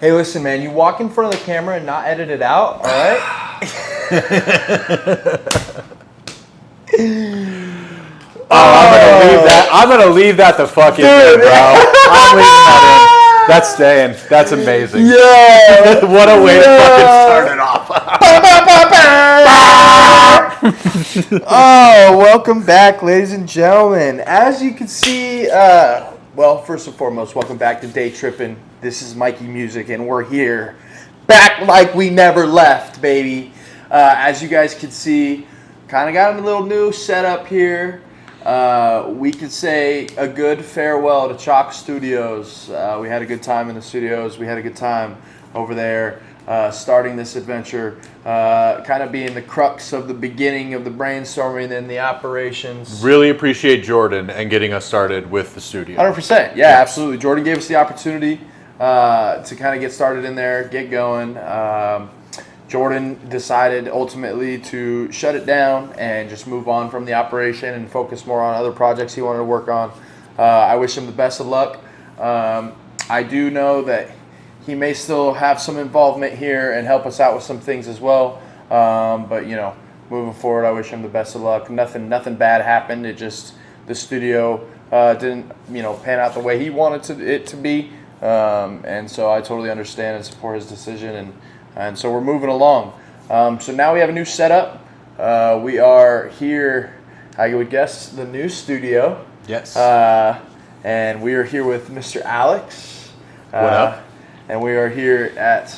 Hey, listen, man, you walk in front of the camera and not edit it out, all right? I'm gonna leave that the fuck in there, bro. I'm leaving that in. That's staying. That's amazing. Yeah. What a way to fucking start it off. Oh, welcome back, ladies and gentlemen. As you can see, well, first and foremost, welcome back to DayTrippin. This is Mikey Music, and we're here, back like we never left, baby. As you guys can see, kind of got a little new setup here. We could say a good farewell to Chalk Studios. We had a good time in the studios. We had a good time over there starting this adventure, kind of being the crux of the beginning of the brainstorming and the operations. Really appreciate Jordan and getting us started with the studio. 100%. Yeah, absolutely. Jordan gave us the opportunity to kind of get started in there, get going. Jordan decided ultimately to shut it down and just move on from the operation and focus more on other projects he wanted to work on. I wish him the best of luck. I do know that he may still have some involvement here and help us out with some things as well. But, you know, moving forward, I wish him the best of luck. Nothing bad happened. It just, the studio didn't, you know, pan out the way he wanted it to be. And so I totally understand and support his decision. And so we're moving along. So now we have a new setup. We are here, I would guess, the new studio. Yes. And we are here with Mr. Alex. What up? And we are here at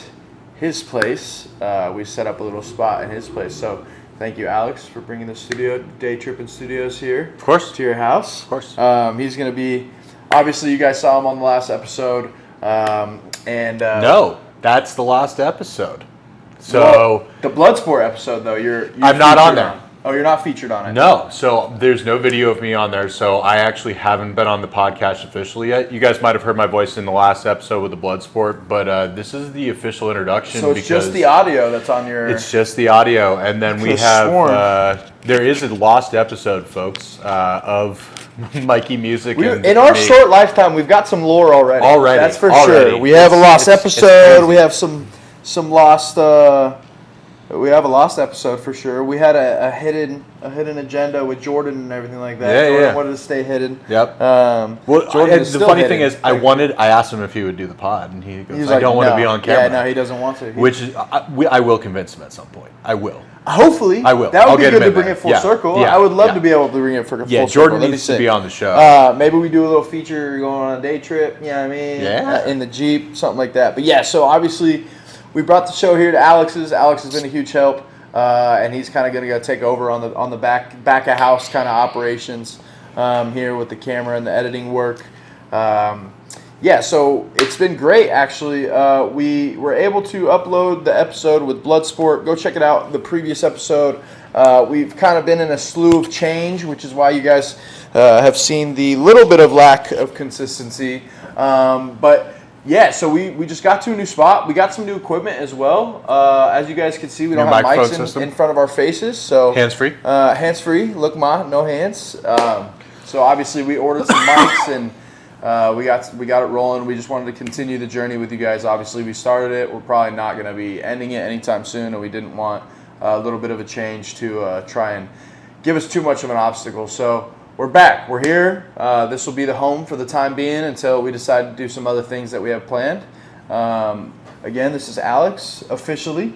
his place. We set up a little spot in his place. So thank you, Alex, for bringing the studio, DayTrippin Studios here. Of course. To your house. Of course. He's going to be, obviously you guys saw him on the last episode. No. That's the last episode. So well, the Bloodsport episode, though, you're I'm not on there. Oh, you're not featured on it. No. So there's no video of me on there. So I actually haven't been on the podcast officially yet. You guys might have heard my voice in the last episode with the Bloodsport, but this is the official introduction. So it's just the audio that's on your. It's just the audio, and then we have there is a lost episode, folks, of Mikey Music. In our short lifetime, we've got some lore already. That's for sure. We have a lost episode. We have some lost. We have a lost episode for sure. We had a hidden agenda with Jordan and everything like that. Yeah, Jordan wanted to stay hidden. Yep. Well, the funny thing is, I asked him if he would do the pod, and he goes, "I don't want to be on camera." Yeah, no, he doesn't want to. Which is, I will convince him at some point. I will. Hopefully. I will. That would be good to bring it full circle. Yeah, I would love to be able to bring it full circle. Yeah, Jordan needs to be on the show. Maybe we do a little feature going on a day trip, you know what I mean? Yeah. In the Jeep, something like that. But yeah, so obviously we brought the show here to Alex's. Alex has been a huge help, and he's kind of going to go take over on the back of house kind of operations here with the camera and the editing work. Yeah, so it's been great, actually. We were able to upload the episode with Bloodsport. Go check it out, the previous episode. We've kind of been in a slew of change, which is why you guys have seen the little bit of lack of consistency. But, yeah, so we just got to a new spot. We got some new equipment as well. As you guys can see, we don't have mics in front of our faces. So hands-free? Hands-free. Look, no hands. So, obviously, we ordered some mics and... we got it rolling. We just wanted to continue the journey with you guys. Obviously, we started it. We're probably not going to be ending it anytime soon, and we didn't want a little bit of a change to try and give us too much of an obstacle. So we're back. We're here. This will be the home for the time being until we decide to do some other things that we have planned. Again, this is Alex, officially.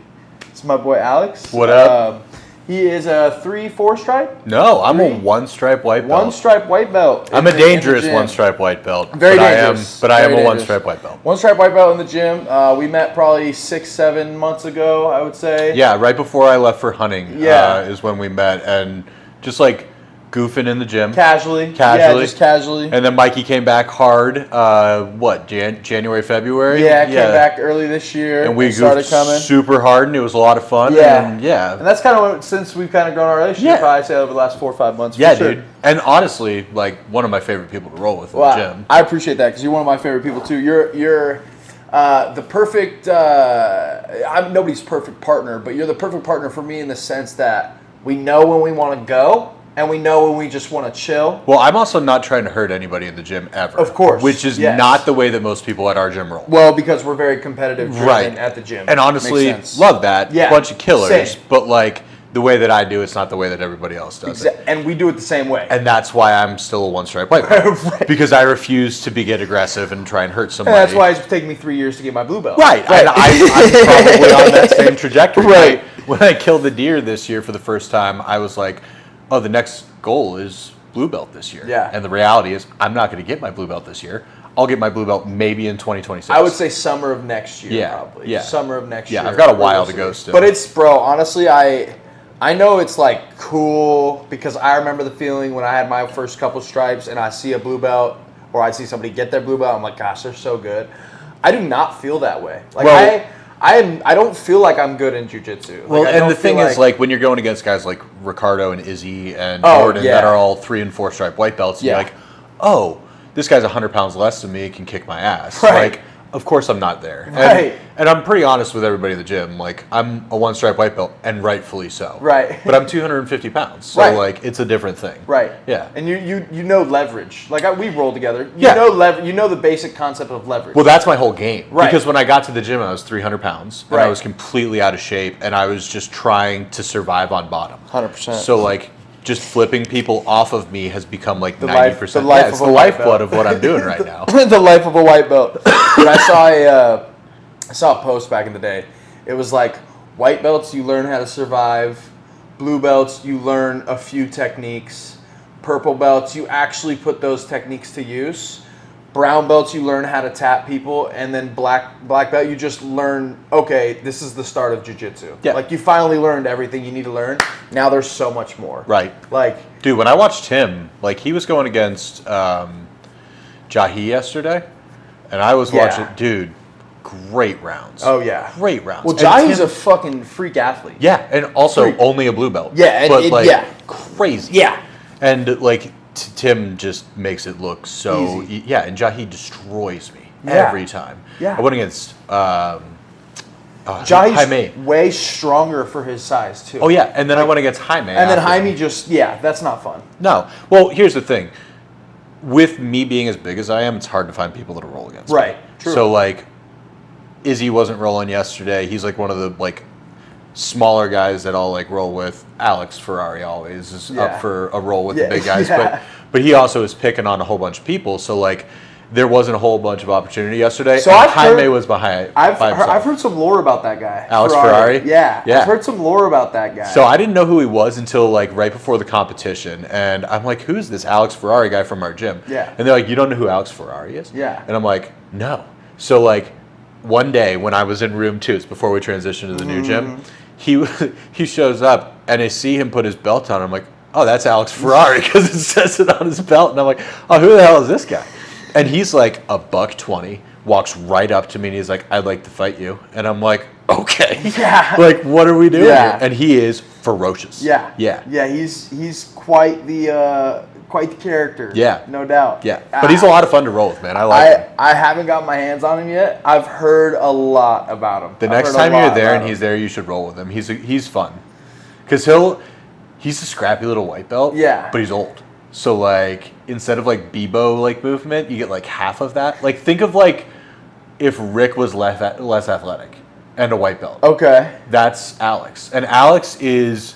It's my boy Alex. What up? He is a 3-4 stripe? No, I'm a 1-stripe white belt. 1-stripe white belt. I'm a dangerous 1-stripe white belt. Very dangerous. I am a 1-stripe white belt. 1-stripe white belt in the gym. We met probably 6-7 months ago, I would say. Yeah, right before I left for hunting is when we met. And just like goofing in the gym. Casually. Yeah, just casually. And then Mikey came back hard, January, February? Yeah, came back early this year. And we started coming super hard, and it was a lot of fun. Yeah. And that's kind of since we've kind of grown our relationship, probably say over the last 4 or 5 months. Yeah, dude. And honestly, like, one of my favorite people to roll with in the gym. I appreciate that, because you're one of my favorite people, too. You're the perfect, I'm nobody's perfect partner, but you're the perfect partner for me in the sense that we know when we want to go, and we know when we just want to chill. Well, I'm also not trying to hurt anybody in the gym ever. Of course. Which is yes. not the way that most people at our gym roll. Well, because we're very competitive driven at the gym. And honestly, love that. Yeah. Bunch of killers. Same. But like the way that I do, it's not the way that everybody else does it. And we do it the same way. And that's why I'm still a one-stripe white belt. Right. Because I refuse to get aggressive and try and hurt somebody. And that's why it's taken me 3 years to get my blue belt. Right. And I'm probably on that same trajectory. Right. When I killed the deer this year for the first time, I was like, oh, the next goal is blue belt this year. Yeah. And the reality is I'm not going to get my blue belt this year. I'll get my blue belt maybe in 2026. I would say summer of next year, Yeah, probably. yeah. Summer of next year. Yeah, I've got a while to go still. But it's, bro, honestly, I know it's like cool because I remember the feeling when I had my first couple stripes and I see a blue belt or I see somebody get their blue belt. I'm like, gosh, they're so good. I do not feel that way. Like I don't feel like I'm good in jiu-jitsu. Well, like, and the thing is, like, when you're going against guys like Ricardo and Izzy and Jordan that are all 3 and 4 stripe white belts, you're like, oh, this guy's 100 pounds less than me, can kick my ass. Right. Like, of course I'm not there. Right. And I'm pretty honest with everybody in the gym. Like, I'm a one stripe white belt, and rightfully so. Right. But I'm 250 pounds, so Right. like, it's a different thing. Right. Yeah. And you know leverage. Like we roll together. You Yeah. know you know the basic concept of leverage. Well, that's my whole game. Right. Because when I got to the gym, I was 300 pounds, and I Right. was completely out of shape, and I was just trying to survive on bottom. 100%. So, like, just flipping people off of me has become like The 90%. life It's of the a white lifeblood belt. of what I'm doing right now. The life of a white belt. But I saw a post back in the day. It was like, white belts, you learn how to survive. Blue belts, you learn a few techniques. Purple belts, you actually put those techniques to use. Brown belts, you learn how to tap people. And then black belt, you just learn, okay, this is the start of jiu-jitsu. Yeah. Like, you finally learned everything you need to learn. Now there's so much more. Right. Like, Dude, when I watched him, like, he was going against Jahi yesterday, and I was watching, dude, great rounds. oh, yeah. Great rounds. Well, And Jahi's Tim- a fucking freak athlete. Yeah, and also Freak. only a blue belt. Yeah, and but yeah. crazy. Yeah. And like Tim just makes it look so Easy. yeah, and Jahi destroys me Yeah. every time. Yeah. I went against Jahi's Jaime. way stronger for his size, too. Oh yeah, and then I went against Jaime. And then after. Jaime just, that's not fun. No. Well, here's the thing. With me being as big as I am, it's hard to find people that'll roll against me. Right. True. So like Izzy wasn't rolling yesterday. He's like one of the like smaller guys that I'll like roll with. Alex Ferrari always is Yeah. up for a roll with Yeah, the big guys, yeah. but he also is picking on a whole bunch of people. So like there wasn't a whole bunch of opportunity yesterday. So and I've Jaime heard- was behind. I've by himself. heard some lore about that guy. Alex Ferrari? Yeah. Yeah. I've heard some lore about that guy. So I didn't know who he was until like right before the competition, and I'm like, "Who's this Alex Ferrari guy from our gym?" Yeah. And they're like, "You don't know who Alex Ferrari is?" Yeah. And I'm like, "No." So like one day when I was in room 2, it's before we transitioned to the new gym, he shows up and I see him put his belt on. I'm like, "Oh, that's Alex Ferrari," because it says it on his belt, and I'm like, "Oh, who the hell is this guy?" And he's like $120. Walks right up to me and he's like, "I'd like to fight you." And I'm like, "Okay." Yeah. Like, what are we doing Yeah. here? And he is ferocious. Yeah. Yeah. Yeah, he's quite the character. Yeah. No doubt. Yeah. But he's a lot of fun to roll with, man. I like him. I haven't got my hands on him yet. I've heard a lot about him. The I've next heard a time you're lot there about and him. he's there, you should roll with him. He's fun. Because he's a scrappy little white belt. Yeah. But he's old. So, like, instead of, like, Bebo, like, movement, you get, like, half of that. Like, think of, like, if Rick was less athletic and a white belt. Okay. That's Alex. And Alex is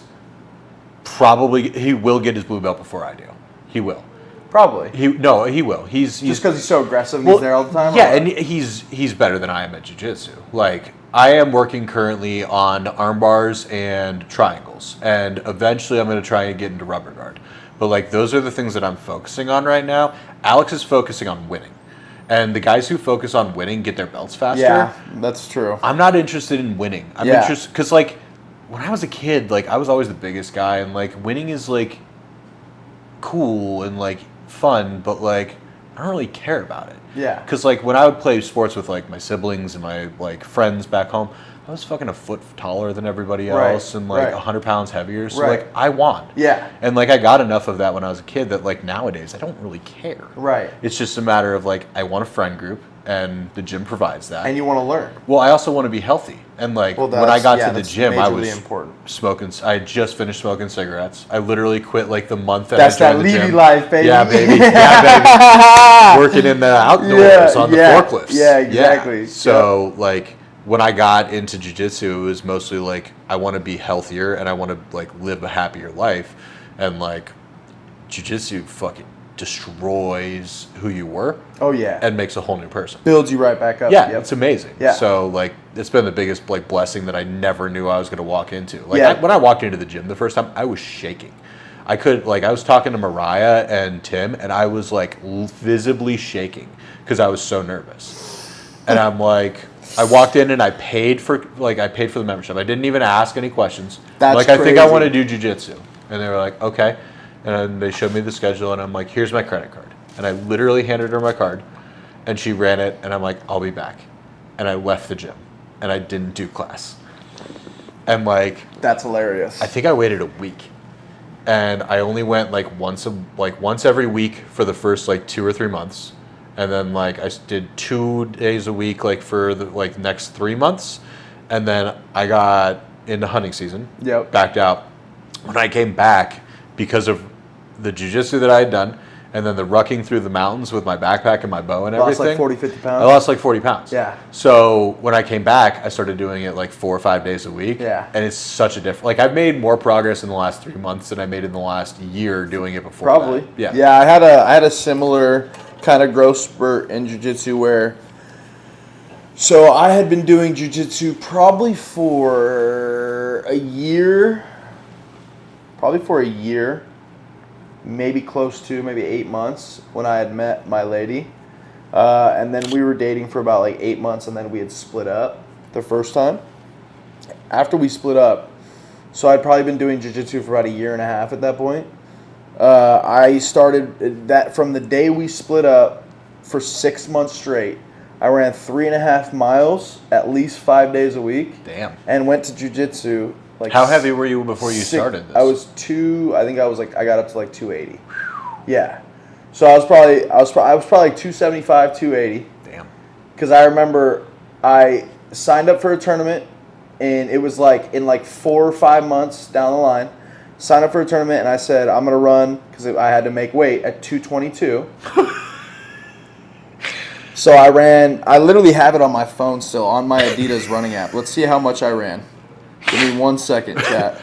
probably, he will get his blue belt before I do. He will. Probably. He will. He's Just because he's so aggressive and well, he's there all the time? Yeah, or- and he's better than I am at jiu-jitsu. Like, I am working currently on arm bars and triangles, and eventually I'm going to try and get into rubber guard. But, like, those are the things that I'm focusing on right now. Alex is focusing on winning. And the guys who focus on winning get their belts faster. Yeah, that's true. I'm not interested in winning. I'm Yeah. interested, because, like, when I was a kid, like, I was always the biggest guy, and, like, winning is, like, cool and, like, fun, but, like, I don't really care about it. Yeah. Because, like, when I would play sports with, like, my siblings and my, like, friends back home, I was fucking a foot taller than everybody Right, else and, like, right. 100 pounds heavier. So, Right. like, I won. Yeah. And, like, I got enough of that when I was a kid that, like, nowadays I don't really care. Right. It's just a matter of, like, I want a friend group. and the gym provides that. And you want to learn. Well, I also want to be healthy. And like when I got to the gym, I was smoking. I had just finished smoking cigarettes. I literally quit like the month that That's I joined that the Levy gym. life, baby. Yeah, baby. Yeah, baby. Working in the outdoors on the forklifts. Yeah, exactly. Yeah. So like when I got into jiu-jitsu, it was mostly like I want to be healthier and I want to like live a happier life, and like jiu-jitsu fucking destroys who you were. Oh yeah. And makes a whole new person. Builds you right back up. Yeah, it's amazing. Yeah. So like it's been the biggest like blessing that I never knew I was going to walk into. Like when I walked into the gym the first time, I was shaking. I was talking to Mariah and Tim, and I was like visibly shaking because I was so nervous. And I'm like, I walked in and I paid for the membership. I didn't even ask any questions. That's like, crazy. I think I want to do jiu-jitsu. And they were like, okay. And then they showed me the schedule, and I'm like, here's my credit card. And I literally handed her my card, and she ran it, and I'm like, I'll be back. And I left the gym, and I didn't do class. And like, that's hilarious. I think I waited a week, and I only went like once every week for the first like 2 or 3 months, and then like I did 2 days a week like for the like next 3 months, and then I got into hunting season. Yep. Backed out. When I came back, because of the jiu-jitsu that I had done, and then the rucking through the mountains with my backpack and my bow and everything. Lost like 40, 50 pounds? I lost like 40 pounds. Yeah. So when I came back, I started doing it like 4 or 5 days a week. Yeah. And it's such a difference. Like I've made more progress in the last 3 months than I made in the last year doing it before. Probably. That. Yeah. Yeah, I had a similar kind of growth spurt in jiu-jitsu where, so I had been doing jiu-jitsu probably for a year, maybe close to, maybe 8 months when I had met my lady. And then we were dating for about like 8 months, and then we had split up the first time. After we split up, so I'd probably been doing jiu-jitsu for about a year and a half at that point. I started that from the day we split up for 6 months straight. I ran 3.5 miles at least 5 days a week. Damn. And went to jiu-jitsu. Like, how heavy were you before you started this? I got up to like 280. Yeah. So I was probably like 275, 280. Damn. Because I remember I signed up for a tournament, and it was like in like 4 or 5 months down the line. Signed up for a tournament, and I said I'm gonna run because I had to make weight at 222. So I ran. I literally have it on my phone still on my Adidas running app. Let's see how much I ran. Give me 1 second, chat.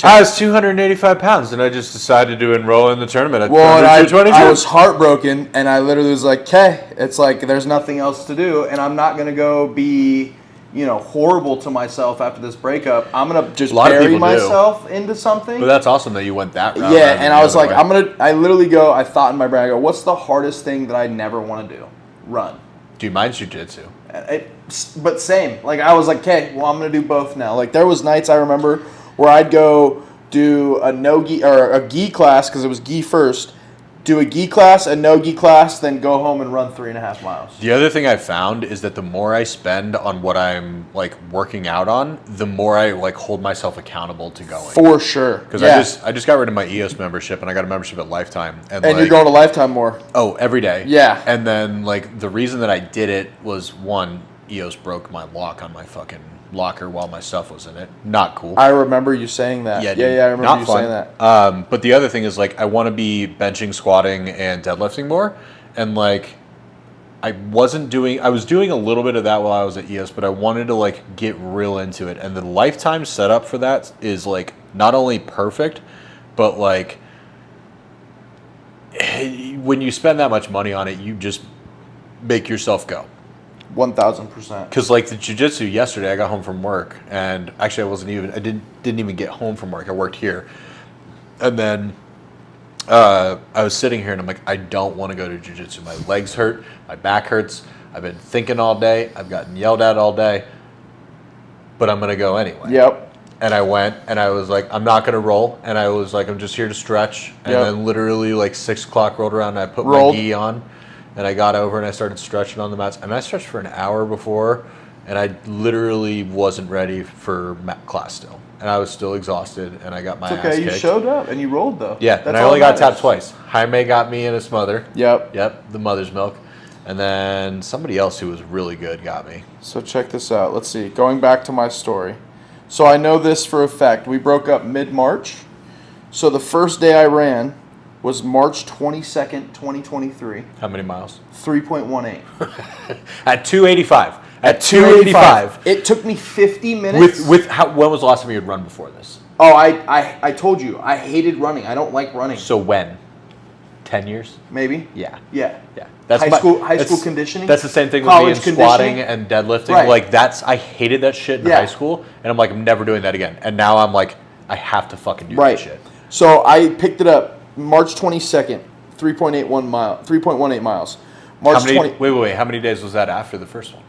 I was 285 pounds, and I just decided to enroll in the tournament at Well, 222. I was heartbroken, and I literally was like, "Okay, it's like there's nothing else to do, and I'm not gonna go be, horrible to myself after this breakup. I'm gonna just bury myself into something." But that's awesome that you went that route. Yeah, and I was like, I literally go. I thought in my brain, I go, "What's the hardest thing that I never want to do? Run." Do you mind jiu-jitsu? But same. Like I was like, okay, well I'm gonna do both now. Like there was nights I remember where I'd go do a no gi or a gi class because it was gi first. Do a gi class, a no gi class, then go home and run 3.5 miles. The other thing I found is that the more I spend on what I'm like working out on, the more I like hold myself accountable to going. For sure. Because I just got rid of my EOS membership, and I got a membership at Lifetime. And you're going to Lifetime more. Oh, every day. Yeah. And then like the reason that I did it was one, EOS broke my lock on my fucking locker while my stuff was in it. Not cool. I remember you saying that. Yeah, I remember you saying that. But the other thing is like I want to be benching, squatting, and deadlifting more, and like I was doing a little bit of that while I was at EOS, but I wanted to like get real into it, and the Lifetime setup for that is like not only perfect, but like when you spend that much money on it, you just make yourself go. 1,000%. Because like the jiu-jitsu yesterday, I got home from work, and actually I didn't even get home from work. I worked here, and then I was sitting here, and I'm like, I don't want to go to jiu-jitsu. My legs hurt, my back hurts. I've been thinking all day. I've gotten yelled at all day, but I'm gonna go anyway. Yep. And I went, and I was like, I'm not gonna roll, and I was like, I'm just here to stretch. And then literally like 6 o'clock rolled around, and I put my gi on. And I got over and I started stretching on the mats. And I stretched for an hour before, and I literally wasn't ready for class still. And I was still exhausted, and I got my ass kicked. You showed up and you rolled though. Yeah, and I only got tapped twice. Jaime got me in a smother. Yep. The mother's milk. And then somebody else who was really good got me. So check this out. Let's see. Going back to my story. So I know this for a fact. We broke up mid-March. So the first day I ran was March 22nd, 2023. How many miles? 3.18. At 285. At 285. It took me 50 minutes. When was the last time you had run before this? Oh, I told you. I hated running. I don't like running. So when? 10 years? Maybe? Yeah. Yeah. That's high school conditioning? That's the same thing with College me in squatting and deadlifting. Right. Like I hated that shit in high school, and I'm like, I'm never doing that again. And now I'm like, I have to fucking do that shit. So I picked it up March 22nd, 3.18 miles. Wait. How many days was that after the first one?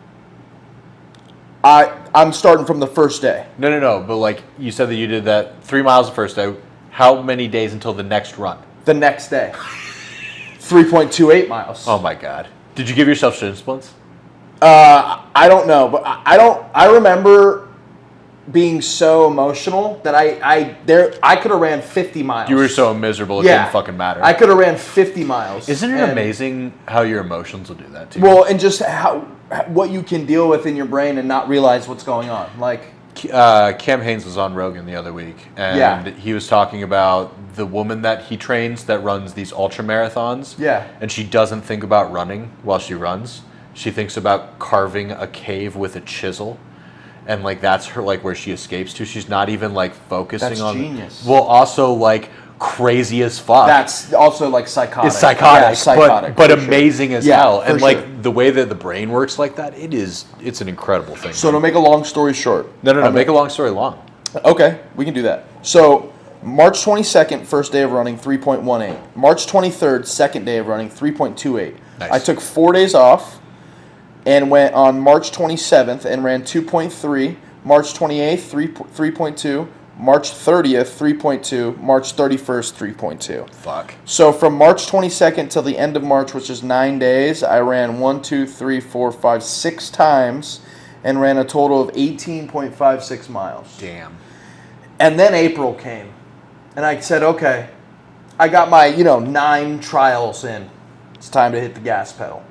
I'm starting from the first day. No. But like you said that you did that 3 miles the first day. How many days until the next run? The next day. 3.28 miles. Oh my God. Did you give yourself shin splints? I don't know, but I remember being so emotional that I could have ran 50 miles. You were so miserable it didn't fucking matter. I could have ran 50 miles. Isn't it amazing how your emotions will do that to you? Well, and just what you can deal with in your brain and not realize what's going on. Like Cam Hanes was on Rogan the other week, and he was talking about the woman that he trains that runs these ultra marathons. Yeah. And she doesn't think about running while she runs. She thinks about carving a cave with a chisel. And like that's her like where she escapes to. She's not even like focusing on. That's genius. Well, also like crazy as fuck. That's also like psychotic. It's psychotic, yeah, psychotic but amazing as hell. And sure. like the way that the brain works like that, it's an incredible thing. So to make a long story short. No. Make a long story long. Okay, we can do that. So March 22nd, first day of running, 3.18. March 23rd, second day of running, 3.28. Nice. I took 4 days off and went on March 27th and ran 2.3. March 28th, 3.2. March 30th, 3.2. March 31st, 3.2. Fuck. So from March 22nd till the end of March, which is 9 days, I ran 6 times and ran a total of 18.56 miles. Damn. And then April came. And I said, okay, I got my, 9 trials in. It's time to hit the gas pedal.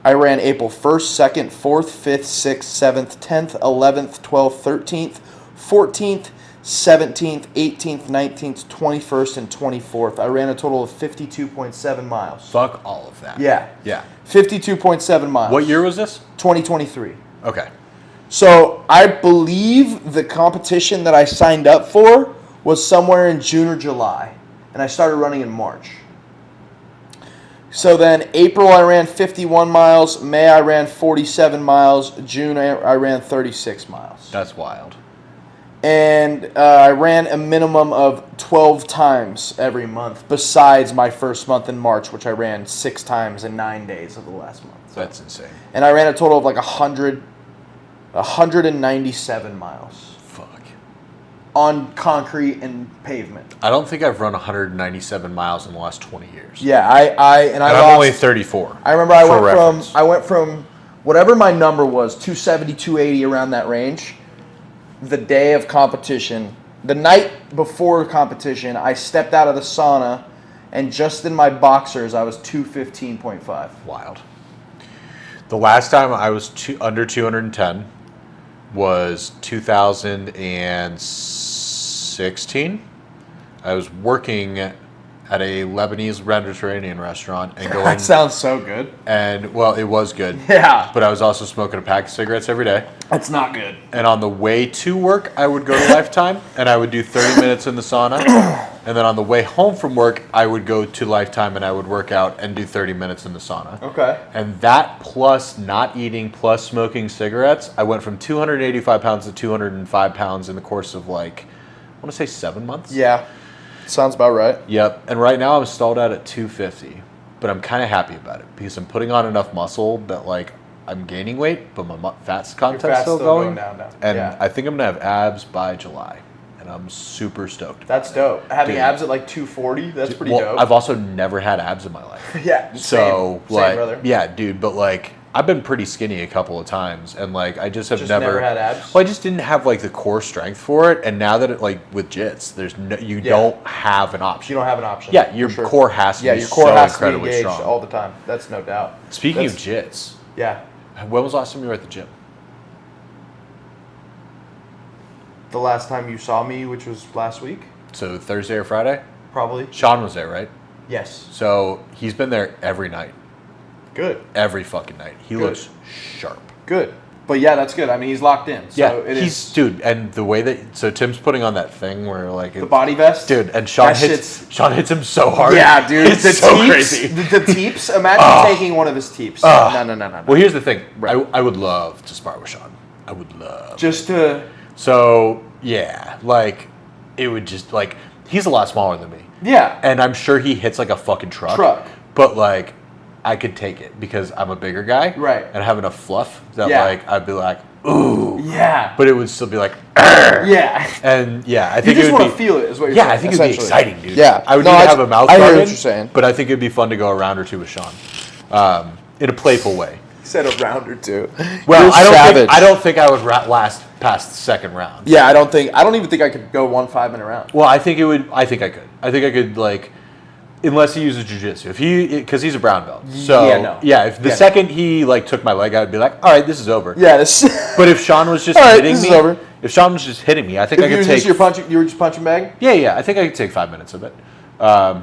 I ran April 1st, 2nd, 4th, 5th, 6th, 7th, 10th, 11th, 12th, 13th, 14th, 17th, 18th, 19th, 21st, and 24th. I ran a total of 52.7 miles. Fuck all of that. Yeah. 52.7 miles. What year was this? 2023. Okay. So I believe the competition that I signed up for was somewhere in June or July, and I started running in March. So then April I ran 51 miles, May I ran 47 miles, June I ran 36 miles. That's wild. And I ran a minimum of 12 times every month, besides my first month in March, which I ran 6 times in 9 days of the last month. So. That's insane. And I ran a total of like 197 miles. Fuck. On concrete and pavement. I don't think I've run 197 miles in the last 20 years. Yeah, I'm only 34. I remember I went from whatever my number was, 270, 280 around that range. The day of competition, the night before competition, I stepped out of the sauna, and just in my boxers, I was 215.5. Wild. The last time I was under 210 was 2016. I was working at a Lebanese Mediterranean restaurant and going. That sounds so good. And well, it was good. Yeah. But I was also smoking a pack of cigarettes every day. That's not good. And on the way to work, I would go to Lifetime and I would do 30 minutes in the sauna. And then on the way home from work, I would go to Lifetime and I would work out and do 30 minutes in the sauna. Okay. And that plus not eating plus smoking cigarettes, I went from 285 pounds to 205 pounds in the course of I want to say 7 months. Yeah. Sounds about right. Yep. And right now I'm stalled out at 250. But I'm kind of happy about it because I'm putting on enough muscle that I'm gaining weight, but my fat content's still going down. And I think I'm going to have abs by July. And I'm super stoked. That's dope. Having abs at 240, that's pretty dope. I've also never had abs in my life. Yeah. So same, brother. yeah, dude, but I've been pretty skinny a couple of times, and like I just have Just never had abs? Well, I just didn't have like the core strength for it, and now that it like with jits, you don't have an option. You don't have an option. Yeah, your core has to be your core so has to be incredibly engaged strong. all the time. That's no doubt. Speaking of jits, yeah. when was the last time you were at the gym? The last time you saw me, which was last week, So Thursday or Friday? probably. Sean was there, right? Yes. So he's been there every night. Good. Every fucking night. He Good. looks sharp. Good. But yeah, that's good. I mean, he's locked in. So Yeah, dude, and the way that Tim's putting on that thing where like the body vest, dude, and Sean hits him so hard. Yeah, dude, it's the so teeps, crazy. The teeps. Imagine taking one of his teeps. No. Well, here's the thing. Right. I would love to spar with Sean. I would love. Just to. So yeah, like it would just like he's a lot smaller than me. Yeah. And I'm sure he hits like a fucking truck. But like, I could take it because I'm a bigger guy. Right. And I have enough fluff that like I'd be like, ooh. Yeah. But it would still be like, yeah. And yeah, I You think just it would want to feel it, is what you're saying. Yeah, I think it would be exciting, dude. Yeah. I would need to have a mouth guard. I hear what you're saying. But I think it'd be fun to go a round or two with Sean, in a playful way. He said a round or two. Well, I don't think I would last past the second round. Yeah, I don't even think I could go 1 5-minute round. Well, I think I could like, unless he uses jujitsu. Because he's a brown belt. So if the second he like took my leg, I'd be like, all right, this is over. Yeah. But if Sean was just hitting me, if Sean was just hitting me, I think I could take. You were just punching bag. Yeah. I think I could take 5 minutes of it,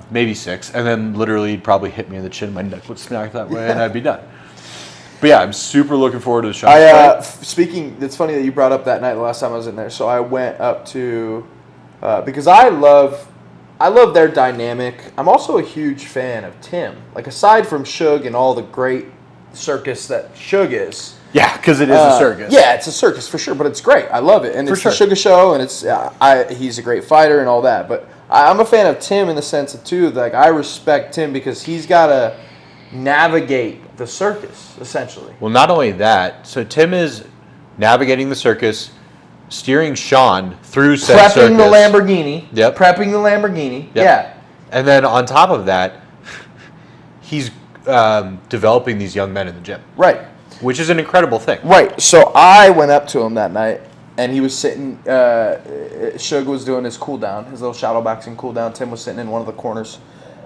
maybe 6, and then literally he'd probably hit me in the chin. My neck would snap that way, and I'd be done. But yeah, I'm super looking forward to the Sean fight. Speaking, it's funny that you brought up that night the last time I was in there. So I went up to because I love their dynamic. I'm also a huge fan of Tim. Like aside from Suge and all the great circus that Suge is. Yeah, because it is a circus. Yeah, it's a circus for sure, but it's great. I love it, and it's the Sugar Show, and it's he's a great fighter and all that. But I'm a fan of Tim in the sense of too, like I respect Tim because he's got to navigate the circus essentially. Well, not only that, so Tim is navigating the circus, steering Sean through said circus. Prepping the Lamborghini. Yep. Prepping the Lamborghini. Yep. Yeah. And then on top of that, he's developing these young men in the gym. Right. Which is an incredible thing. Right. So I went up to him that night, and he was sitting. Suge was doing his cool down, his little shadow boxing cool down. Tim was sitting in one of the corners,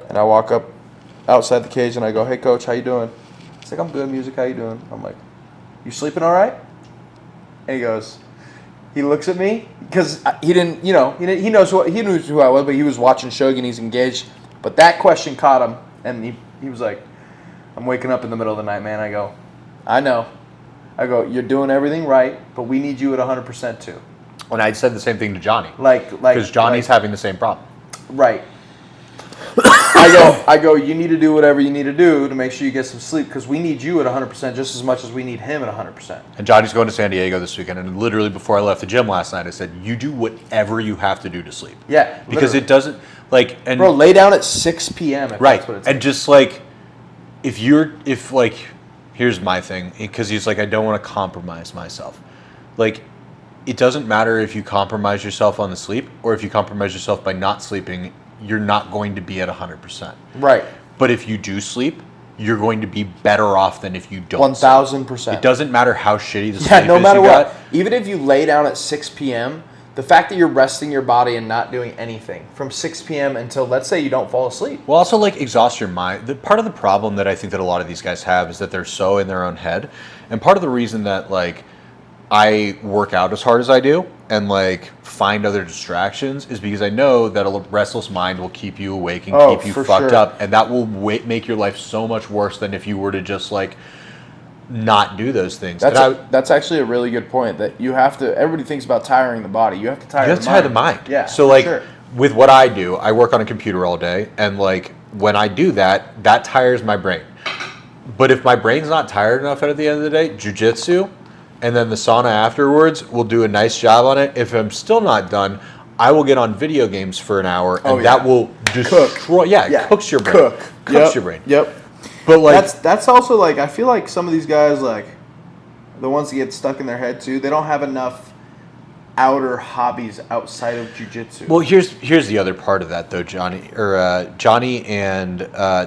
and I walk up outside the cage and I go, "Hey, coach, how you doing?" He's like, "I'm good. Music, how you doing?" I'm like, "You sleeping all right?" And he goes, he looks at me because he didn't, he knows he knew who I was, but he was watching Suge and he's engaged. But that question caught him, and he was like, "I'm waking up in the middle of the night, man." I go, "I know." I go, "You're doing everything right, but we need you at 100% too." And I said the same thing to Johnny. Because Johnny's having the same problem. Right. I go, "You need to do whatever you need to do to make sure you get some sleep because we need you at 100% just as much as we need him at 100%. And Johnny's going to San Diego this weekend, and literally before I left the gym last night, I said, "You do whatever you have to do to sleep." Yeah. Because it doesn't, like... and bro, lay down at 6 p.m. if right. That's what it's and just, like, here's my thing, because he's like, I don't want to compromise myself. Like, it doesn't matter if you compromise yourself on the sleep or if you compromise yourself by not sleeping, you're not going to be at 100%. Right. But if you do sleep, you're going to be better off than if you don't 1,000%. It doesn't matter how shitty the sleep is. Yeah, no matter what. Even if you lay down at 6 p.m., the fact that you're resting your body and not doing anything from 6 p.m. until, let's say, you don't fall asleep. Well, also, like, exhaust your mind. Part of the problem that I think that a lot of these guys have is that they're so in their own head. And part of the reason that, like, I work out as hard as I do and, like, find other distractions is because I know that a restless mind will keep you awake and keep you fucked up. And that will make your life so much worse than if you were to just, like, not do those things. That's actually a really good point. That you have to. Everybody thinks about tiring the body. You have to tire the mind. Yeah. So like with what I do, I work on a computer all day, and like when I do that, that tires my brain. But if my brain's not tired enough at the end of the day, jujitsu, and then the sauna afterwards will do a nice job on it. If I'm still not done, I will get on video games for an hour, and that will destroy. Yeah, cooks your brain. Cooks your brain. Yep. But like that's also like I feel like some of these guys like the ones that get stuck in their head too. They don't have enough outer hobbies outside of jiu-jitsu? Well, here's the other part of that though. Johnny and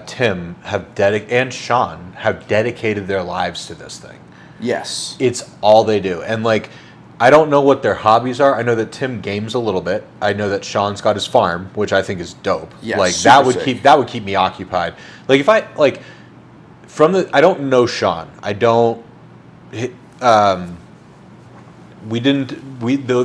Tim and Sean have dedicated their lives to this thing. Yes. It's all they do. And like, I don't know what their hobbies are. I know that Tim games a little bit. I know that Sean's got his farm, which I think is dope. Yes, like sick. that would keep me occupied. Like if I like I don't know Sean. I don't the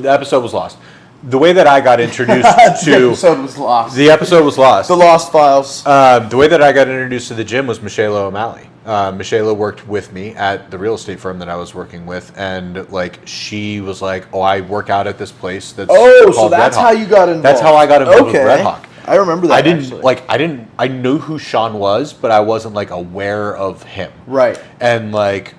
episode was lost. The way that I got introduced to the episode was lost. The episode was lost. The Lost Files. The way that I got introduced to the gym was Michela O'Malley. Michela worked with me at the real estate firm that I was working with, and like she was like, "Oh, I work out at this place that's called so that's Redhawk." how you got involved. That's how I got involved with Redhawk. I remember that. I knew who Sean was, but I wasn't like aware of him. Right. And like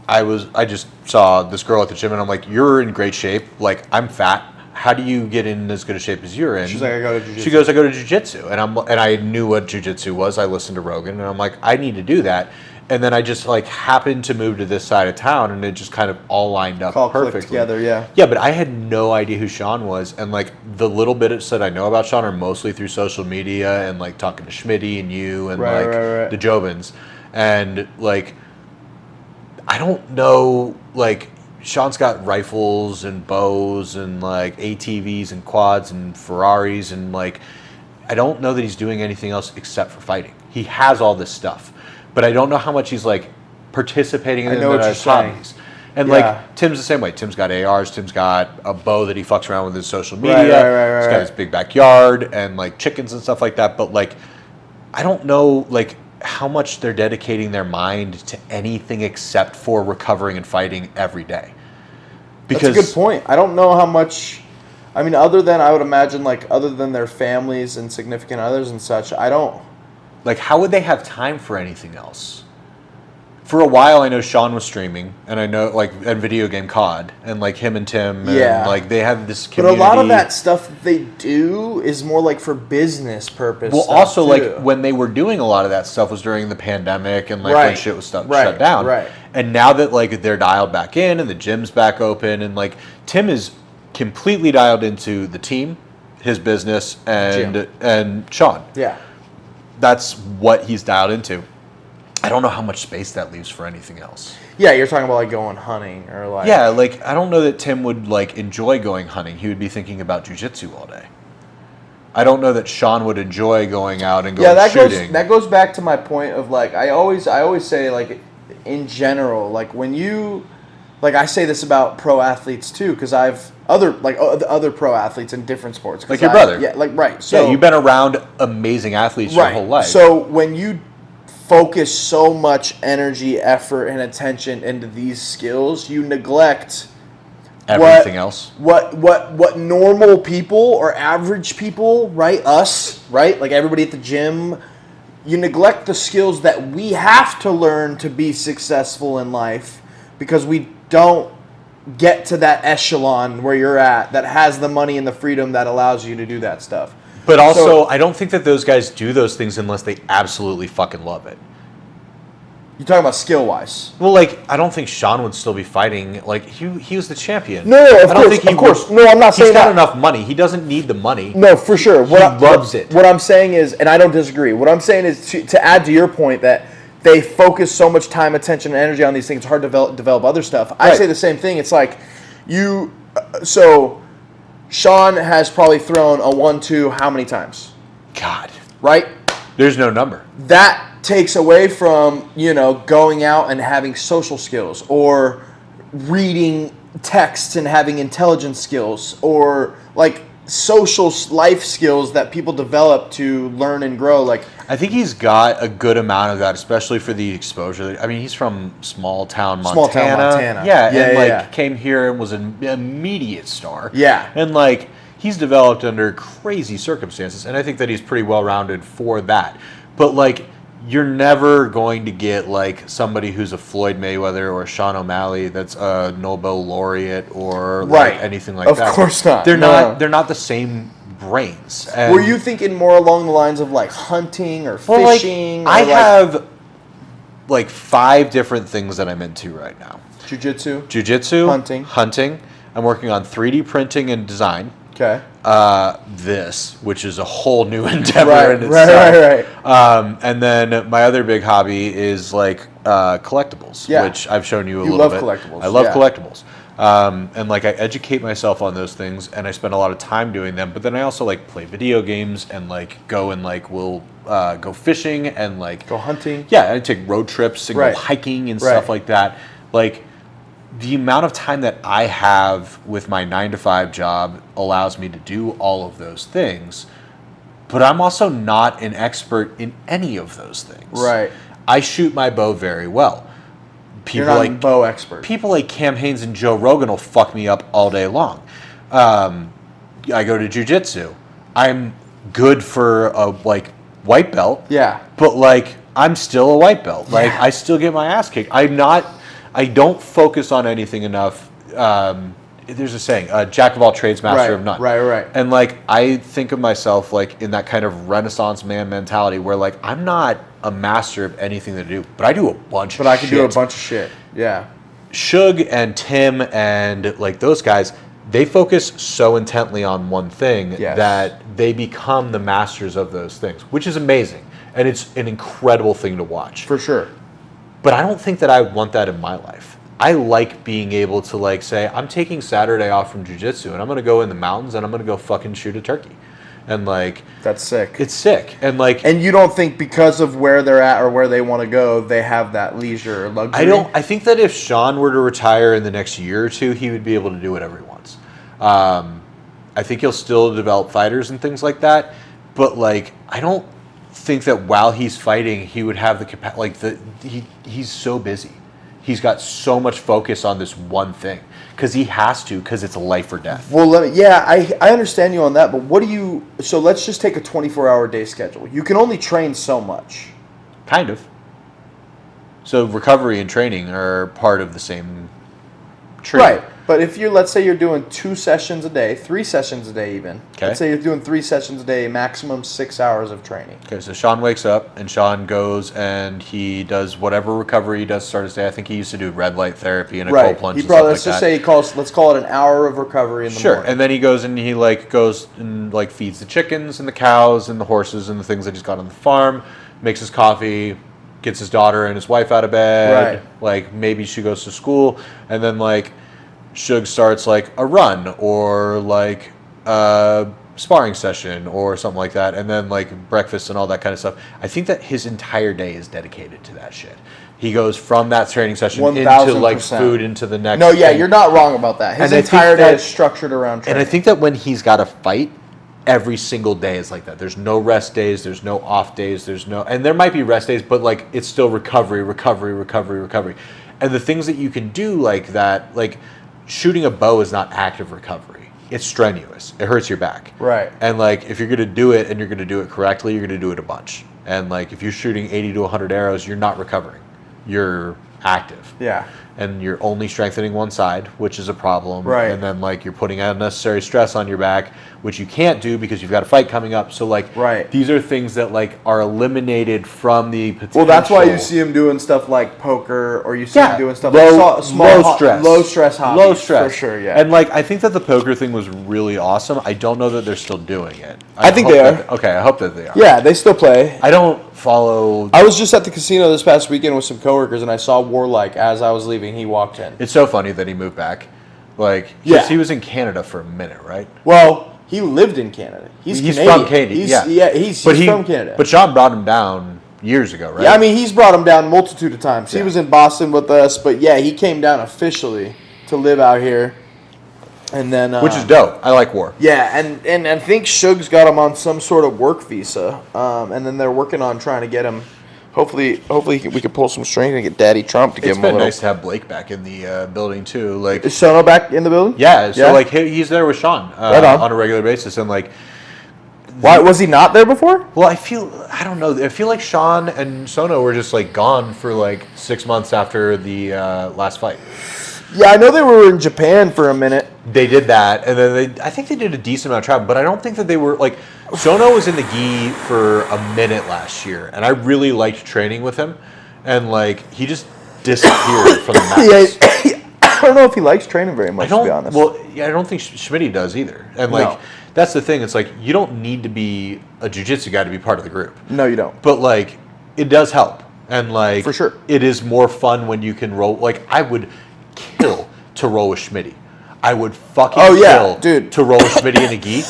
I just saw this girl at the gym and I'm like, "You're in great shape. Like I'm fat. How do you get in as good a shape as you're in?" She's like, "I go to jiu-jitsu." She goes, "I go to jiu-jitsu." And I knew what jiu-jitsu was. I listened to Rogan and I'm like, "I need to do that." And then I just like happened to move to this side of town and it just kind of all lined up perfectly. Clicked together, yeah. Yeah, but I had no idea who Sean was, and like the little bits that I know about Sean are mostly through social media and like talking to Schmitty and you and the Jobins, and like I don't know, like Sean's got rifles and bows and like ATVs and quads and Ferraris and like I don't know that he's doing anything else except for fighting. He has all this stuff, but I don't know how much he's like participating in his hobbies. And like Tim's the same way. Tim's got ARs. Tim's got a bow that he fucks around with his social media. He's got his big backyard and like chickens and stuff like that. But like, I don't know like how much they're dedicating their mind to anything except for recovering and fighting every day. Because that's a good point. I don't know how much. I mean, other than I would imagine, like other than their families and significant others and such, I don't. Like, how would they have time for anything else? For a while, I know Sean was streaming, and I know, like, and video game COD, and, like, him and Tim, and, like, they have this community. But a lot of that stuff that they do is more, like, for business purpose. Well, also, like, when they were doing a lot of that stuff was during the pandemic, and, like, when shit was shut down. Right. And now that, like, they're dialed back in, and the gym's back open, and, like, Tim is completely dialed into the team, his business, and Sean. Yeah. That's what he's dialed into. I don't know how much space that leaves for anything else. Yeah, you're talking about like going hunting or like. Yeah, like I don't know that Tim would like enjoy going hunting. He would be thinking about jiu-jitsu all day. I don't know that Sean would enjoy going out and going shooting. That goes back to my point of like I always say like in general like when you like I say this about pro athletes too because I've other pro athletes in different sports. Like your brother. Yeah, like right. So yeah, you've been around amazing athletes your whole life. So when you focus so much energy, effort, and attention into these skills, you neglect everything else. What normal people or average people, right? Us, right? Like everybody at the gym, you neglect the skills that we have to learn to be successful in life because we don't get to that echelon where you're at that has the money and the freedom that allows you to do that stuff. But also, I don't think that those guys do those things unless they absolutely fucking love it. You're talking about skill-wise. Well, like, I don't think Sean would still be fighting. Like, he was the champion. No, of course. No, I'm not saying that. He's got enough money. He doesn't need the money. No, for sure. He loves it. What I'm saying is, and I don't disagree, what I'm saying is to add to your point that they focus so much time, attention, and energy on these things, it's hard to develop other stuff. I say the same thing. It's like, so Sean has probably thrown a 1-2 how many times? God. Right? There's no number. That takes away from, going out and having social skills or reading texts and having intelligence skills or like social life skills that people develop to learn and grow. Like I think he's got a good amount of that, especially for the exposure. I mean, he's from small town Montana. Yeah, came here and was an immediate star. Yeah. And like he's developed under crazy circumstances, and I think that he's pretty well rounded for that. But like you're never going to get like somebody who's a Floyd Mayweather or a Sean O'Malley that's a Nobel laureate or like anything like that. Of course not. They're not the same brains. And were you thinking more along the lines of like hunting or fishing? I have like 5 different things that I'm into right now. Jiu-jitsu, Jiu-jitsu, hunting. I'm working on 3D printing and design. Okay. Which is a whole new endeavor in itself. Right. And then my other big hobby is like collectibles, which I've shown you a little bit. You love collectibles. I love collectibles. And like I educate myself on those things, and I spend a lot of time doing them. But then I also like play video games and like go and like we'll go fishing and like go hunting. Yeah, I take road trips and go hiking and stuff like that. Like the amount of time that I have with my 9-to-5 job allows me to do all of those things. But I'm also not an expert in any of those things. Right. I shoot my bow very well. You're not a bow expert. People like Cam Hanes and Joe Rogan will fuck me up all day long. I go to jiu-jitsu. I'm good for a like white belt. Yeah. But like I'm still a white belt. Like I still get my ass kicked. I don't focus on anything enough. There's a saying, jack of all trades, master of none. Right. And like I think of myself like in that kind of Renaissance man mentality where like I'm not a master of anything to do, but I do a bunch of shit. But I can do a bunch of shit. Yeah. Shug and Tim and like those guys, they focus so intently on one thing that they become the masters of those things, which is amazing. And it's an incredible thing to watch. For sure. But I don't think that I want that in my life. I like being able to like say, I'm taking Saturday off from jiu-jitsu and I'm going to go in the mountains and I'm going to go fucking shoot a turkey. And like... That's sick. It's sick. And like... And you don't think because of where they're at or where they want to go, they have that leisure or luxury? I think that if Sean were to retire in the next year or two, he would be able to do whatever he wants. I think he'll still develop fighters and things like that. But like, I don't think that while he's fighting, he would have the capacity. Like he's so busy. He's got so much focus on this one thing because he has to, because it's life or death. Well, I understand you on that, but what do you... So let's just take a 24-hour day schedule. You can only train so much. Kind of. So recovery and training are part of the same tree. Right. But if let's say you're doing 2 sessions a day, 3 sessions a day even. Okay. Let's say you're doing 3 sessions a day, maximum 6 hours of training. Okay, so Sean wakes up and Sean goes and he does whatever recovery he does to start his day. I think he used to do red light therapy and a cold plunge and stuff like that. Let's just say let's call it an hour of recovery in the morning. Sure, and then he goes and he goes and feeds the chickens and the cows and the horses and the things that he's got on the farm, makes his coffee, gets his daughter and his wife out of bed. Right. Maybe she goes to school, and then Shug starts a run or a sparring session or something like that, and then breakfast and all that kind of stuff. I think that his entire day is dedicated to that shit. He goes from that training session 1,000%. into food into the next. No, yeah, you're not wrong about that. His entire day is structured around training. And I think that when he's got to fight, every single day is like that. There's no rest days. There's no off days. And there might be rest days, but it's still recovery. And the things that you can do like that, shooting a bow is not active recovery. It's strenuous. It hurts your back. Right. And if you're going to do it and you're going to do it correctly, you're going to do it a bunch. And if you're shooting 80 to 100 arrows, you're not recovering. You're active. Yeah. And you're only strengthening one side, which is a problem. Right. And then you're putting unnecessary stress on your back, which you can't do because you've got a fight coming up. So right. These are things that are eliminated from the potential. Well, that's why you see him doing stuff like poker, or you see him doing stuff low stress, low stress hobbies. Low stress, for sure. Yeah. And I think that the poker thing was really awesome. I don't know that they're still doing it. I think they are. Okay, I hope that they are. Yeah, they still play. I don't follow. I was just at the casino this past weekend with some coworkers, and I saw Warlike as I was leaving. He walked in. It's so funny that he moved back. He was in Canada for a minute, right? Well, he lived in Canada. He's Canadian. From Canada. He's from Canada. But Sean brought him down years ago, right? Yeah, I mean, he's brought him down a multitude of times. He was in Boston with us, but yeah, he came down officially to live out here. And then, which is dope. I like war. Yeah, and I think Shug's got him on some sort of work visa, and then they're working on trying to get him. Hopefully we can pull some strings and get Daddy Trump to give him a little. It's been nice to have Blake back in the building too. Is Sono back in the building? Yeah. So he's there with Sean on a regular basis, and why was he not there before? Well, I don't know. I feel like Sean and Sono were just gone for 6 months after the last fight. Yeah, I know they were in Japan for a minute. They did that, and then I think they did a decent amount of travel, but I don't think that they were Sono was in the gi for a minute last year, and I really liked training with him, and he just disappeared from the I don't know if he likes training very much, to be honest. Well, yeah, I don't think Schmitty does either. And like, that's the thing. It's like you don't need to be a jiu-jitsu guy to be part of the group. No, you don't. But like, it does help, and like, for sure, it is more fun when you can roll. Like, I would kill to roll with Schmitty. I would fucking kill to roll with Schmitty in a gi.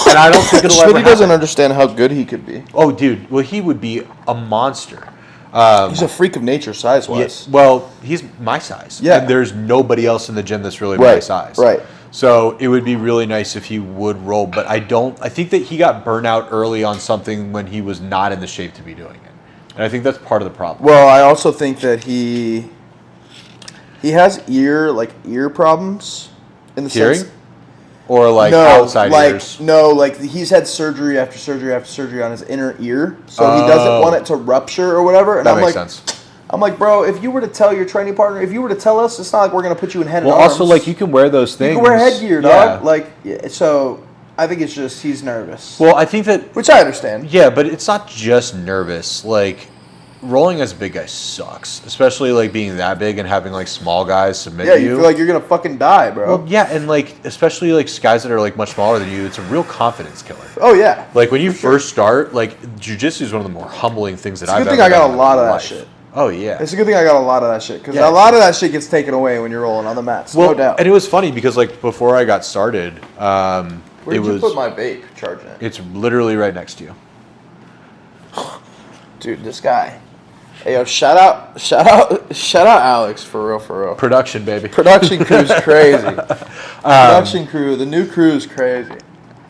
And I don't think it'll ever happen. Schmitty doesn't understand how good he could be. Oh, dude. Well, he would be a monster. He's a freak of nature size-wise. Yeah, well, he's my size. Yeah. And there's nobody else in the gym that's really my size. Right. So it would be really nice if he would roll. But I think that he got burnt out early on something when he was not in the shape to be doing it. And I think that's part of the problem. Well, I also think that he has ear problems in the hearing? sense. Or like outside ears? No, like he's had surgery after surgery after surgery on his inner ear, so he doesn't want it to rupture or whatever. And that makes sense. I'm like, bro, if you were to tell your training partner, if you were to tell us, it's not like we're gonna put you in head and arms. Well, also like you can wear those things. You can wear headgear, dog. Like, so I think it's just he's nervous. Well, I think that, which I understand. Yeah, but it's not just nervous. Like, rolling as a big guy sucks, especially like being that big and having like small guys submit you. Yeah, you feel like you're gonna fucking die, bro. Well, yeah, and like especially like guys that are like much smaller than you, it's a real confidence killer. Oh yeah. Like when you first start, like jiu-jitsu is one of the more humbling things that I've ever done. It's a good thing I got a lot of that shit. Oh yeah. It's a good thing I got a lot of that shit because a lot of that shit gets taken away when you're rolling on the mats. Well, no doubt. And it was funny because like before I got started, where did you put my vape charging it? It's literally right next to you. Dude, this guy. Hey, yo, shout out Alex, for real. Production, baby. Production crew's crazy. Production crew, the new crew is crazy.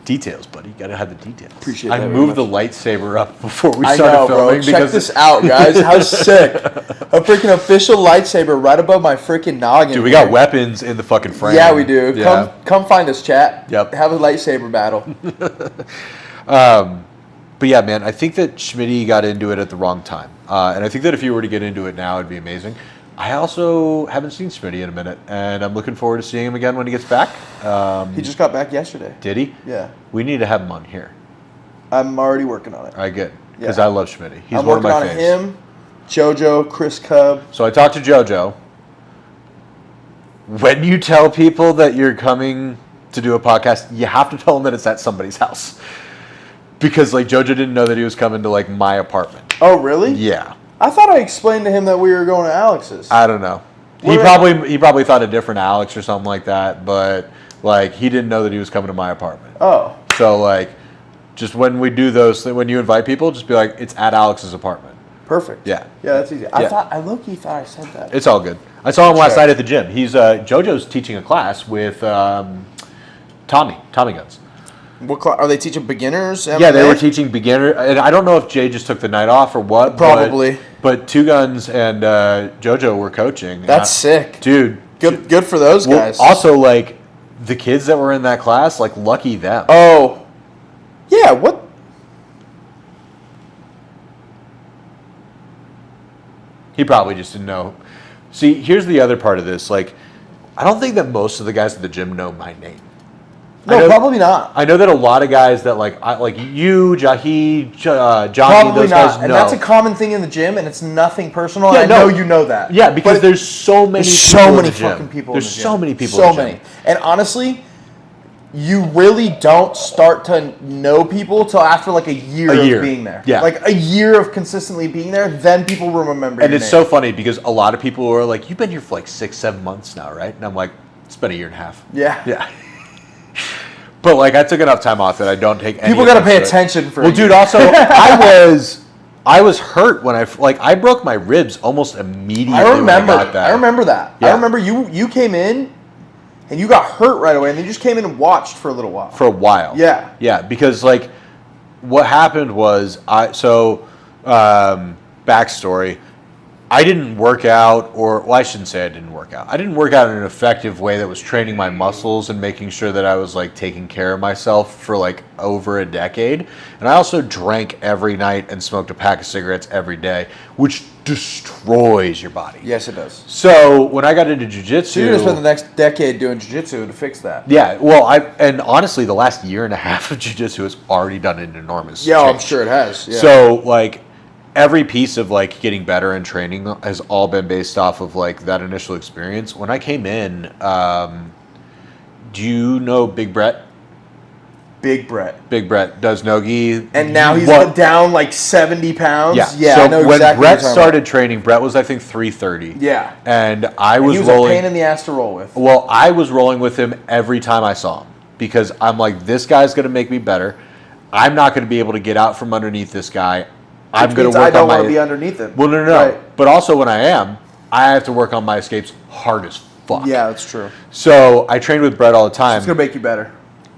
Details, buddy. You gotta have the details. Appreciate that. I moved the lightsaber up before we started filming. Bro. Check this out, guys. How sick. A freaking official lightsaber right above my freaking noggin. Dude, we got weapons in the fucking frame. Yeah, we do. Yeah. Come find us, chat. Yep. Have a lightsaber battle. But yeah, man, I think that Schmitty got into it at the wrong time. And I think that if you were to get into it now, it'd be amazing. I also haven't seen Schmitty in a minute, and I'm looking forward to seeing him again when he gets back. He just got back yesterday. Did he? Yeah. We need to have him on here. I'm already working on it. All right, good. Because I love Schmitty. He's I'm one of my working on him, JoJo, Chris Cub. So I talked to JoJo. When you tell people that you're coming to do a podcast, you have to tell them that it's at somebody's house. Because like JoJo didn't know that he was coming to like my apartment. Oh, really? Yeah. I thought I explained to him that we were going to Alex's. I don't know. He probably thought a different Alex or something like that, but like he didn't know that he was coming to my apartment. Oh. So like, just when we do those, when you invite people, just be like, it's at Alex's apartment. Perfect. Yeah. Yeah, that's easy. I low-key thought I said that. It's all good. I saw him last night at the gym. He's JoJo's teaching a class with Tommy Guns. What class? Are they teaching beginners? MMA? Yeah, they were teaching beginner, and I don't know if Jay just took the night off or what. Probably. But Two Guns and JoJo were coaching. That's sick, dude. Good for those guys. Also, like the kids that were in that class, like lucky them. Oh, yeah. What? He probably just didn't know. See, here's the other part of this. Like, I don't think that most of the guys at the gym know my name. No, probably not. I know that a lot of guys that like you, Jahi, Johnny, probably those not. guys know. And that's a common thing in the gym, and it's nothing personal. Yeah, I know you know that. Yeah, because there's so many. There's so many fucking people. There's in the gym. so many people. So many. And honestly, you really don't start to know people till after like a year of being there. Yeah. Like a year of consistently being there, then people will remember. And it's so funny because a lot of people are like, "You've been here for like 6-7 months now, right?" And I'm like, "It's been a year and a half." Yeah. Yeah. But like I took enough time off that I don't take any. People got to pay attention for. Well, dude. Also, I was hurt when I broke my ribs almost immediately. I remember. When I got that. I remember that. Yeah. I remember you came in, and you got hurt right away, and then you just came in and watched for a little while. For a while. Yeah. Yeah, because like what happened was backstory. I didn't work out, I shouldn't say I didn't work out. I didn't work out in an effective way that was training my muscles and making sure that I was like taking care of myself for like over a decade. And I also drank every night and smoked a pack of cigarettes every day, which destroys your body. Yes, it does. So when I got into jiu-jitsu, so you're gonna spend the next decade doing jiu-jitsu to fix that. Yeah, well, and honestly, the last year and a half of jiu-jitsu has already done an enormous change. I'm sure it has. Yeah. So like, every piece of like getting better and training has all been based off of like that initial experience. When I came in, do you know Big Brett? Big Brett. Big Brett does no-gi. And now he's down like 70 pounds. Yeah. Yeah, so I know when exactly Brett what you're started training, Brett was I think 330. Yeah. And I was he was rolling. a pain in the ass to roll with. Well, I was rolling with him every time I saw him because I'm like, this guy's going to make me better. I'm not going to be able to get out from underneath this guy. I'm going to work on my. I don't want to be underneath him. Well, no. Right. But also when I am, I have to work on my escapes hard as fuck. Yeah, that's true. So I train with Brett all the time. It's going to make you better.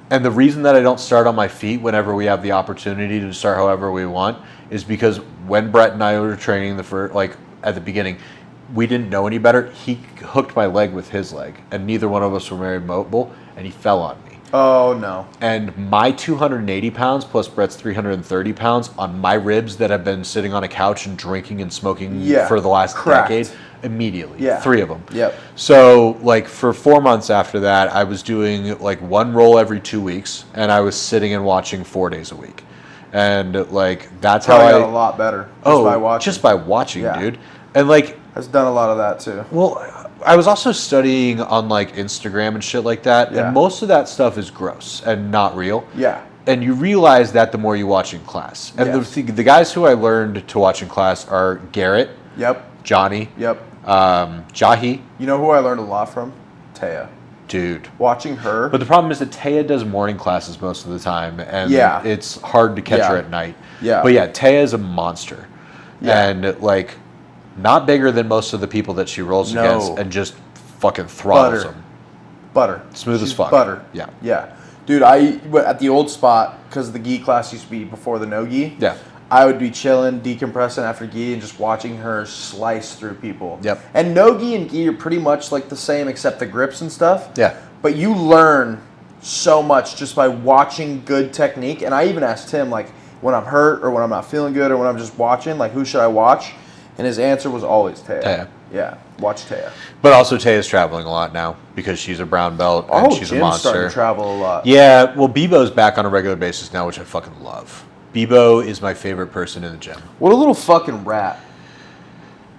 And the reason that I don't start on my feet whenever we have the opportunity to start however we want is because when Brett and I were training at the beginning, we didn't know any better. He hooked my leg with his leg, and neither one of us were very mobile, and he fell on me. Oh, no. And my 280 pounds plus Brett's 330 pounds on my ribs that have been sitting on a couch and drinking and smoking for the last decade, immediately. Yeah. 3 of them. Yep. So, like, for 4 months after that, I was doing, like, 1 roll every 2 weeks, and I was sitting and watching 4 days a week. And, like, that's how I... got a lot better by watching. Just by watching, dude. And, like... I've done a lot of that, too. Well, I was also studying on, like, Instagram and shit like that, and most of that stuff is gross and not real. Yeah. And you realize that the more you watch in class. And the guys who I learned to watch in class are Garrett. Yep. Johnny. Yep. Jahi. You know who I learned a lot from? Taya. Dude. Watching her. But the problem is that Taya does morning classes most of the time, and it's hard to catch her at night. Yeah. But yeah, Taya is a monster. Yeah. And, like, not bigger than most of the people that she rolls against, and just fucking throttles them. Butter. Smooth as fuck. Butter. Yeah. Yeah. Dude, at the old spot, because the gi class used to be before the no gi. Yeah. I would be chilling, decompressing after gi, and just watching her slice through people. Yep. And no gi and gi are pretty much like the same, except the grips and stuff. Yeah. But you learn so much just by watching good technique. And I even asked him, like, when I'm hurt or when I'm not feeling good or when I'm just watching, like, who should I watch? And his answer was always Taya. Taya. Yeah, watch Taya. But also Taya's traveling a lot now because she's a brown belt and she's a monster. Starting to travel a lot. Yeah, well, Bebo's back on a regular basis now, which I fucking love. Bebo is my favorite person in the gym. What a little fucking rat.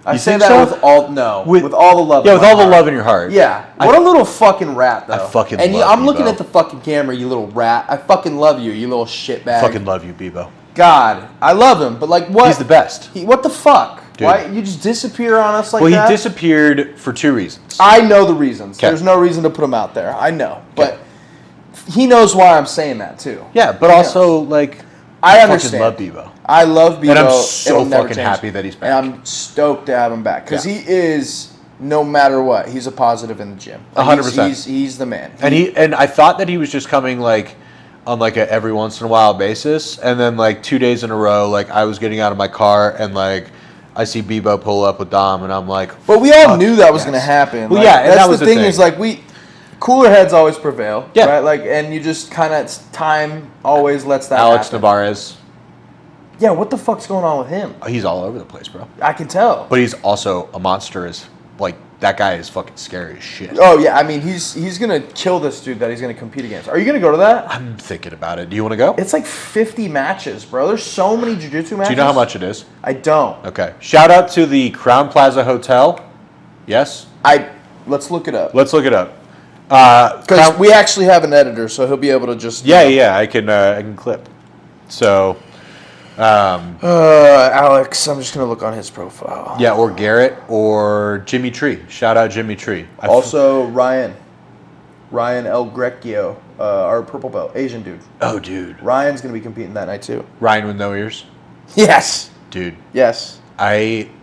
I say think that so? with all with all the love. Yeah, in with my all the heart. love in your heart. Yeah. What a little fucking rat, though. I fucking and love I'm looking Bebo. at the fucking camera, you little rat. I fucking love you, you little shitbag. I fucking love you, Bebo. God, I love him, but like what? He's the best. What the fuck? Dude. Why you just disappear on us like that? Well, he disappeared for 2 reasons. I know the reasons. Kay. There's no reason to put him out there. I know, but he knows why I'm saying that too. Yeah, but also like I fucking understand. love Bebo. I love Bebo. And I'm so It'll never fucking change. happy that he's back. And I'm stoked to have him back because he is, no matter what, he's a positive in the gym. 100%. He's the man. And I thought that he was just coming like on like a every once in a while basis, and then like 2 days in a row, like I was getting out of my car and like I see Bebo pull up with Dom, and I'm like, but we all knew that was going to happen. Well, like, yeah, and that's that was the the thing. thing. Is like cooler heads always prevail. Yeah. Right. Like, and you just kind of time always lets that. Alex happen. Navarez. Yeah, what the fuck's going on with him? He's all over the place, bro. I can tell. But he's also a monster. Like that guy is fucking scary as shit. Oh yeah, I mean he's gonna kill this dude that he's gonna compete against. Are you gonna go to that? I'm thinking about it. Do you want to go? It's like 50 matches, bro. There's so many jiu-jitsu matches. Do you know how much it is? I don't. Okay. Shout out to the Crown Plaza Hotel. Yes? Let's look it up. Let's look it up. Because we actually have an editor, so he'll be able to just... Yeah, I can clip. So... Alex, I'm just going to look on his profile. Yeah, or Garrett or Jimmy Tree. Shout out Jimmy Tree. Also, Ryan El Grecchio, our purple belt, Asian dude. Oh, dude. Ryan's going to be competing that night, too. Ryan with no ears? Yes. Dude. Yes. It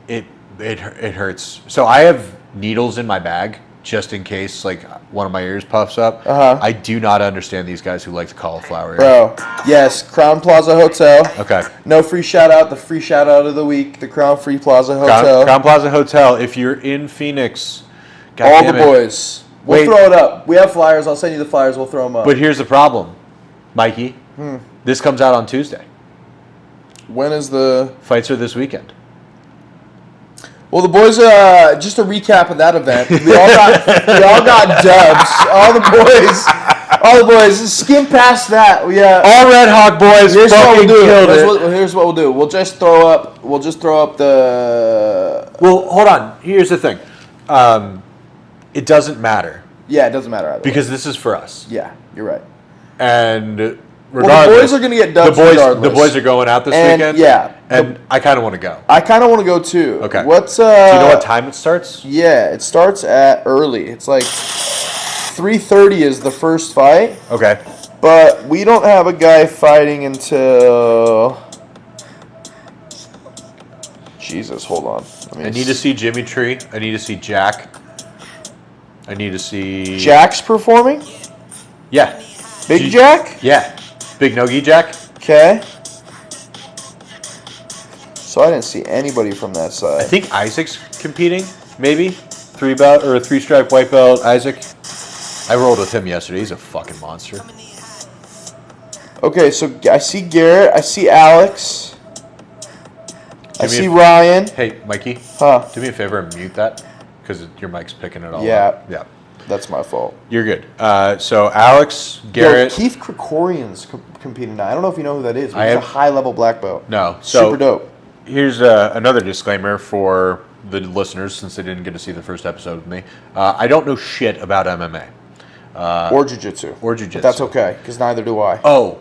hurts. So I have needles in my bag just in case like one of my ears puffs up. I do not understand these guys who like the cauliflower ear. Bro, yes, Crown Plaza Hotel. Okay. No free shout out. The free shout out of the week, the Crown Free Plaza Hotel. Crown Plaza Hotel. If you're in Phoenix, all the boys. We'll throw it up. We have flyers. I'll send you the flyers. We'll throw them up. But here's the problem, Mikey. This comes out on Tuesday. When is the... Fights are this weekend. Well, the boys, just a recap of that event. We all got dubs. All the boys All the boys, skim past that. We all Redhawk boys fucking killed it. Here's what we'll do. We'll just throw up the. Well, hold on. Here's the thing. It doesn't matter. Yeah, it doesn't matter either because this is for us. Yeah, you're right. And regardless, well, the boys are going to get dubs regardless. The boys are going out this weekend. Yeah, and I kind of want to go. I kind of want to go too. Okay. What's Do you know what time it starts? Yeah, it starts at early. It's like 3:30 is the first fight. Okay. But we don't have a guy fighting until. Jesus, hold on. I need to see Jimmy Tree. I need to see Jack. I need to see... Jack's performing? Yeah. Big Jack? Yeah. Big Nogi Jack. Okay. So I didn't see anybody from that side. I think Isaac's competing, maybe. 3-stripe white belt, Isaac. I rolled with him yesterday. He's a fucking monster. Okay, so I see Garrett. I see Alex. I see Ryan. Hey, Mikey. Huh? Do me a favor and mute that. Because your mic's picking it all up. Yeah. That's my fault. You're good. So Alex, Garrett. Yo, Keith Krikorian's competing now. I don't know if you know who that is, but he's a high-level black belt. No. Super dope. Here's another disclaimer for the listeners, since they didn't get to see the first episode with me. I don't know shit about MMA. Or jiu-jitsu. But that's okay, because neither do I. Oh,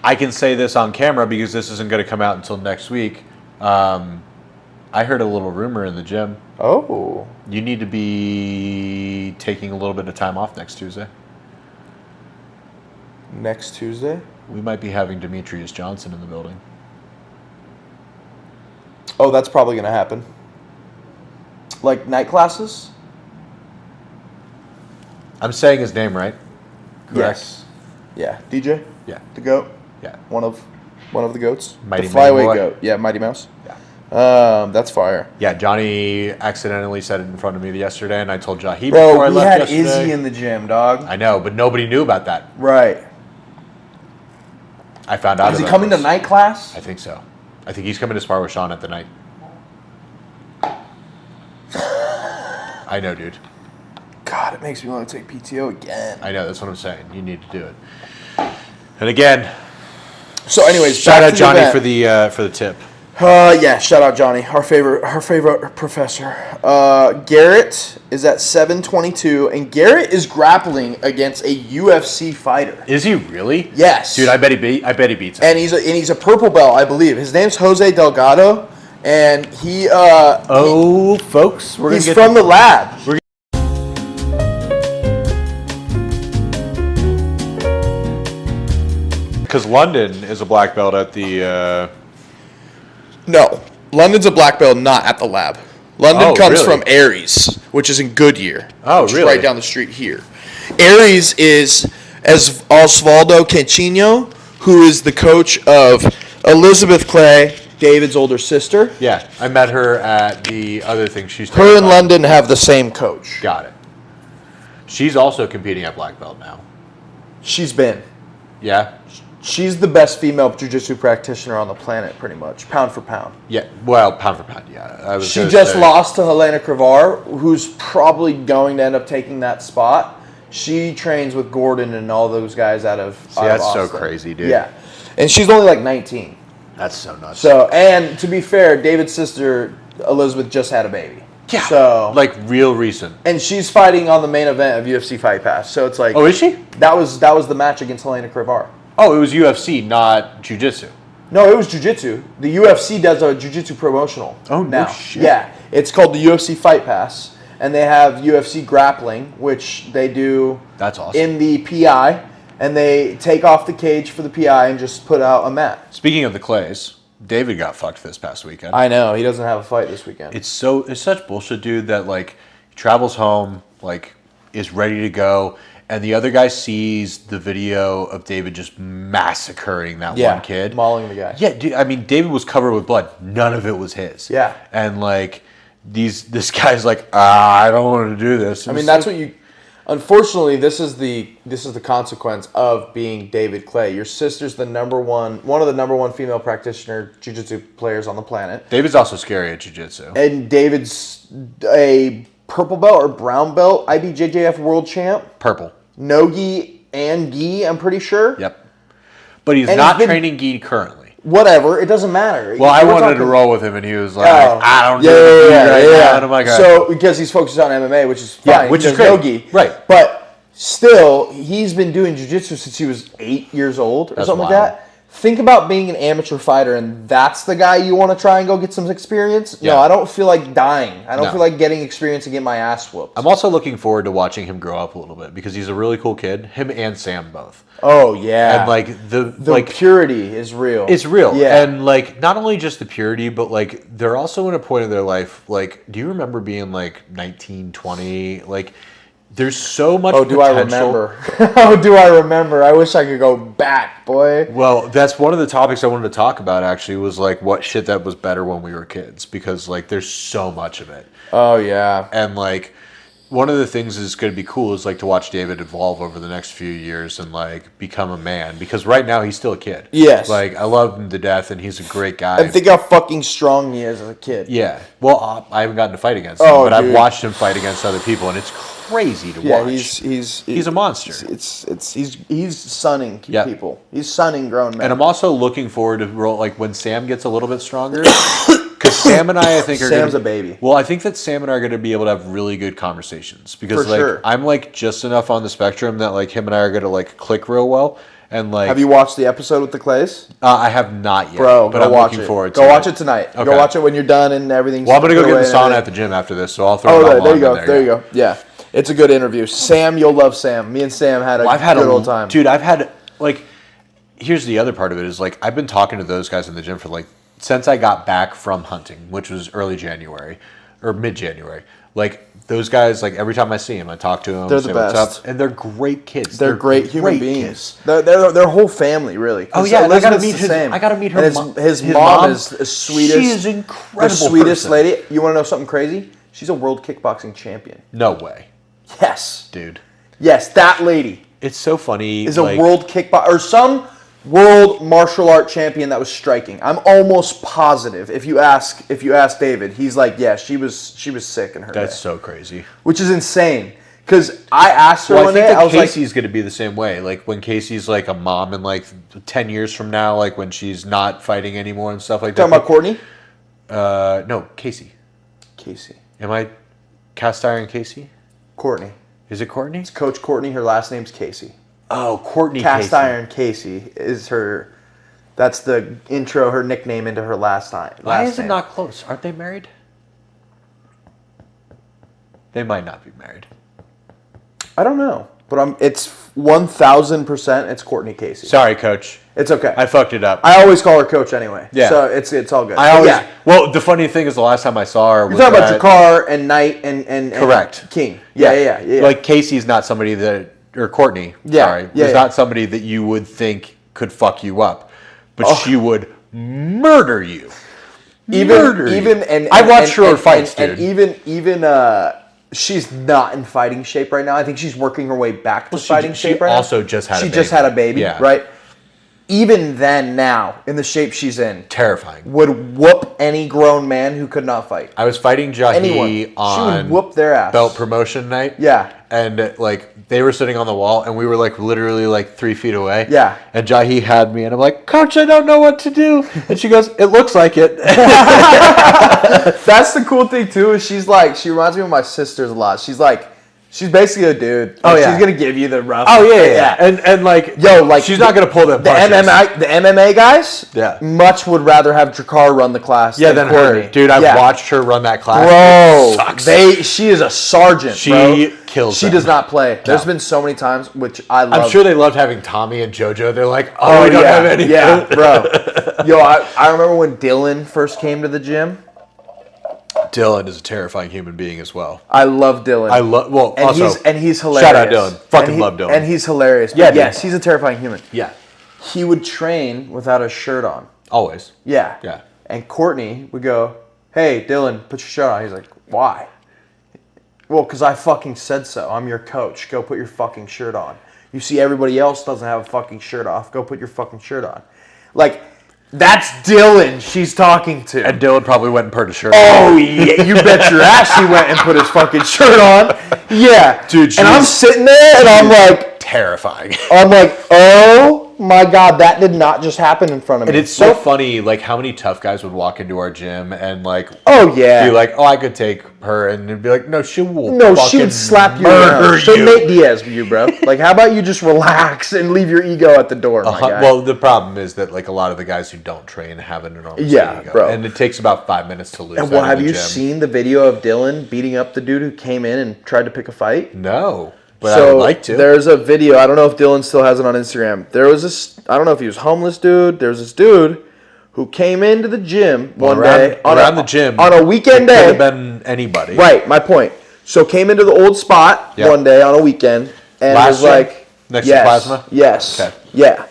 I can say this on camera because this isn't going to come out until next week. I heard a little rumor in the gym. Oh. You need to be taking a little bit of time off next Tuesday. Next Tuesday? We might be having Demetrius Johnson in the building. Oh, that's probably going to happen. Like night classes? I'm saying his name right. Correct? Yes. Yeah. DJ? Yeah. The GOAT? Yeah. One of the GOATs? Mighty the flyweight boy. GOAT. Yeah, Mighty Mouse. Yeah. That's fire. Yeah, Johnny accidentally said it in front of me yesterday, and I told Jahi Bro, before I left yesterday. we had Izzy in the gym, dog. I know, but nobody knew about that. Right. I found out. Is he coming to night class? I think so. I think he's coming to spar with Sean at the night. I know, dude. God, it makes me want to take PTO again. I know, that's what I'm saying. You need to do it. And again, so anyways, shout out Johnny for the tip. Yeah, shout out Johnny, our favorite professor. Garrett is at 722, and Garrett is grappling against a UFC fighter. Is he really? Yes, dude. I bet he beats him. And he's a purple belt, I believe. His name's Jose Delgado, and he folks, he's from the lab. Because London is a black belt at the. No, London's a black belt, not at the lab. London comes from Aries, which is in Goodyear. Oh, which really? is right down the street here. Aries is Osvaldo Cancino, who is the coach of Elizabeth Clay, David's older sister. Yeah, I met her at the other thing. Her and London have the same coach. Got it. She's also competing at black belt now. She's been. Yeah? She's the best female jiu-jitsu practitioner on the planet, pretty much, pound for pound. Yeah, well, pound for pound, yeah. She just lost to Helena Cravar, who's probably going to end up taking that spot. She trains with Gordon and all those guys out of that's Austin. so crazy, dude. Yeah, and she's only like 19. That's so nuts. So, and to be fair, David's sister, Elizabeth, just had a baby. Yeah, so like real recent. And she's fighting on the main event of UFC Fight Pass. So it's like... Oh, is she? That was the match against Helena Cravar. Oh, it was UFC, not jiu-jitsu. No, it was jiu-jitsu. The UFC does a jiu-jitsu promotional. Oh, now. No shit. Yeah. It's called the UFC Fight Pass. And they have UFC grappling, which they do That's awesome. in the PI. And they take off the cage for the PI and just put out a mat. Speaking of the Clays, David got fucked this past weekend. I know. He doesn't have a fight this weekend. It's such bullshit, dude, that like he travels home, like is ready to go, and the other guy sees the video of David just massacring that one kid. Mauling the guy. Yeah, dude, I mean, David was covered with blood. None of it was his. Yeah. And like this guy's like, I don't want to do this. I mean, that's what you... Unfortunately, this is the consequence of being David Clay. Your sister's one of the number one female practitioner jiu-jitsu players on the planet. David's also scary at jiu-jitsu. And David's a purple belt or brown belt IBJJF world champ. Purple. Nogi and Guy, I'm pretty sure. Yep. But he's And not he's been- training Guy currently. Whatever, it doesn't matter. Well, I We're wanted to talking- roll with him, and he was like, Oh. I don't do it right now. And I'm like, all right. So, because he's focused on MMA, which is fine. Yeah, which He is does great. no-gi. Right. But still, he's been doing jiu-jitsu since he was 8 years old or That's something wild. like that. Think about being an amateur fighter, and that's the guy you want to try and go get some experience? Yeah. No, I don't feel like dying. I don't No. feel like getting experience and get my ass whooped. I'm also looking forward to watching him grow up a little bit because he's a really cool kid. Him and Sam both. Oh, yeah. And like the like purity is real. it's real. Yeah. And like not only just the purity, but like they're also in a point of their life. Like, do you remember being like 19, 20? Like there's so much Oh, do I potential. remember? Oh, do I remember? I wish I could go back, boy. Well, that's one of the topics I wanted to talk about actually was like what shit that was better when we were kids because like there's so much of it. Oh, yeah. And like one of the things that's going to be cool is like to watch David evolve over the next few years and like become a man because right now he's still a kid. Yes. Like I love him to death and he's a great guy. And think how fucking strong he is as a kid. Yeah. Well, I haven't gotten to fight against him, Oh, but I've dude. watched him fight against other people and it's crazy to Yeah, watch. he's a monster. He's sunning Yeah. people. He's sunning grown men. And I'm also looking forward to like when Sam gets a little bit stronger. Because Sam and I think are Sam's gonna, a baby. Well, I think that Sam and I are going to be able to have really good conversations because For like sure. I'm like just enough on the spectrum that like him and I are going to like click real well. And like, Have you watched the episode with the Clays? I have not yet, Bro, but go I'm watch looking it. forward to Go it. watch it tonight. Okay. Go watch it when you're done and everything's Well, I'm going to go put get away the and sauna everything. at the gym after this, so I'll throw Oh, it there on you go. in There you go. Yeah. It's a good interview. Sam, you'll love Sam. Me and Sam had a I've had good a old time. dude. I've had like. Here's the other part of it is like I've been talking to those guys in the gym for like since I got back from hunting, which was early January or mid January. Like those guys, like every time I see them, I talk to them, They're say the what's best. up, and they're great kids. They're great human kids. beings. They're whole family, really. Oh yeah, and I gotta Elizabeth's meet the his. same. I gotta meet her. And his mom is the sweetest. She is incredible. The sweetest person. lady. You want to know something crazy? She's a world kickboxing champion. No way, Yes. dude. Yes, that lady It's so funny. is a like, world kickbox or some world martial art champion that was striking. I'm almost positive. If you ask David, he's like, yeah, she was sick in her That's day, so crazy. which is insane. Because I asked her Well, I one think day, that I was like, Casey's going to be the same way. Like when Casey's like a mom in like 10 years from now, like when she's not fighting anymore and stuff like that. talking about Courtney. No, Casey. Casey, Am I cast iron Casey? Courtney. Is it Courtney? It's Coach Courtney. Her last name's Casey. Oh, Courtney Cast Casey. Iron Casey is her. That's the intro, her nickname into her last time. Why is it not close? Aren't they married? They might not be married. I don't know, but it's 1,000%. It's Courtney Casey. Sorry, Coach. It's okay. I fucked it up. I always call her Coach anyway. Yeah. So it's all good. I But always. yeah. Well, the funny thing is, the last time I saw her was You're talking about at- Jakar and Knight and Correct. King. Yeah. Like Casey's not somebody that, or Courtney. Yeah, Sorry, yeah, is yeah. not somebody that you would think could fuck you up, but she would murder you. Murder you. even and I watched and, her and, fights, and, dude. And even she's not in fighting shape right now. I think she's working her way back to fighting shape right now. also just had a She baby. just had a baby, Yeah. right? Even then, now in the shape she's in, Terrifying. would whoop any grown man who could not fight. I was fighting Jahi Anyone. She on would whoop their ass. belt promotion night. Yeah. And like they were sitting on the wall, and we were like literally like 3 feet away. Yeah. And Jahi had me, and I'm like, Coach, I don't know what to do. And she goes, it looks like it. That's the cool thing too. Is she reminds me of my sisters a lot. She's basically a dude. Oh, Like, yeah. She's gonna give you the rough. Oh yeah. And like, Yo, like she's not gonna pull them the punches. MMA guys. Yeah. Much would rather have Jakar run the class. Yeah, than Courtney. her, dude. I've Yeah. watched her run that class. Bro, It sucks. she is a sergeant. She bro. kills She them. does not play. There's No. been so many times which I love. I'm sure they loved having Tommy and JoJo. They're like, oh, we don't yeah, have anything. yeah, bro. Yo, I remember when Dylan first came to the gym. Dylan is a terrifying human being as well. I love Dylan. I love. Well, and also, he's hilarious. shout out Dylan. Fucking And love Dylan. And he's hilarious. But Yeah, dude. yes, he's a terrifying human. yeah, He would train without a shirt on. always. Yeah. Yeah. And Courtney would go, hey, Dylan, put your shirt on. He's like, why? Well, because I fucking said so. I'm your coach. Go put your fucking shirt on. You see everybody else doesn't have a fucking shirt off. Go put your fucking shirt on. Like, that's Dylan she's talking to. And Dylan probably went and put a shirt. Oh, yeah. You bet your ass he went and put his fucking shirt on. Yeah. Dude, and I'm she's sitting there and I'm like, terrifying. I'm like, oh my God, that did not just happen in front of me. And it's so funny, like, how many tough guys would walk into our gym and, like, oh yeah, be like, oh, I could take her, and it'd be like, no, she will she would slap you murder around. She'll you. Nate Diaz you, bro. Like, how about you just relax and leave your ego at the door, my guy? Well, the problem is that, like, a lot of the guys who don't train have an enormous ego. Bro. And it takes about 5 minutes to lose. And well, have you seen the video of Dylan beating up the dude who came in and tried to pick a fight? No. But I would like to. There's a video. I don't know if Dylan still has it on Instagram. There was this. I don't know if he was homeless dude. There's this dude who came into the gym one day on a weekend day. Could have been anybody. Right. My point. So came into the old spot one day on a weekend and was like, next to Plasma. Yes. Okay. Yeah.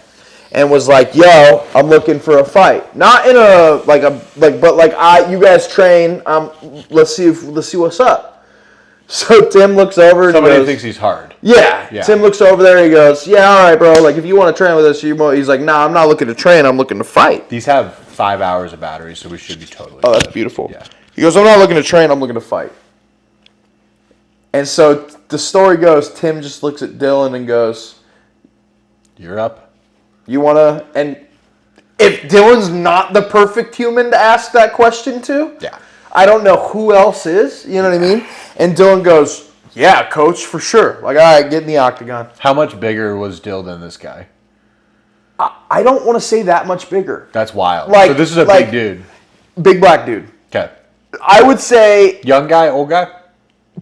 And was like, yo, I'm looking for a fight. Not in a but you guys train. Let's see what's up. So Tim looks over and somebody goes, thinks he's hard. Yeah. Tim looks over there and he goes, yeah, all right, bro. Like, if you want to train with us, he's like, nah, I'm not looking to train. I'm looking to fight. These have 5 hours of battery, so we should be totally Oh, that's beautiful. Yeah. He goes, I'm not looking to train. I'm looking to fight. And so the story goes, Tim just looks at Dylan and goes, you're up. You want to? And if Dylan's not the perfect human to ask that question to, I don't know who else is. You know what I mean? And Dylan goes, yeah, coach, for sure. Like, all right, get in the octagon. How much bigger was Dill than this guy? I don't want to say that much bigger. That's wild. Like, so this is a big dude. Big black dude. Okay. I would say... Young guy, old guy?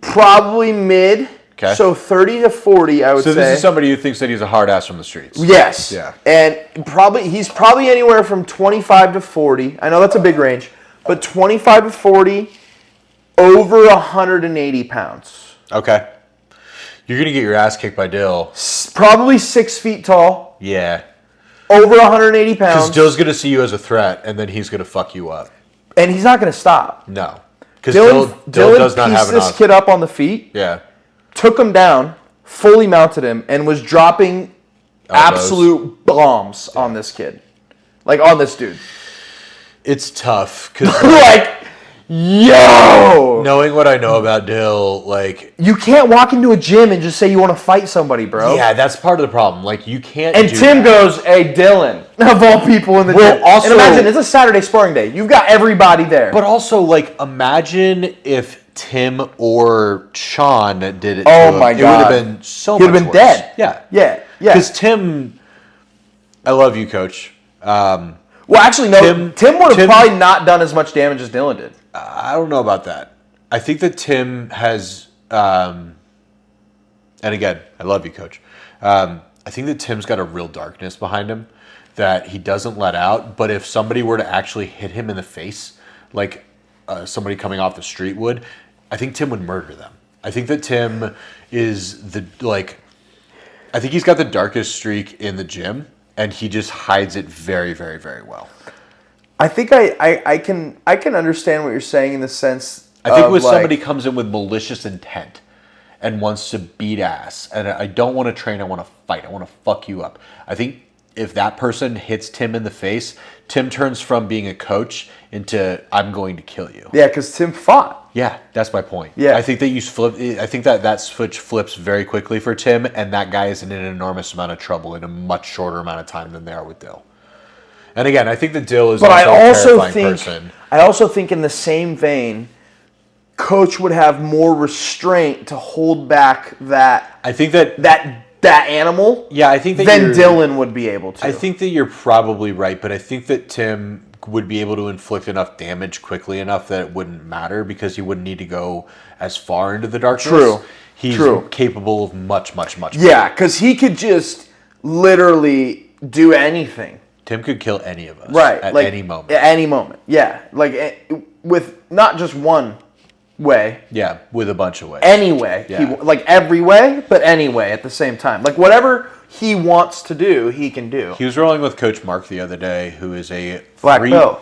Probably mid. Okay. So 30 to 40, I would say. So this is somebody who thinks that he's a hard ass from the streets. Yes. Yeah. And he's probably anywhere from 25 to 40. I know that's a big range. But 25 to 40, over 180 pounds. Okay. You're going to get your ass kicked by Dill. Probably 6 feet tall. Yeah. Over 180 pounds. Because Dill's going to see you as a threat, and then he's going to fuck you up. And he's not going to stop. No. Because Dill does not have pieced this kid up on the feet. Yeah. Took him down, fully mounted him, and was dropping absolute bombs on this kid. Like, on this dude. It's tough because yo, knowing what I know about Dill, like, you can't walk into a gym and just say you want to fight somebody, bro. Yeah, that's part of the problem. Like, you can't. And Tim goes, "Hey, Dylan, of all people in the gym." Also, and imagine it's a Saturday sparring day. You've got everybody there. But also, like, imagine if Tim or Sean did it. Oh my God, it would have been so much worse. He'd have been dead. Yeah. Because Tim, I love you, Coach. Well, actually, no. Tim would have probably not done as much damage as Dylan did. I don't know about that. I think that Tim has, and again, I love you, Coach. I think that Tim's got a real darkness behind him that he doesn't let out. But if somebody were to actually hit him in the face, like somebody coming off the street would, I think Tim would murder them. I think that Tim is I think he's got the darkest streak in the gym. And he just hides it very, very, very well. I think I can understand what you're saying in the sense. I think when somebody comes in with malicious intent and wants to beat ass, and I don't want to train, I want to fight, I want to fuck you up. I think if that person hits Tim in the face, Tim turns from being a coach into I'm going to kill you. Yeah, because Tim fought. Yeah, that's my point. Yeah, I think that I think that switch flips very quickly for Tim, and that guy is in an enormous amount of trouble in a much shorter amount of time than they are with Dill. And again, I think that Dill is a terrifying person. I also think in the same vein, Coach would have more restraint to hold back that. I think that animal. Yeah, I think that than Dylan would be able to. I think that you're probably right, but I think that Tim would be able to inflict enough damage quickly enough that it wouldn't matter because he wouldn't need to go as far into the darkness. True. He's capable of much, much, much more. Yeah, because he could just literally do anything. Tim could kill any of us. Right. At like, any moment. At any moment. Yeah. Like, with not just one way. Yeah, with a bunch of ways. Any way. Yeah. Like, every way, but any way at the same time. Like, whatever he wants to do, he can do. He was rolling with Coach Mark the other day, who is a black belt.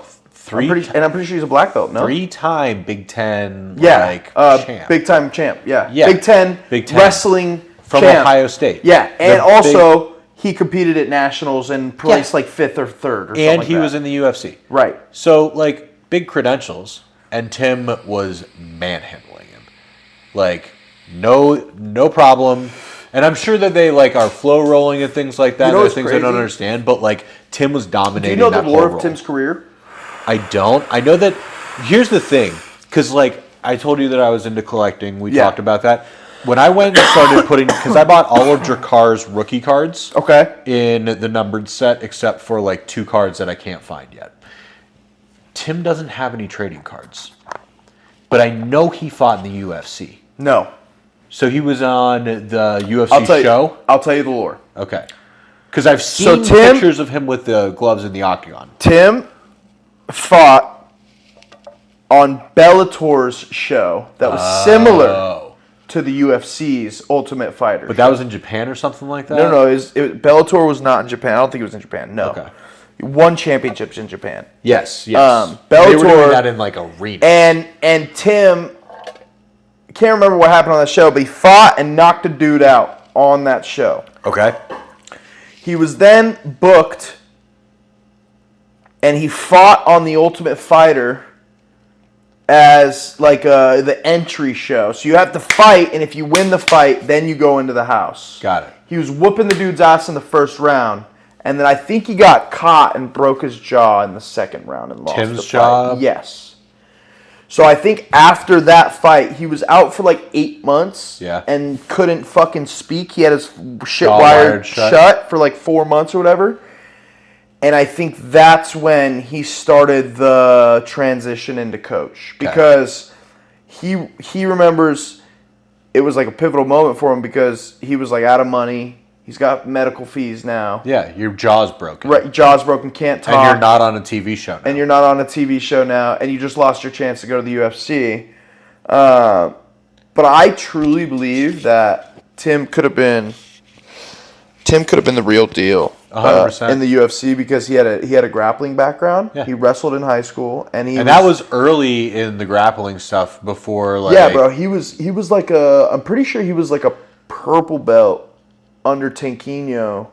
I'm pretty sure he's a black belt, no? 3-time Big Ten champ. Big time champ, yeah. Big Ten wrestling from champ. Ohio State. Yeah, and also he competed at nationals and placed like 5th or 3rd or something and he was in the UFC. Right. So, like, big credentials, and Tim was manhandling him. Like, no problem. And I'm sure that they like are flow rolling and things like that. You know There's what's things I don't crazy? understand, but like Tim was Do dominating you know that the lore whole of role. Tim's career? I don't. I know that. Here's the thing, because like I told you that I was into collecting. We talked about that. When I went and started putting, because I bought all of Drakar's rookie cards. Okay. In the numbered set, except for like 2 cards that I can't find yet. Tim doesn't have any trading cards, but I know he fought in the UFC. No. So he was on the UFC show? I'll tell you the lore. Okay. Because I've seen pictures of him with the gloves in the octagon. Tim fought on Bellator's show that was similar to the UFC's Ultimate Fighter. But that was in Japan or something like that? No. Bellator was not in Japan. I don't think it was in Japan. No. Okay. He won championships in Japan. Yes. Bellator, they were doing that in like arenas. And Tim, I can't remember what happened on that show, but he fought and knocked a dude out on that show. Okay. He was then booked, and he fought on the Ultimate Fighter as like the entry show. So you have to fight, and if you win the fight, then you go into the house. Got it. He was whooping the dude's ass in the first round, and then I think he got caught and broke his jaw in the second round and lost Tim's the fight. jaw? Yes. So I think after that fight, he was out for like 8 months. Yeah. And couldn't fucking speak. He had his shit Jaw wired shut for like 4 months or whatever. And I think that's when he started the transition into coach. Because he remembers it was like a pivotal moment for him because he was like out of money. He's got medical fees now. Yeah, your jaw's broken. Right, jaw's broken, can't talk. And you're not on a TV show now. And you're not on a TV show now, and you just lost your chance to go to the UFC. But I truly believe that Tim could have been the real deal 100%. in the UFC because he had a grappling background. Yeah. He wrestled in high school, and that was early in the grappling stuff before like yeah, bro. He was like I'm pretty sure he was like a purple belt under Tanquinho.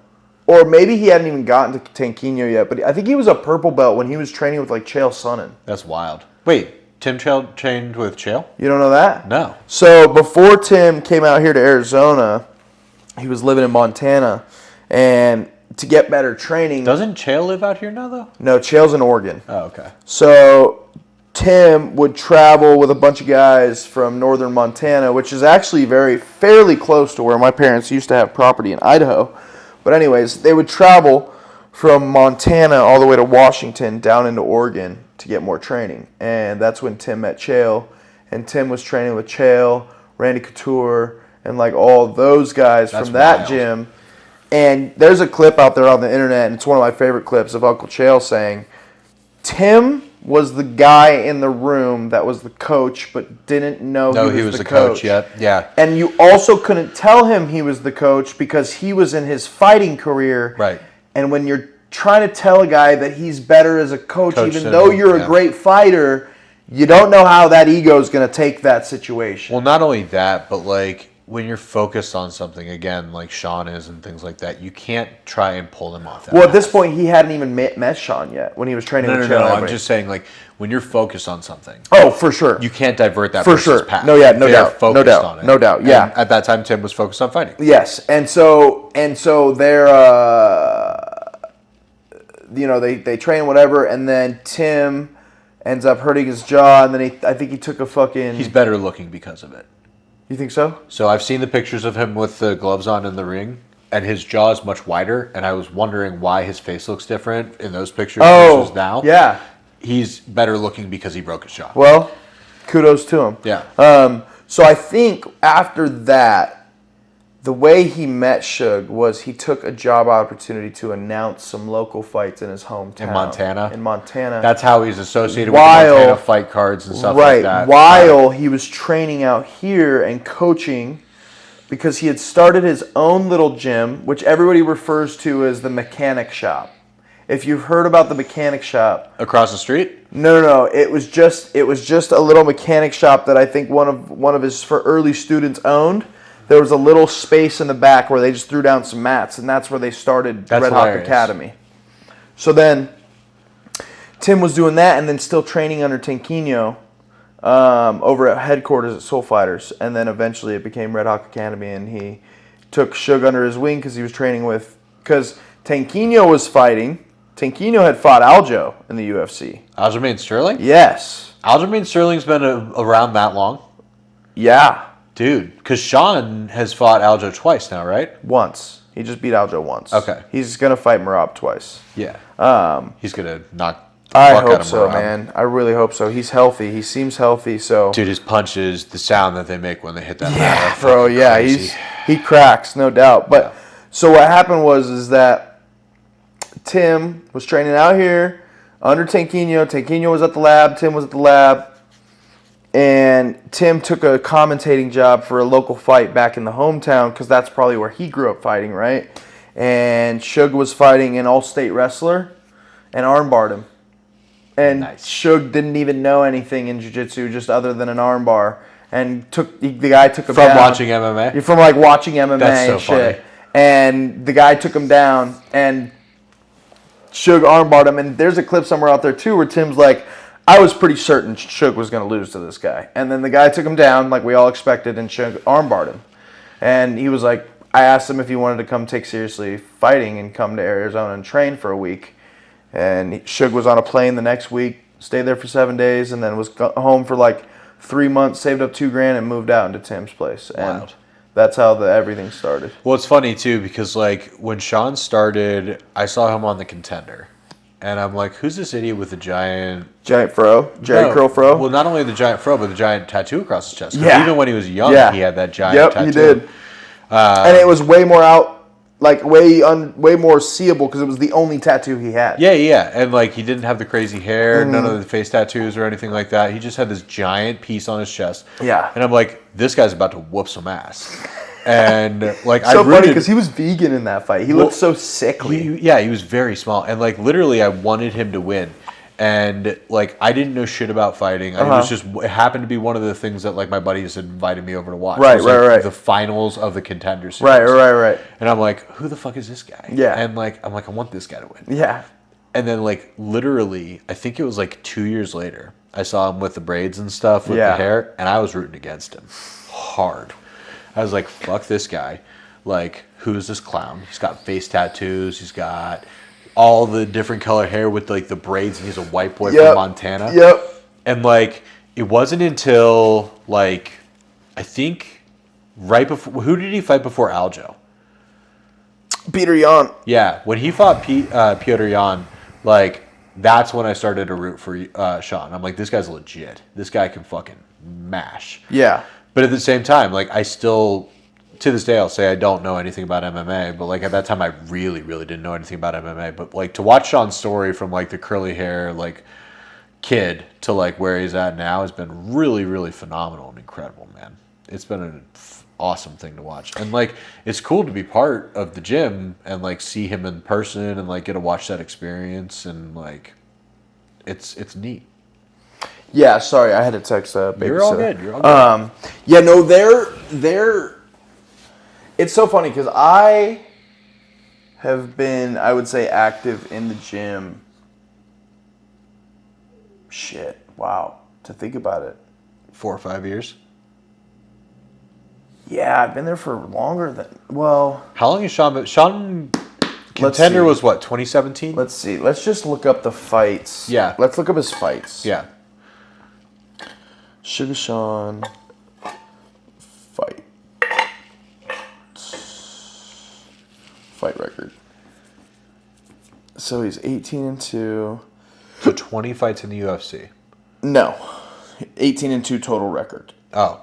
Or maybe he hadn't even gotten to Tanquinho yet, but I think he was a purple belt when he was training with like Chael Sonnen. That's wild. Wait, Tim trained with Chael? You don't know that? No. So before Tim came out here to Arizona, he was living in Montana, and to get better training. Doesn't Chael live out here now though? No, Chael's in Oregon. Oh, okay. So Tim would travel with a bunch of guys from northern Montana, which is actually fairly close to where my parents used to have property in Idaho. But anyways, they would travel from Montana all the way to Washington down into Oregon to get more training. And that's when Tim met Chael. And Tim was training with Chael, Randy Couture, and like all those guys from that gym. And there's a clip out there on the internet, and it's one of my favorite clips of Uncle Chael saying, Tim was the guy in the room that was the coach, but didn't know he was the coach yet. Yeah. And you also couldn't tell him he was the coach because he was in his fighting career. Right. And when you're trying to tell a guy that he's better as a coach even though you're a great fighter, you don't know how that ego is going to take that situation. Well, not only that, but like when you're focused on something, again, like Sean is and things like that, you can't try and pull him off that Well, at path. this point, he hadn't even met Sean yet when he was training with Chael. No. I'm just saying, like, when you're focused on something. Oh, for sure. You can't divert that for person's sure. path. No, yeah, no They're doubt. focused No doubt. on it. No doubt. Yeah. And at that time, Tim was focused on fighting. Yes. And so they're, they train whatever, and then Tim ends up hurting his jaw, and then I think he took a fucking... He's better looking because of it. You think so? So I've seen the pictures of him with the gloves on in the ring, and his jaw is much wider, and I was wondering why his face looks different in those pictures versus now. Yeah. He's better looking because he broke his jaw. Well, kudos to him. Yeah. So I think after that, the way he met Suge was he took a job opportunity to announce some local fights in his hometown. In Montana? In That's how he's associated with the Montana fight cards and stuff like that. While he was training out here and coaching, because he had started his own little gym, which everybody refers to as the mechanic shop. If you've heard about the mechanic shop... Across the street? No. It was just a little mechanic shop that I think one of his early students owned. There was a little space in the back where they just threw down some mats, and that's where they started Redhawk Academy. So then Tim was doing that and then still training under Tanquinho over at headquarters at Soul Fighters, and then eventually it became Redhawk Academy, and he took Suge under his wing because he was training with... Because Tanquinho was fighting. Tanquinho had fought Aljo in the UFC. Aljamain Sterling? Yes. Aljamain Sterling's been around that long? Yeah. Dude, because Sean has fought Aljo twice now, right? Once. He just beat Aljo once. Okay. He's going to fight Merab twice. Yeah. He's going to knock the I fuck out hope of so, Merab. man. I really hope so. He's healthy. He seems healthy, so... Dude, his punches, the sound that they make when they hit that Yeah, mat, bro, yeah. crazy. He cracks, no doubt. But so what happened is that Tim was training out here under Tanquinho. Tanquinho was at the lab. Tim was at the lab. And Tim took a commentating job for a local fight back in the hometown because that's probably where he grew up fighting, right? And Suge was fighting an all-state wrestler and armbarred him. And Nice. Suge didn't even know anything in jiu-jitsu just other than an armbar. And the guy took him From down. watching MMA? You're from like watching MMA That's so and shit. funny. And the guy took him down and Suge armbarred him. And there's a clip somewhere out there too where Tim's like, I was pretty certain Suge was going to lose to this guy. And then the guy took him down like we all expected and Suge armbarred him. And he was like, I asked him if he wanted to come take seriously fighting and come to Arizona and train for a week. And Suge was on a plane the next week, stayed there for 7 days, and then was home for like 3 months, saved up $2,000 and moved out into Tim's place. And Wild. that's how everything started. Well, it's funny, too, because, like, when Sean started, I saw him on The Contender. And I'm like, who's this idiot with the giant... Giant fro? Jerry No. curl fro? Well, not only the giant fro, but the giant tattoo across his chest. 'Cause Yeah. even when he was young, Yeah. he had that giant Yep, tattoo. he did. And it was way more out, like way more seeable because it was the only tattoo he had. Yeah. And, like, he didn't have the crazy hair, Mm-hmm. none of the face tattoos or anything like that. He just had this giant piece on his chest. Yeah. And I'm like, this guy's about to whoop some ass. And, like, So I funny rooted... because he was vegan in that fight. He looked so sickly. He was very small. And, like, literally, I wanted him to win. And, like, I didn't know shit about fighting. It happened to be one of the things that, like, my buddies had invited me over to watch. Right, It was, like, right. The finals of the Contender Series. Right. And I'm like, who the fuck is this guy? Yeah. And, like, I want this guy to win. Yeah. And then, like, literally, I think it was, like, 2 years later, I saw him with the braids and stuff, with Yeah. the hair, and I was rooting against him. Hard. I was like, fuck this guy. Like, who's this clown? He's got face tattoos. He's got all the different color hair with, like, the braids, and he's a white boy from Montana. Yep. And, like, it wasn't until, like, I think right before... Who did he fight before Aljo? Peter Yan. Yeah, when he fought Piotr Jan, like, that's when I started to root for Sean. I'm like, this guy's legit. This guy can fucking mash. Yeah. But at the same time, like, I still, to this day, I'll say I don't know anything about MMA. But, like, at that time, I really, really didn't know anything about MMA. But, like, to watch Sean's story from, like, the curly hair, like, kid to, like, where he's at now has been really, really phenomenal and incredible, man. It's been an awesome thing to watch. And, like, it's cool to be part of the gym and, like, see him in person and, like, get to watch that experience. And, like, it's neat. Yeah, sorry, I had to text a babysitter. You're all good. You're all good. Yeah, no, they're. It's so funny because I have been, I would say, active in the gym. Shit, wow, to think about it. 4 or 5 years. Yeah, I've been there for longer than. Well, How long is Sean? Sean Contender see. was what, 2017? let's see. Let's just look up the fights. Yeah. Let's look up his fights. Yeah. Sugar Sean fight record. So he's 18-2. So 20 fights in the UFC. No, 18-2 total record. Oh.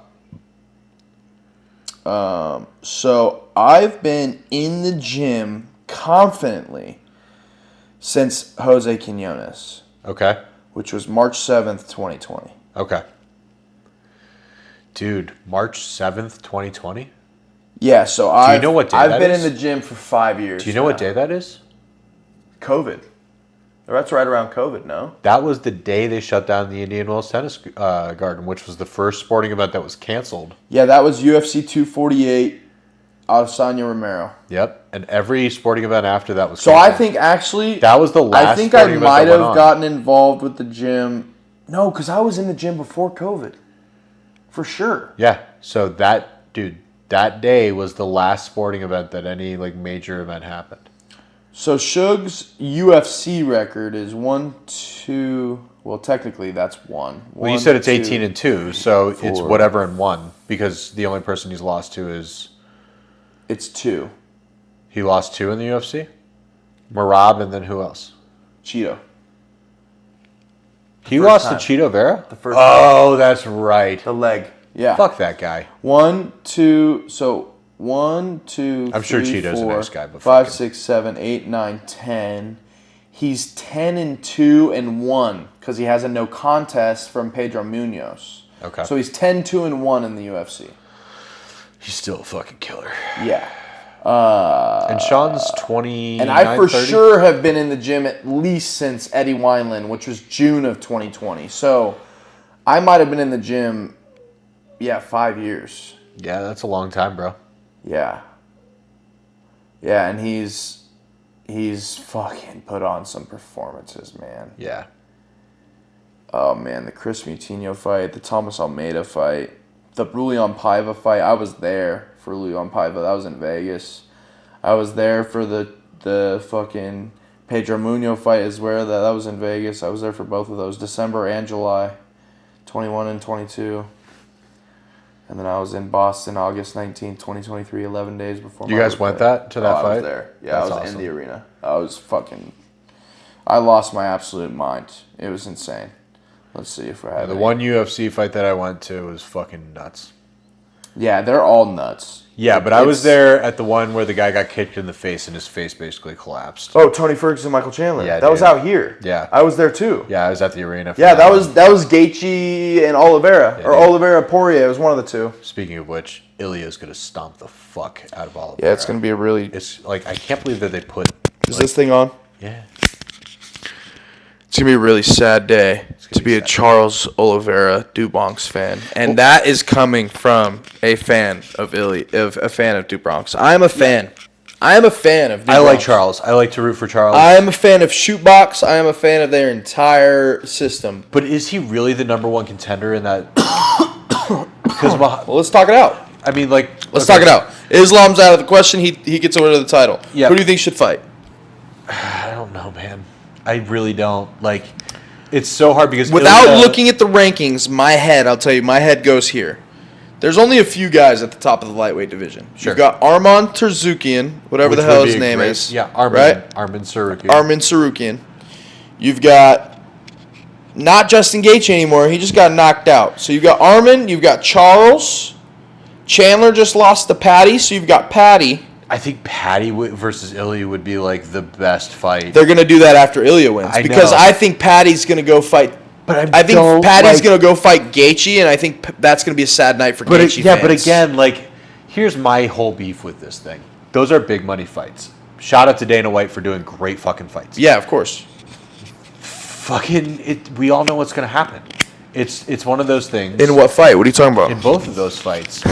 So I've been in the gym confidently since Jose Quinones, Okay. which was March 7th, 2020. Okay. Dude, March 7th, 2020? Yeah, so you know what day I've that been is? in the gym for 5 years. Do you know what day that is? COVID. That's right around COVID, no? That was the day they shut down the Indian Wells Tennis Garden, which was the first sporting event that was canceled. Yeah, that was UFC 248, Adesanya Romero. Yep. And every sporting event after that was So I canceled. think actually... That was the last I think I sporting event might that went have on. gotten involved with the gym. No, because I was in the gym before COVID. For sure. Yeah. So that, dude, that day was the last sporting event that any like major event happened. So Suge's UFC record is 1-2. Well, technically that's one. Well, you said it's 18-2, so it's whatever and 1 because the only person he's lost to is. It's 2. He lost 2 in the UFC. Marab and then who else? Cheeto. He lost to Cheeto Vera? The first Oh, that's right. The leg. Yeah. Fuck that guy. 1, 2. So 1, 2. I'm sure 3, Cheeto's 4, a nice guy, but 5, fuck him. 6, 7, 8, 9, 10. He's 10-2-1 because he has a no contest from Pedro Munoz. Okay. So he's 10-2-1 in the UFC. He's still a fucking killer. Yeah. And Sean's 20. And I for sure have been in the gym at least since Eddie Wineland, which was June of 2020. So I might have been in the gym, 5 years. Yeah, that's a long time, bro. Yeah. Yeah, and he's fucking put on some performances, man. Yeah. Oh, man, the Chris Moutinho fight, the Thomas Almeida fight, the Rulian Paiva fight. I was there for Rulian Paiva. That was in Vegas. I was there for the fucking Pedro Munoz fight as well. That was in Vegas. I was there for both of those, December and July, 21 and 22. And then I was in Boston August 19th, 2023, 11 days before You guys went to that fight? I was there. Yeah, That's I was awesome. in the arena. I lost my absolute mind. It was insane. Let's see if I have The any. one UFC fight that I went to was fucking nuts. Yeah, they're all nuts. Yeah, but I was there at the one where the guy got kicked in the face and his face basically collapsed. Oh, Tony Ferguson, Michael Chandler. Yeah, that was dude. out here. Yeah. I was there too. Yeah, I was at the arena. For Yeah, that was Gaethje and Oliveira, Yeah, or dude. Oliveira Poirier. It was one of the two. Speaking of which, Ilya's gonna stomp the fuck out of all of Yeah, it's gonna be a really. It's like I can't believe that they put. Is this thing on? Yeah. It's gonna be a really sad day to be be a sad. Charles Oliveira Dubronx fan, and that is coming from a fan of a fan of Dubronx. I am a fan. I am a fan of. Dubronx. I like Charles. I like to root for Charles. I am a fan of Shootbox. I am a fan of their entire system. But is he really the number one contender in that? Because Well, let's talk it out. I mean, like, Let's talk it out. Islam's out of the question. He gets away to the title. Yeah. Who do you think should fight? I don't know, man. I really don't. Like, it's so hard because Without Ilya- looking at the rankings, I'll tell you, my head goes here. There's only a few guys at the top of the lightweight division. Sure. You've got Arman Terzukian, whatever which the hell would his be a name great- is. Yeah, Armin. Right? Armin Sarukian. Arman Sarukian. You've got not Justin Gaethje anymore. He just got knocked out. So you've got Arman. You've got Charles. Chandler just lost to Patty, so you've got Patty. I think Patty versus Ilya would be like the best fight. They're going to do that after Ilya wins. I Because know. I think Patty's going to go fight. But I think Patty's going to go fight Gaethje, and I think that's going to be a sad night for Gaethje fans. But again, like, here's my whole beef with this thing. Those are big money fights. Shout out to Dana White for doing great fucking fights. Yeah, of course. We all know what's gonna happen. It's one of those things. In what fight? What are you talking about? In both of those fights.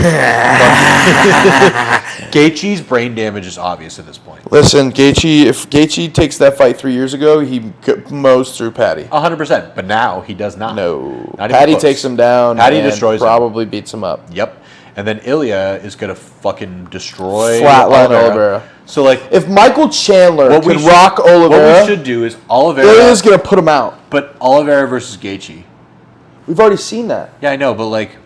Gaethje's brain damage is obvious at this point. Listen, if Gaethje takes that fight 3 years ago, he mows through Patty. 100%. But now he does not. No. Not even Patty close. takes him down. Patty and destroys him. probably beats him up. Yep. And then Ilya is gonna fucking destroy Flatline Oliveira. So like, If Michael Chandler what we could should- rock what Oliveira, we should do is Oliveira. Ilya's going to put him out. But Oliveira versus Gaethje. We've already seen that. Yeah, I know, but like,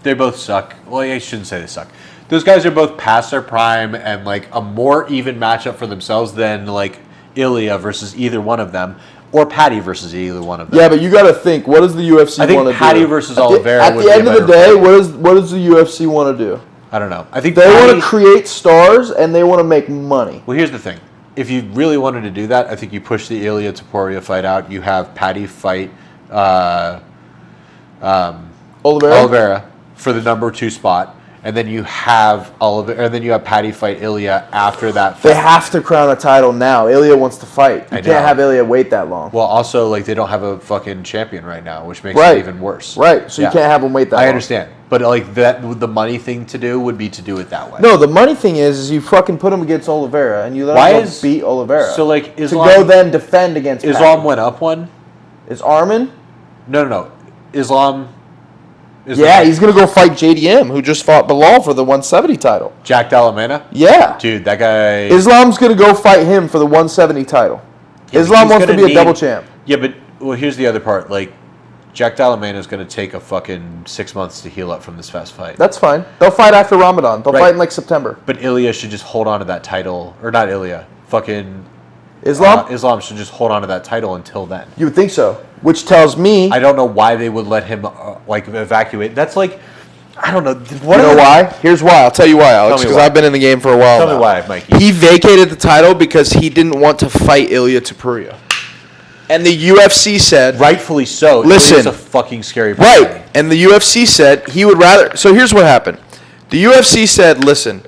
they both suck. Well, I shouldn't say they suck. Those guys are both past their prime and like a more even matchup for themselves than like Ilya versus either one of them, or Patty versus either one of them. Yeah, but you got to think, what does the UFC I think want to do? Patty versus Oliveira At would the be a end of the better day, fight. what does the UFC want to do? I don't know. I think They Patty, want to create stars and they want to make money. Well, here's the thing. If you really wanted to do that, I think you push the Ilya Taporia fight out. You have Patty fight Oliveira for the number 2 spot, and then you have Patty fight Ilya after that fight. They have to crown a title now. Ilya wants to fight. You I can't know. have Ilya wait that long. Well, also, like, they don't have a fucking champion right now, which makes Right. it even worse. Right, so Yeah. you can't have him wait that long. I understand. But, like, the money thing to do would be to do it that way. No, the money thing is you fucking put him against Oliveira and you let him go beat Oliveira. So, like, to go then defend against Islam Patty. went up one? Is Arman? No. Islam Yeah, he's going to go fight JDM, who just fought Bilal for the 170 title. Jack Dallamena? Yeah. Dude, that guy... Islam's going to go fight him for the 170 title. Yeah, Islam wants to be a double champ. Yeah, but here's the other part. Like, Jack Dallamena is going to take a fucking 6 months to heal up from this fast fight. That's fine. They'll fight after Ramadan. They'll Right. fight in like September. But Ilya should just hold on to that title. Or not Ilya. Fucking... Islam? Islam should just hold on to that title until then. You would think so. Which tells me... I don't know why they would let him, evacuate. That's like... I don't know. You know why? Here's why. I'll tell you why, Alex, because I've been in the game for a while now. Tell me why, Mikey. He vacated the title because he didn't want to fight Ilya Topuria. And the UFC said... Rightfully so. Listen. Ilya's a fucking scary person. Right. And the UFC said he would rather... So here's what happened. The UFC said, listen,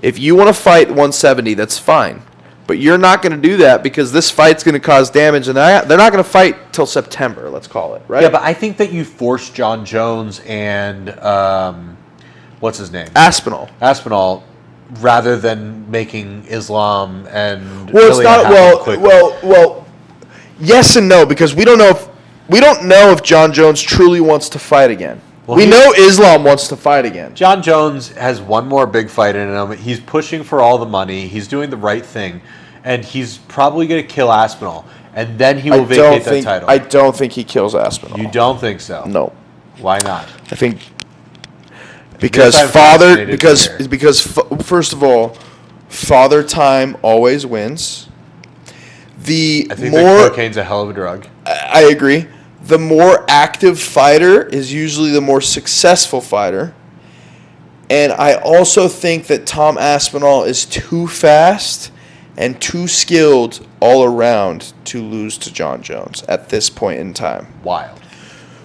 if you want to fight 170, that's fine. But you're not going to do that because this fight's going to cause damage, and they're not going to fight till September, let's call it, right? Yeah, but I think that you forced John Jones and... what's his name? Aspinall. Rather than making Islam and... Well, it's Ilya not... happen quickly. Well, yes and no, because we don't know if John Jones truly wants to fight again. Well, we know Islam wants to fight again. John Jones has one more big fight in him. He's pushing for all the money. He's doing the right thing. And he's probably going to kill Aspinall. And then he will vacate that title. I don't think he kills Aspinall. You don't think so? No. Why not? I think Yes, I'm fascinated because first of all, father time always wins. I think that cocaine's a hell of a drug. I agree. The more active fighter is usually the more successful fighter. And I also think that Tom Aspinall is too fast and too skilled all around to lose to John Jones at this point in time. Wild.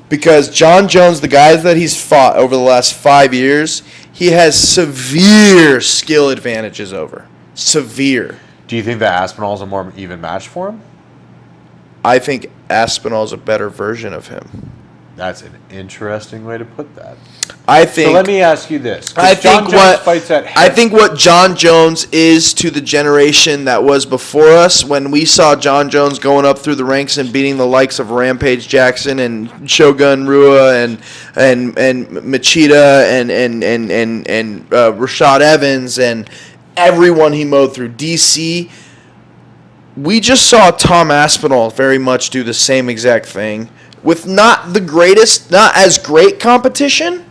Because John Jones, the guys that he's fought over the last 5 years, he has severe skill advantages over. Severe. Do you think that Aspinall's a more even match for him? I think Aspinall's a better version of him. That's an interesting way to put that. I think. So let me ask you this. I think what John Jones is to the generation that was before us, when we saw John Jones going up through the ranks and beating the likes of Rampage Jackson and Shogun Rua and Machida and Rashad Evans and everyone he mowed through, DC. We just saw Tom Aspinall very much do the same exact thing with not the greatest, not as great competition.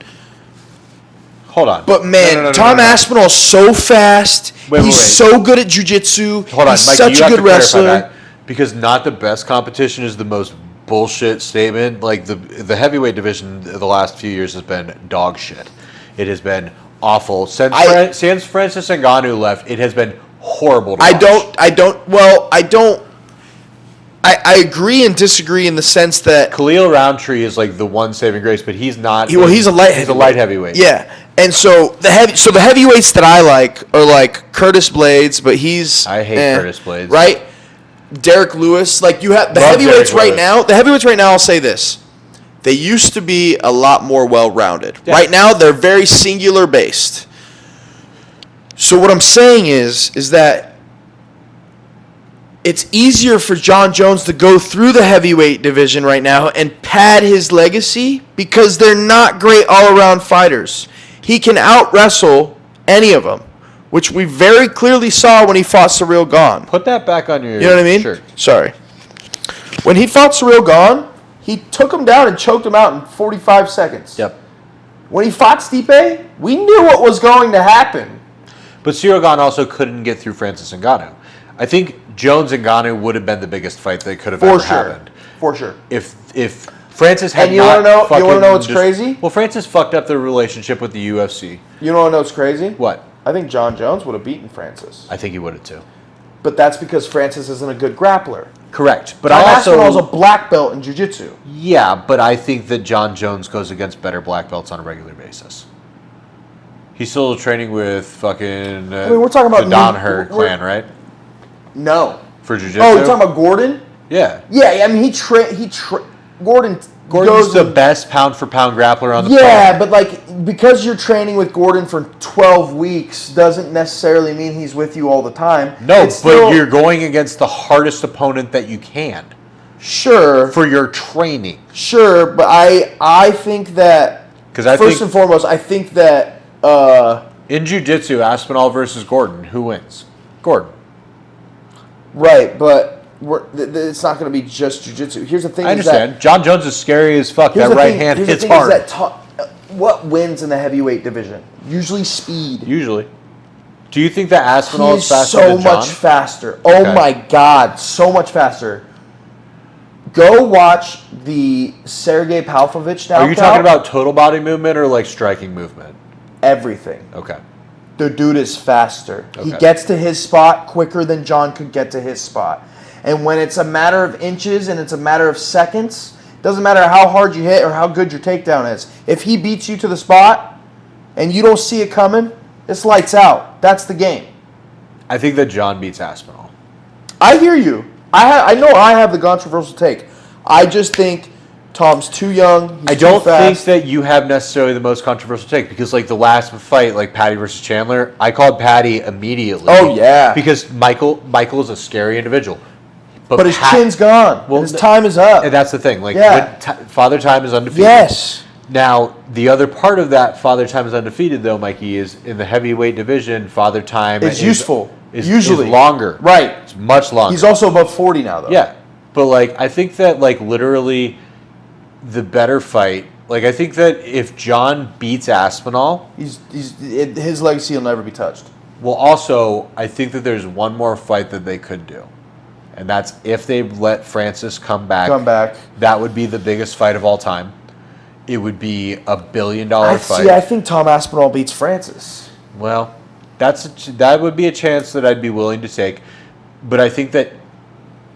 Hold on. But man, Tom Aspinall's so fast. He's so good at jiu-jitsu. Hold on, he's Mikey, such you a have good to clarify wrestler. that, because not the best competition is the most bullshit statement. Like the heavyweight division the last few years has been dog shit. It has been awful. Since Francis Ngannou left, it has been horrible to watch. I agree and disagree in the sense that Khalil Roundtree is like the one saving grace, but he's not. He's a light heavyweight. Yeah, and so the heavyweights that I like are like Curtis Blades, but I hate Curtis Blades. Right? Derek Lewis, like you have the heavyweights right now. The heavyweights right now, I'll say this: they used to be a lot more well-rounded. Yeah. Right now, they're very singular based. So what I'm saying is that it's easier for John Jones to go through the heavyweight division right now and pad his legacy because they're not great all-around fighters. He can out-wrestle any of them, which we very clearly saw when he fought Ciryl Gane. Put that back on your... You know what I mean? Sure. Sorry. When he fought Ciryl Gane, he took him down and choked him out in 45 seconds. Yep. When he fought Stipe, we knew what was going to happen. But Ciryl Gane also couldn't get through Francis Ngannou. I think Jones and Ngannou would have been the biggest fight that could have ever happened. For sure. If Francis had and you want to know what's crazy? Well, Francis fucked up their relationship with the UFC. You want to know what's crazy? What? I think John Jones would have beaten Francis. I think he would have too. But that's because Francis isn't a good grappler. Correct. But Tom Aspinall's a black belt in jiu-jitsu. Yeah, but I think that John Jones goes against better black belts on a regular basis. He's still training with fucking we're talking about the Donner clan, right? No. For jiu-jitsu? Oh, you're talking about Gordon? Yeah. Yeah, I mean, Gordon's the best pound-for-pound grappler on the planet. Yeah, planet. but like because you're training with Gordon for 12 weeks doesn't necessarily mean he's with you all the time. No, but you're going against the hardest opponent that you can. Sure. For your training. Sure, but I think that Because I First think and foremost, I think that in jiu-jitsu, Aspinall versus Gordon, who wins? Gordon. right, but it's not going to be just jiu-jitsu. Here's the thing. I understand. John Jones is scary as fuck. Here's That the right thing- hand here's the hits thing is hard. that what wins in the heavyweight division? Usually speed. Usually. Do you think that Aspinall He's is faster so than John? much faster. Oh Okay. my God, so much faster. Go watch the Sergey Pavlovich knockout. Are you talking about total body movement or like striking movement? everything? Okay. The dude is faster. He Okay. gets to his spot quicker than John could get to his spot. And when it's a matter of inches and it's a matter of seconds, doesn't matter how hard you hit or how good your takedown is. If he beats you to the spot and you don't see it coming, it's lights out. That's the game. I think that John beats Aspinall. I hear you. I know I have the controversial take. I just think Tom's too young. I don't think that you have necessarily the most controversial take because, like, the last fight, like Patty versus Chandler, I called Patty immediately. Oh, yeah. Because Michael is a scary individual. But his chin's gone. Well, His time is up. And that's the thing. Like, Yeah. Father Time is undefeated. Yes. Now, the other part of that Father Time is undefeated, though, Mikey, is in the heavyweight division, Father Time It's useful. Is Usually. longer. Right. It's much longer. He's also above 40 now, though. Yeah. But, like, I think that, like, literally the better fight, like, I think that if John beats Aspinall, His legacy will never be touched. well, also, I think that there's one more fight that they could do. And that's if they let Francis come back. That would be the biggest fight of all time. It would be $1 billion fight. I think Tom Aspinall beats Francis. Well, that would be a chance that I'd be willing to take. But I think that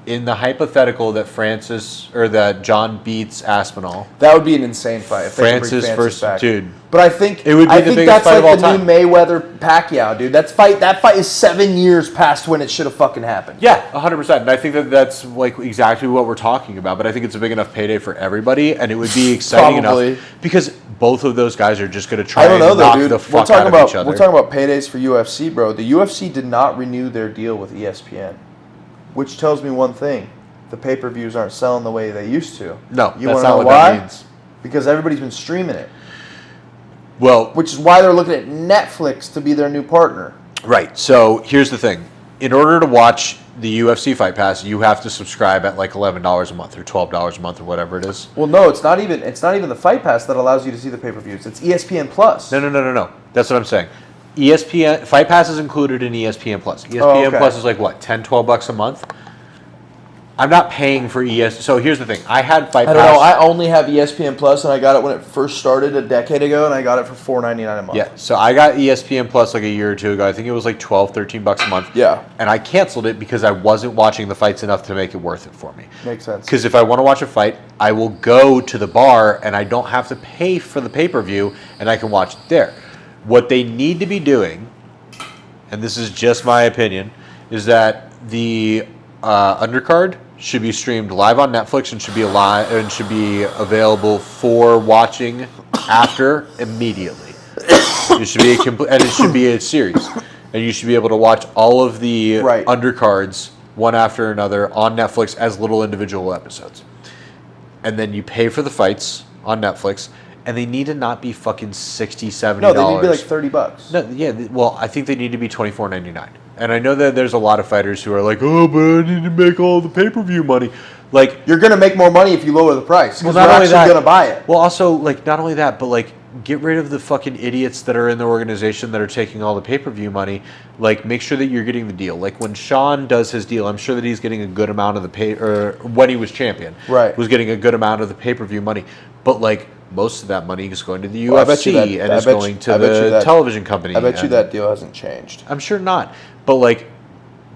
in the hypothetical that that John beats Aspinall, That would be an insane fight. If they could bring Francis versus back. dude. But I think It would be the biggest that's fight of like all the time. new Mayweather Pacquiao, dude. That fight is 7 years past when it should have fucking happened. Yeah, 100%. And I think that that's like exactly what we're talking about. But I think it's a big enough payday for everybody, and it would be exciting Probably. enough because both of those guys are just going to try I don't know and though, knock dude. the We're fuck talking out of about each other. we're talking about paydays for UFC, bro. The UFC did not renew their deal with ESPN, which tells me one thing: the pay-per-views aren't selling the way they used to. No, You that's wanna not know what why? that means. Because everybody's been streaming it, Well, which is why they're looking at Netflix to be their new partner. right. So here's the thing. In order to watch the UFC Fight Pass, you have to subscribe at like $11 a month or $12 a month or whatever it is. Well, no, it's not even the Fight Pass that allows you to see the pay-per-views. It's ESPN Plus. No. That's what I'm saying. ESPN Fight Pass is included in ESPN Plus. ESPN Oh, okay. Plus is like what, $10-12 a month? I'm not paying for So here's the thing. I had Fight I Pass. don't know. I only have ESPN Plus, and I got it when it first started a decade ago, and I got it for $4.99 a month. Yeah, so I got ESPN Plus like a year or two ago. I think it was like $12-13 a month. Yeah. And I canceled it because I wasn't watching the fights enough to make it worth it for me. Makes sense. Because if I want to watch a fight, I will go to the bar and I don't have to pay for the pay-per-view and I can watch it there. What they need to be doing, and this is just my opinion, is that the undercard should be streamed live on Netflix and should be available for watching after immediately. It should be and it should be a series, and you should be able to watch all of the undercards one after another on Netflix as little individual episodes. And then you pay for the fights on Netflix, and they need to not be fucking $60, $70. No, they need to be like $30. No, yeah, well, I think they need to be $24.99. And I know that there's a lot of fighters who are like, oh, but I need to make all the pay-per-view money. Like, you're gonna make more money if you lower the price because not we're only actually that, gonna buy it. Well, also, like, not only that, but like, get rid of the fucking idiots that are in the organization that are taking all the pay-per-view money. Like, make sure that you're getting the deal. Like, when Sean does his deal, I'm sure that he's getting a good amount of the or when he was champion, was getting a good amount of the pay-per-view money. But like, most of that money is going to the UFC and is going to the television company. I bet you that deal hasn't changed. I'm sure not. But like,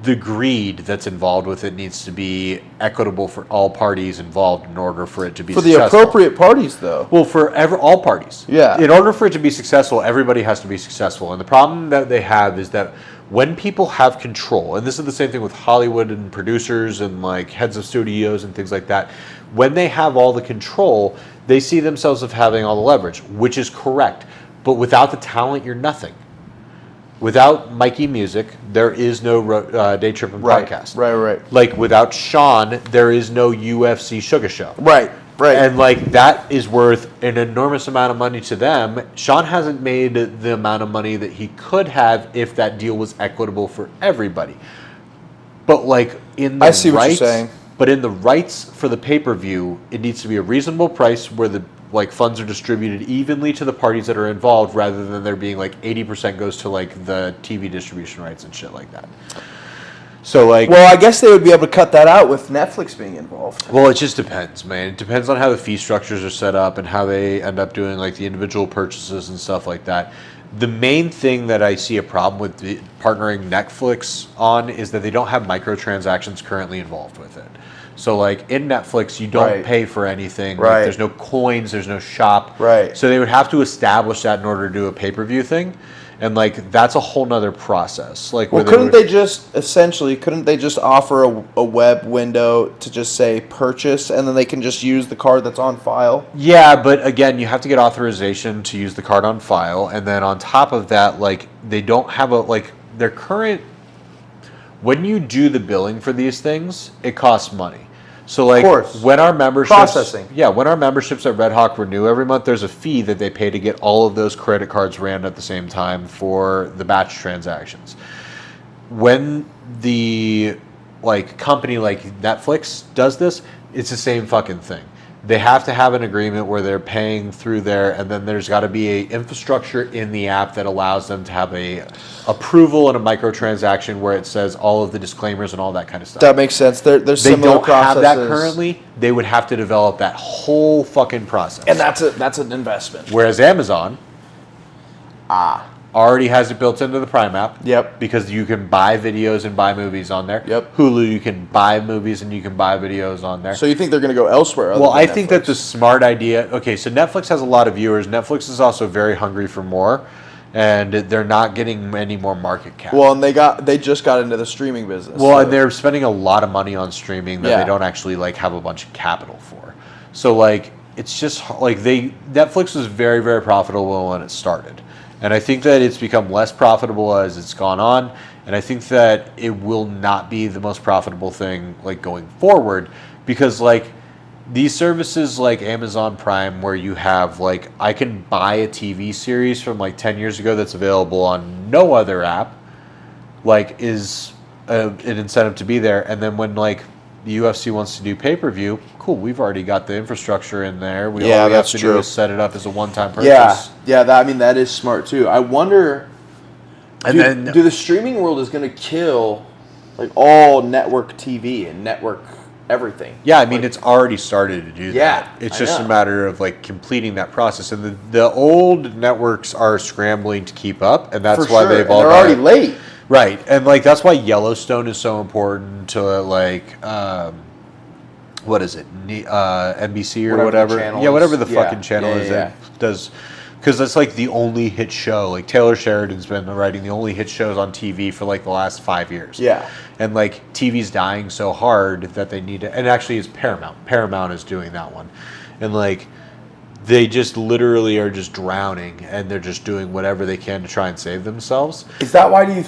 the greed that's involved with it needs to be equitable for all parties involved in order for it to be successful. For the appropriate parties, though. Well, for all parties. Yeah. In order for it to be successful, everybody has to be successful. And the problem that they have is that when people have control, and this is the same thing with Hollywood and producers and like heads of studios and things like that, when they have all the control, they see themselves as having all the leverage, which is correct. But without the talent, you're nothing. Without Mikey Music, there is no DayTrippin podcast. Right. Like, without Sean, there is no UFC Sugar Show. Right. Right. And like that is worth an enormous amount of money to them. Sean hasn't made the amount of money that he could have if that deal was equitable for everybody. But like in the I see what you're rights, saying. but in the rights for the pay-per-view, it needs to be a reasonable price where the like funds are distributed evenly to the parties that are involved, rather than there being like 80% goes to like the TV distribution rights and shit like that. So like, Well, I guess they would be able to cut that out with Netflix being involved. well, it just depends, man. It depends on how the fee structures are set up and how they end up doing like the individual purchases and stuff like that. The main thing that I see a problem with partnering Netflix on is that they don't have microtransactions currently involved with it. So like in Netflix, you don't Right. pay for anything. Right. Like, there's no coins, there's no shop. Right. So they would have to establish that in order to do a pay-per-view thing. And like that's a whole nother process. Like, Well, couldn't they just offer a web window to just say purchase, and then they can just use the card that's on file? Yeah, but again, you have to get authorization to use the card on file, and then on top of that, like they don't have their current. When you do the billing for these things, it costs money. So like course. when our memberships, Processing. yeah, when our memberships at Redhawk renew every month, there's a fee that they pay to get all of those credit cards ran at the same time for the batch transactions. When the like company like Netflix does this, it's the same fucking thing. They have to have an agreement where they're paying through there, and then there's got to be a infrastructure in the app that allows them to have a approval and a microtransaction where it says all of the disclaimers and all that kind of stuff. That makes sense. There's They similar don't processes. have that currently. They would have to develop that whole fucking process. and that's an investment. Whereas Amazon already has it built into the Prime app. Yep. Because you can buy videos and buy movies on there. Yep. Hulu, you can buy movies and you can buy videos on there. So you think they're going to go elsewhere? Well, I think that the smart idea. Okay, so Netflix has a lot of viewers. Netflix is also very hungry for more, and they're not getting any more market cap. Well, and they just got into the streaming business. Well, so- and they're spending a lot of money on streaming that Yeah. they don't actually like have a bunch of capital for. So like it's just like Netflix was very, very profitable when it started. And I think that it's become less profitable as it's gone on, and I think that it will not be the most profitable thing like going forward, because like these services like Amazon Prime, where you have like I can buy a TV series from like 10 years ago that's available on no other app, like is an incentive to be there. And then when like the UFC wants to do pay-per-view, cool, we've already got the infrastructure in there. All we have that's to true. do is set it up as a one-time purchase. Yeah. That is smart too. I wonder. And Do the streaming world is going to kill like all network TV and network everything? Yeah, I mean, it's already started to do Yeah, that. It's I just know. a matter of like completing that process, and the old networks are scrambling to keep up, and that's For why sure. they've And all they're got already it. late. Right, and like that's why Yellowstone is so important to like what is it, NBC or Whatever the whatever? channel Yeah, whatever is. the Yeah. fucking channel Yeah, is yeah, that does, because that's like the only hit show. Like Taylor Sheridan's been writing the only hit shows on TV for like the last 5 years. Yeah. And like TV's dying so hard that they need to, and actually it's Paramount. Paramount is doing that one, and like they just literally are just drowning, and they're just doing whatever they can to try and save themselves. Is that why you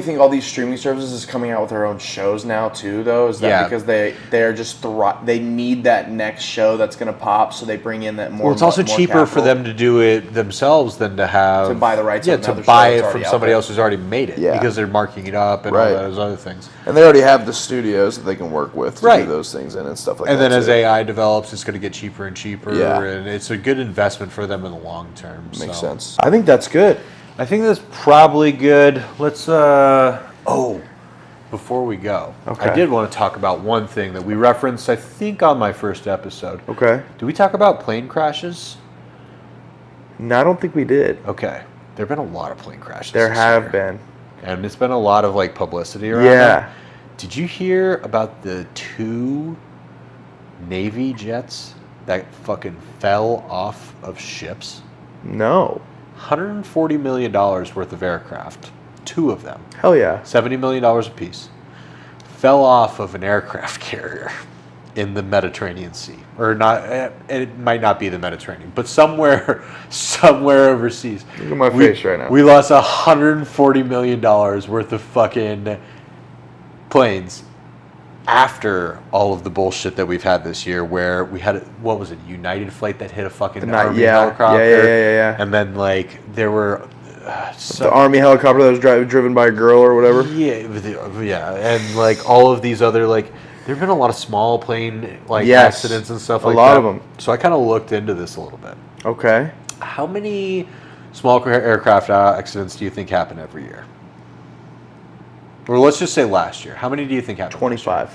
think all these streaming services is coming out with their own shows now too? Though is that Yeah. because they're just they need that next show that's going to pop, so they bring in that more. Well, it's also more cheaper for capital them to do it themselves than to have To buy the rights Yeah, of to another buy show it that's from already out somebody there. else who's already made it, Yeah. because they're marking it up and Right. all those other things. And they already have the studios that they can work with to Right. do those things in and stuff like And that. then as too. AI develops, it's going to get cheaper and cheaper, Yeah. and it's a good investment for them in the long term. Makes so. sense. I think that's good. I think that's probably good. Let's before we go, Okay. I did want to talk about one thing that we referenced, I think, on my first episode. Okay. Did we talk about plane crashes? No, I don't think we did. Okay. There have been a lot of plane crashes. There this have year. been. And it's been a lot of like publicity around Yeah. that. Did you hear about the 2 Navy jets that fucking fell off of ships? No. $140 million worth of aircraft. 2 of them. Hell yeah. $70 million apiece. Fell off of an aircraft carrier in the Mediterranean Sea. Or not, it might not be the Mediterranean, but somewhere overseas. Look at my face right now. We lost $140 million worth of fucking planes after all of the bullshit that we've had this year, where we had what was it, United flight that hit a fucking Army helicopter, yeah, and then like there were the Army helicopter that was driven by a girl or whatever. Yeah, and like all of these other like there've been a lot of small plane accidents and stuff like that. A lot of them. So I kind of looked into this a little bit. Okay. How many small aircraft accidents do you think happen every year? Or let's just say last year. How many do you think happened? 25.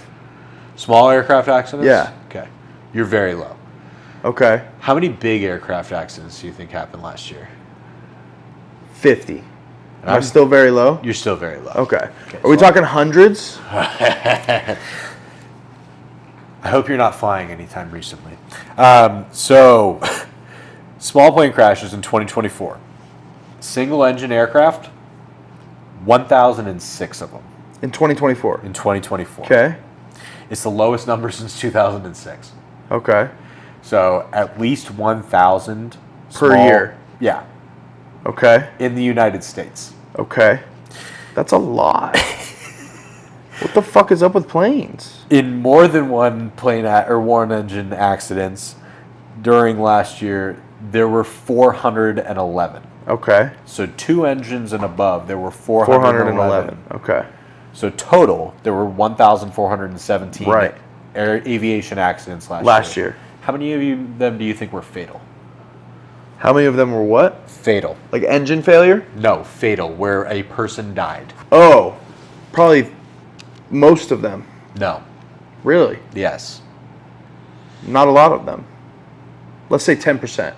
Small aircraft accidents? Yeah. Okay. You're very low. Okay. How many big aircraft accidents do you think happened last year? 50. Am I still very low? You're still very low. Okay. Are we talking hundreds? I hope you're not flying anytime recently. So, small plane crashes in 2024. Single engine aircraft, 1,006 of them. In 2024? In 2024. Okay. It's the lowest number since 2006. Okay. So at least 1,000 per year. Yeah. Okay. In the United States. Okay. That's a lot. What the fuck is up with planes? In more than one plane or one engine accidents during last year, there were 411. Okay. So 2 engines and above, there were 411. Okay. So total, there were 1,417 right. Aviation accidents last year. How many of them do you think were fatal? How many of them were what? Fatal. Like engine failure? No, fatal, where a person died. Oh, probably most of them. No. Really? Yes. Not a lot of them. Let's say 10%.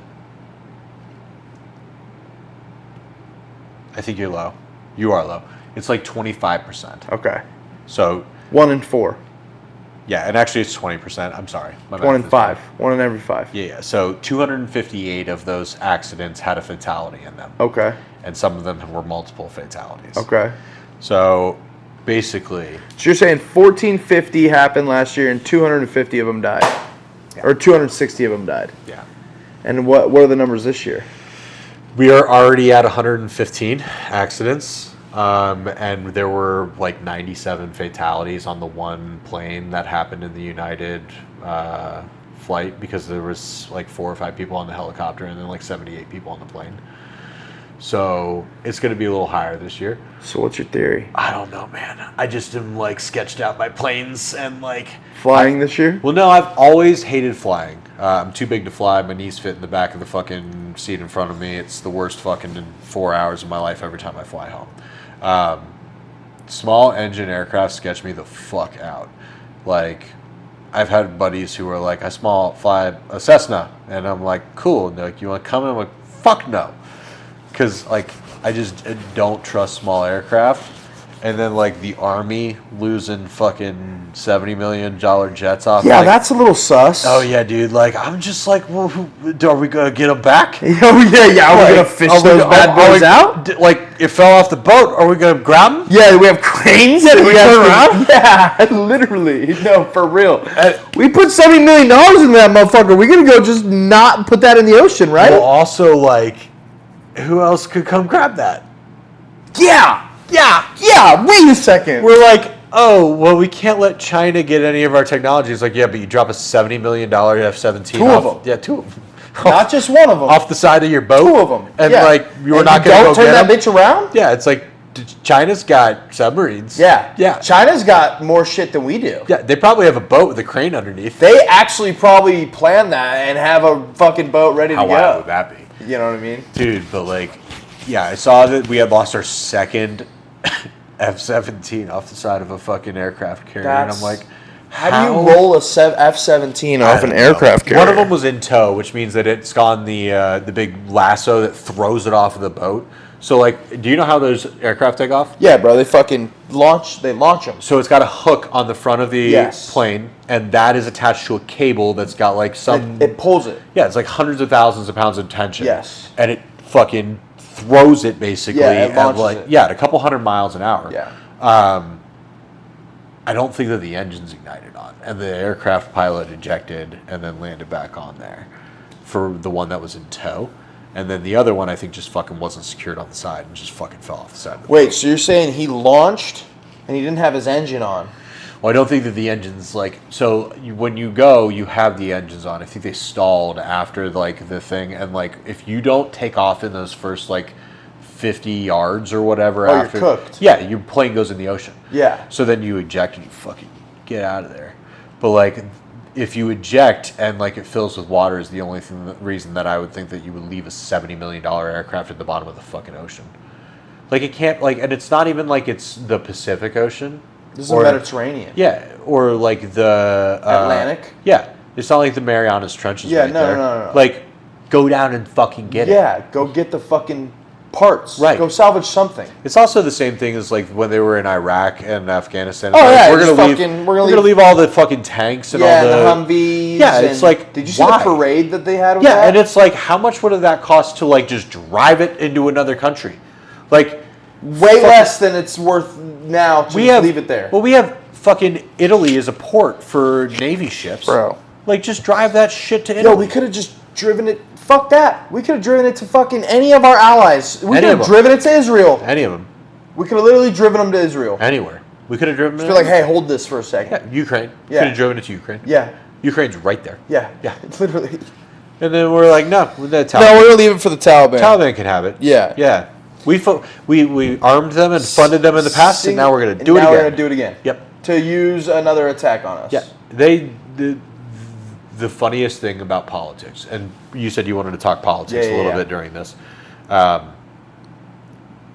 I think you're low. You are low. It's like 25%. Okay. So 1 in 4. Yeah, and actually it's 20%. I'm sorry. 1 in 5. 1 in every 5. Yeah. So 258 of those accidents had a fatality in them. Okay. And some of them were multiple fatalities. Okay. So basically. So you're saying 1,450 happened last year and 250 of them died, or 260 of them died. Yeah. And what are the numbers this year? We are already at 115 accidents, and there were like 97 fatalities on the one plane that happened in the United flight, because there was like 4 or 5 people on the helicopter and then like 78 people on the plane. So it's going to be a little higher this year. So what's your theory? I don't know, man. I just am like sketched out my planes and like... Flying this year? Well, no, I've always hated flying. I'm too big to fly. My knees fit in the back of the fucking seat in front of me. It's the worst fucking 4 hours of my life every time I fly home. Small engine aircraft sketch me the fuck out. Like, I've had buddies who are like, I fly a Cessna. And I'm like, cool. And they're like, you want to come in? I'm like, fuck no. Because, like, I just don't trust small aircraft. And then, like, the Army losing fucking $70 million jets off. Yeah, like, that's a little sus. Oh, yeah, dude. Like, I'm just like, well, are we going to get them back? Oh, yeah. Are we going to fish those bad boys out? Like, it fell off the boat. Are we going to grab them? Yeah, we have cranes. Yeah, do we turn around? Yeah, literally. No, for real. We put $70 million in that motherfucker. We're going to go just not put that in the ocean, right? Well, also, like, who else could come grab that? Yeah. Wait a second. We're like, oh, well, we can't let China get any of our technology. It's like, yeah, but you drop a $70 million F-17 Two of them. Yeah, 2 of them. Not just one of them. Off the side of your boat. 2 of them. And, yeah. like, you're and not going to go turn get that bitch around? Yeah, it's like, China's got submarines. Yeah. China's got more shit than we do. Yeah, they probably have a boat with a crane underneath. They actually probably plan that and have a fucking boat ready to go. How wild would that be? You know what I mean? Dude, but like, yeah, I saw that we had lost our second F-17 off the side of a fucking aircraft carrier, and I'm like, how do you roll a F-17 off an aircraft carrier? One of them was in tow, which means that it's gone the big lasso that throws it off of the boat. So, like, do you know how those aircraft take off? Yeah, bro, they fucking launch them. So it's got a hook on the front of the plane, and that is attached to a cable that's got like some... It pulls it. Yeah, it's like hundreds of thousands of pounds of tension. Yes. And it fucking throws it basically it at launches like it. at a couple hundred miles an hour. Yeah. I don't think that the engine's ignited on, and the aircraft pilot ejected and then landed back on there for the one that was in tow. And then the other one, I think, just fucking wasn't secured on the side and just fucking fell off the side of the boat. Wait, so you're saying he launched and he didn't have his engine on? Well, I don't think that the engines when you go, you have the engines on. I think they stalled after like the thing, and like if you don't take off in those first like 50 yards or whatever, after you're cooked. Yeah, your plane goes in the ocean. Yeah. So then you eject and you fucking get out of there. But like if you eject and like it fills with water is the only reason that I would think that you would leave a $70 million aircraft at the bottom of the fucking ocean. Like it can't and it's not even like it's the Pacific Ocean. This is the Mediterranean. Yeah, or like the Atlantic. Yeah, it's not like the Marianas Trenches. Yeah, right there. No. Like, go down and fucking get it. Yeah, go get the fucking parts. Right. Go salvage something. It's also the same thing as like when they were in Iraq and Afghanistan. Oh yeah, we're gonna leave all the fucking tanks and all the Humvees. Yeah, it's like, did you see the parade that they had with that? Yeah, and it's like, how much would that cost to like just drive it into another country? Like, way less than it's worth now to leave it there. Well, we have fucking Italy as a port for Navy ships. Bro. Like, just drive that shit to Italy. Yo, we could have just driven it. Fuck that. We could have driven it to fucking any of our allies. We could have driven it to Israel. Any of them. We could have literally driven them to Israel. Anywhere. We could have driven Just be like, hey, hold this for a second. Yeah, Ukraine. Yeah. Could have driven it to Ukraine. Yeah. Ukraine's right there. Yeah. Yeah. Literally. And then we're like, no, the Taliban. No, we're going to leave it for the Taliban. Taliban can have it. Yeah. Yeah. We armed them and funded them in the past, and now we're going to do it again. Now we're going to do it again. Yep. To use another attack on us. Yeah. The funniest thing about politics, and you said you wanted to talk politics a little bit during this,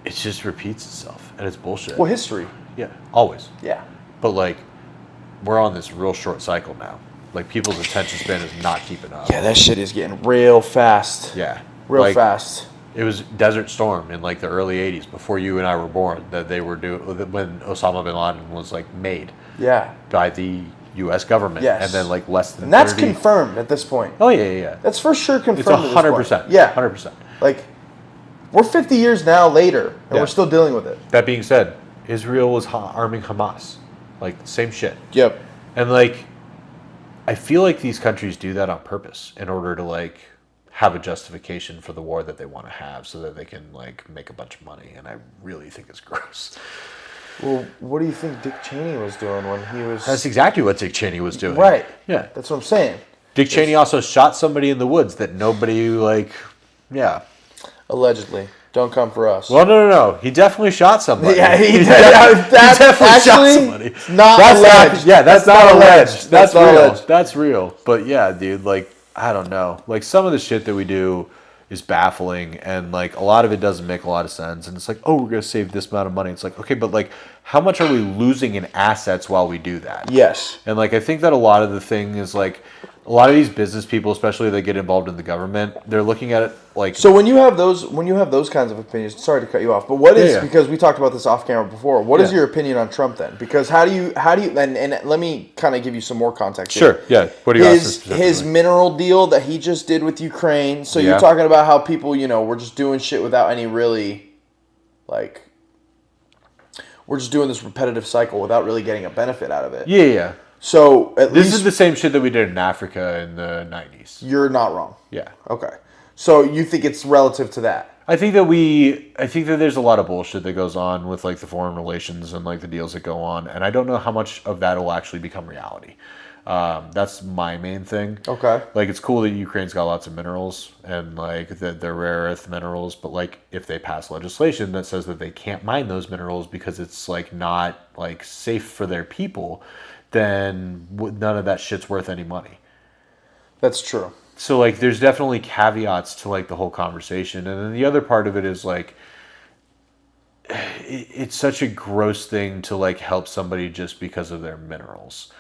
it just repeats itself, and it's bullshit. Well, history. Yeah, always. Yeah. But like, we're on this real short cycle now. Like, people's attention span is not keeping up. Yeah, that shit is getting real fast. Yeah. Real fast. It was Desert Storm in like the early 80s, before you and I were born, that they were doing, when Osama bin Laden was like made. Yeah. By the U.S. government. Yes. And then like less than And that's 30. confirmed at this point. Oh, yeah. That's for sure confirmed. It's 100%. Yeah. 100%. Like, we're 50 years now later, and we're still dealing with it. That being said, Israel was arming Hamas. Like, same shit. Yep. And like, I feel like these countries do that on purpose in order to like have a justification for the war that they want to have, so that they can like make a bunch of money. And I really think it's gross. Well, what do you think Dick Cheney was doing when he was... That's exactly what Dick Cheney was doing. Right. Yeah. That's what I'm saying. Dick Cheney also shot somebody in the woods that nobody like... Yeah. Allegedly. Don't come for us. Well, no. He definitely shot somebody. Yeah, he definitely shot somebody. Not alleged. That's not alleged. That's not real. alleged. That's real. But yeah, dude, like, I don't know. Like, some of the shit that we do is baffling, and like a lot of it doesn't make a lot of sense. And it's like, oh, we're gonna save this amount of money. It's like, okay, but like, how much are we losing in assets while we do that? Yes. And like, I think that a lot of the thing is like, a lot of these business people, especially that get involved in the government, they're looking at it like... So when you have those kinds of opinions, sorry to cut you off, but what is, because we talked about this off camera before, what is your opinion on Trump then? Because how do you, and let me kind of give you some more context here. Sure, yeah. What do you his mineral deal that he just did with Ukraine, so you're talking about how people, were just doing shit without any really, like, we're just doing this repetitive cycle without really getting a benefit out of it. Yeah. So at least... This is the same shit that we did in Africa in the 90s. You're not wrong. Yeah. Okay. So you think it's relative to that? I think that there's a lot of bullshit that goes on with like the foreign relations and like the deals that go on, and I don't know how much of that will actually become reality. That's my main thing. Okay. Like, it's cool that Ukraine's got lots of minerals and like they're rare earth minerals, but like if they pass legislation that says that they can't mine those minerals because it's like not like safe for their people, then none of that shit's worth any money. That's true. So like, there's definitely caveats to like the whole conversation, and then the other part of it is like, it's such a gross thing to like help somebody just because of their minerals.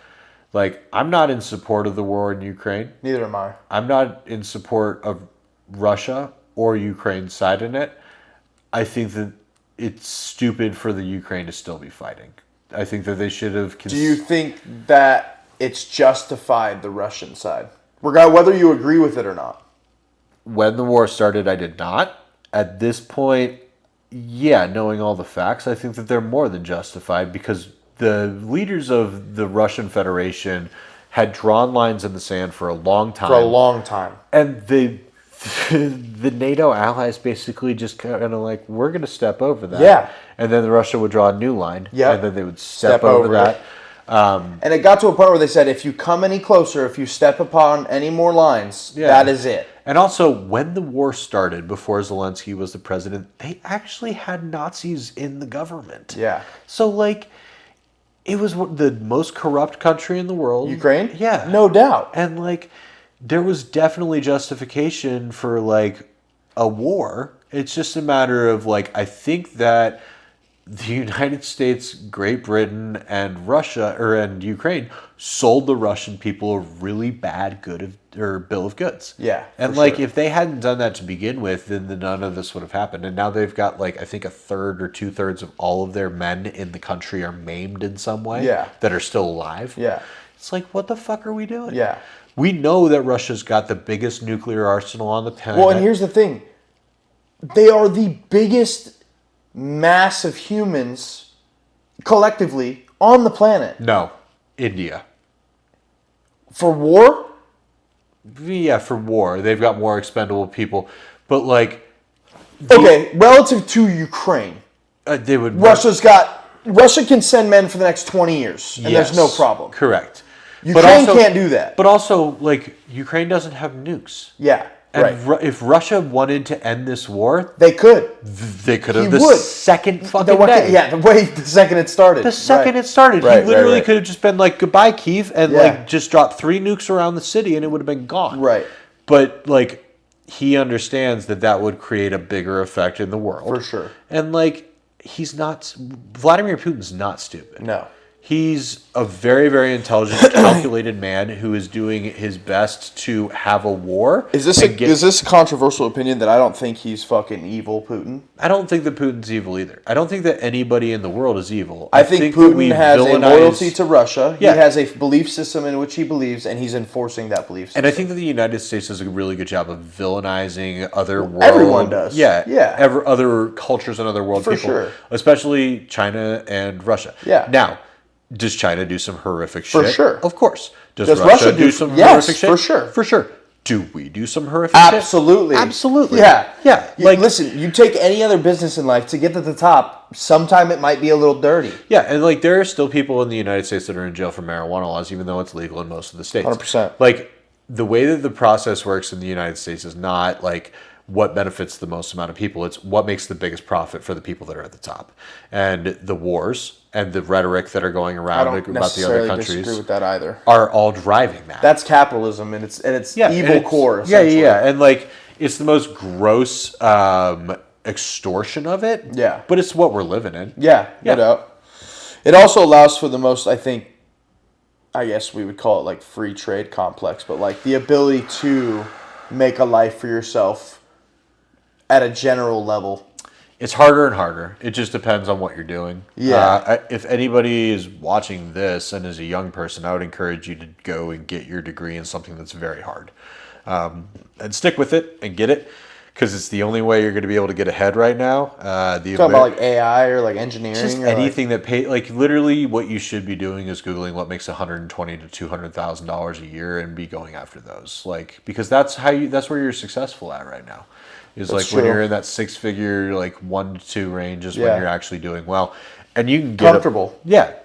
Like, I'm not in support of the war in Ukraine. Neither am I. I'm not in support of Russia or Ukraine's side in it. I think that it's stupid for the Ukraine to still be fighting. I think that they should have... Do you think that it's justified, the Russian side? Whether you agree with it or not. When the war started, I did not. At this point, yeah, knowing all the facts, I think that they're more than justified, because the leaders of the Russian Federation had drawn lines in the sand for a long time. And the NATO allies basically just kind of like, we're going to step over that. Yeah. And then Russia would draw a new line. Yeah. And then they would step over that. And it got to a point where they said, if you come any closer, if you step upon any more lines, that is it. And also, when the war started, before Zelensky was the president, they actually had Nazis in the government. Yeah. So, like, it was the most corrupt country in the world. Ukraine? Yeah. No doubt. And, like, there was definitely justification for, like, a war. It's just a matter of, like, I think that the United States, Great Britain, and Russia, and Ukraine sold the Russian people a really bad bill of goods. Yeah. And like, if they hadn't done that to begin with, then none of this would have happened. And now they've got, like, I think a third or 2/3 of all of their men in the country are maimed in some way. Yeah. That are still alive. Yeah. It's like, what the fuck are we doing? Yeah. We know that Russia's got the biggest nuclear arsenal on the planet. Well, and here's the thing. They are the biggest mass of humans collectively on the planet. No. India. For war? Yeah, for war. They've got more expendable people. But, like... Okay, relative to Ukraine. They would... Russia can send men for the next 20 years, and there's no problem. Correct. Ukraine can't do that. But also, like, Ukraine doesn't have nukes. Yeah, and right. If Russia wanted to end this war... They could. They could have second fucking day. Yeah, the second it started. The second it started. He literally could have just been like, goodbye, Kyiv, and like just dropped 3 nukes around the city and it would have been gone. Right. But like, he understands that would create a bigger effect in the world. For sure. And like, Vladimir Putin's not stupid. No. He's a very, very intelligent, calculated man who is doing his best to have a war. Is this a controversial opinion that I don't think he's fucking evil, Putin? I don't think that Putin's evil either. I don't think that anybody in the world is evil. I think Putin has a loyalty to Russia. Yeah. He has a belief system in which he believes, and he's enforcing that belief system. And I think that the United States does a really good job of villainizing other world. Everyone does. Yeah. Yeah. Other cultures and other world For people. sure. Especially China and Russia. Yeah. Now, does China do some horrific shit? For sure. Of course. Does Russia do some yes, horrific shit? for sure. For sure. Do we do some horrific shit? Absolutely. Absolutely. Yeah. Yeah. Like, listen, you take any other business in life, to get to the top, sometime it might be a little dirty. Yeah, and like there are still people in the United States that are in jail for marijuana laws, even though it's legal in most of the states. 100%. Like, the way that the process works in the United States is not like what benefits the most amount of people. It's what makes the biggest profit for the people that are at the top. And the wars and the rhetoric that are going around about the other countries disagree with that either. Are all driving that. That's capitalism and its evil core. Yeah. And like, it's the most gross extortion of it. Yeah. But it's what we're living in. Yeah, no doubt. It also allows for the most, I guess we would call it like free trade complex, but like the ability to make a life for yourself at a general level. It's harder and harder. It just depends on what you're doing. Yeah. If anybody is watching this and is a young person, I would encourage you to go and get your degree in something that's very hard. And stick with it and get it, because it's the only way you're going to be able to get ahead right now. Talking about like AI or like engineering? Just or anything that pay, like literally what you should be doing is Googling what makes $120,000 to $200,000 a year and be going after those. Like, because that's where you're successful at right now. Is like when you're in that 6-figure, like 1 to 2 range is when you're actually doing well, and you can get comfortable.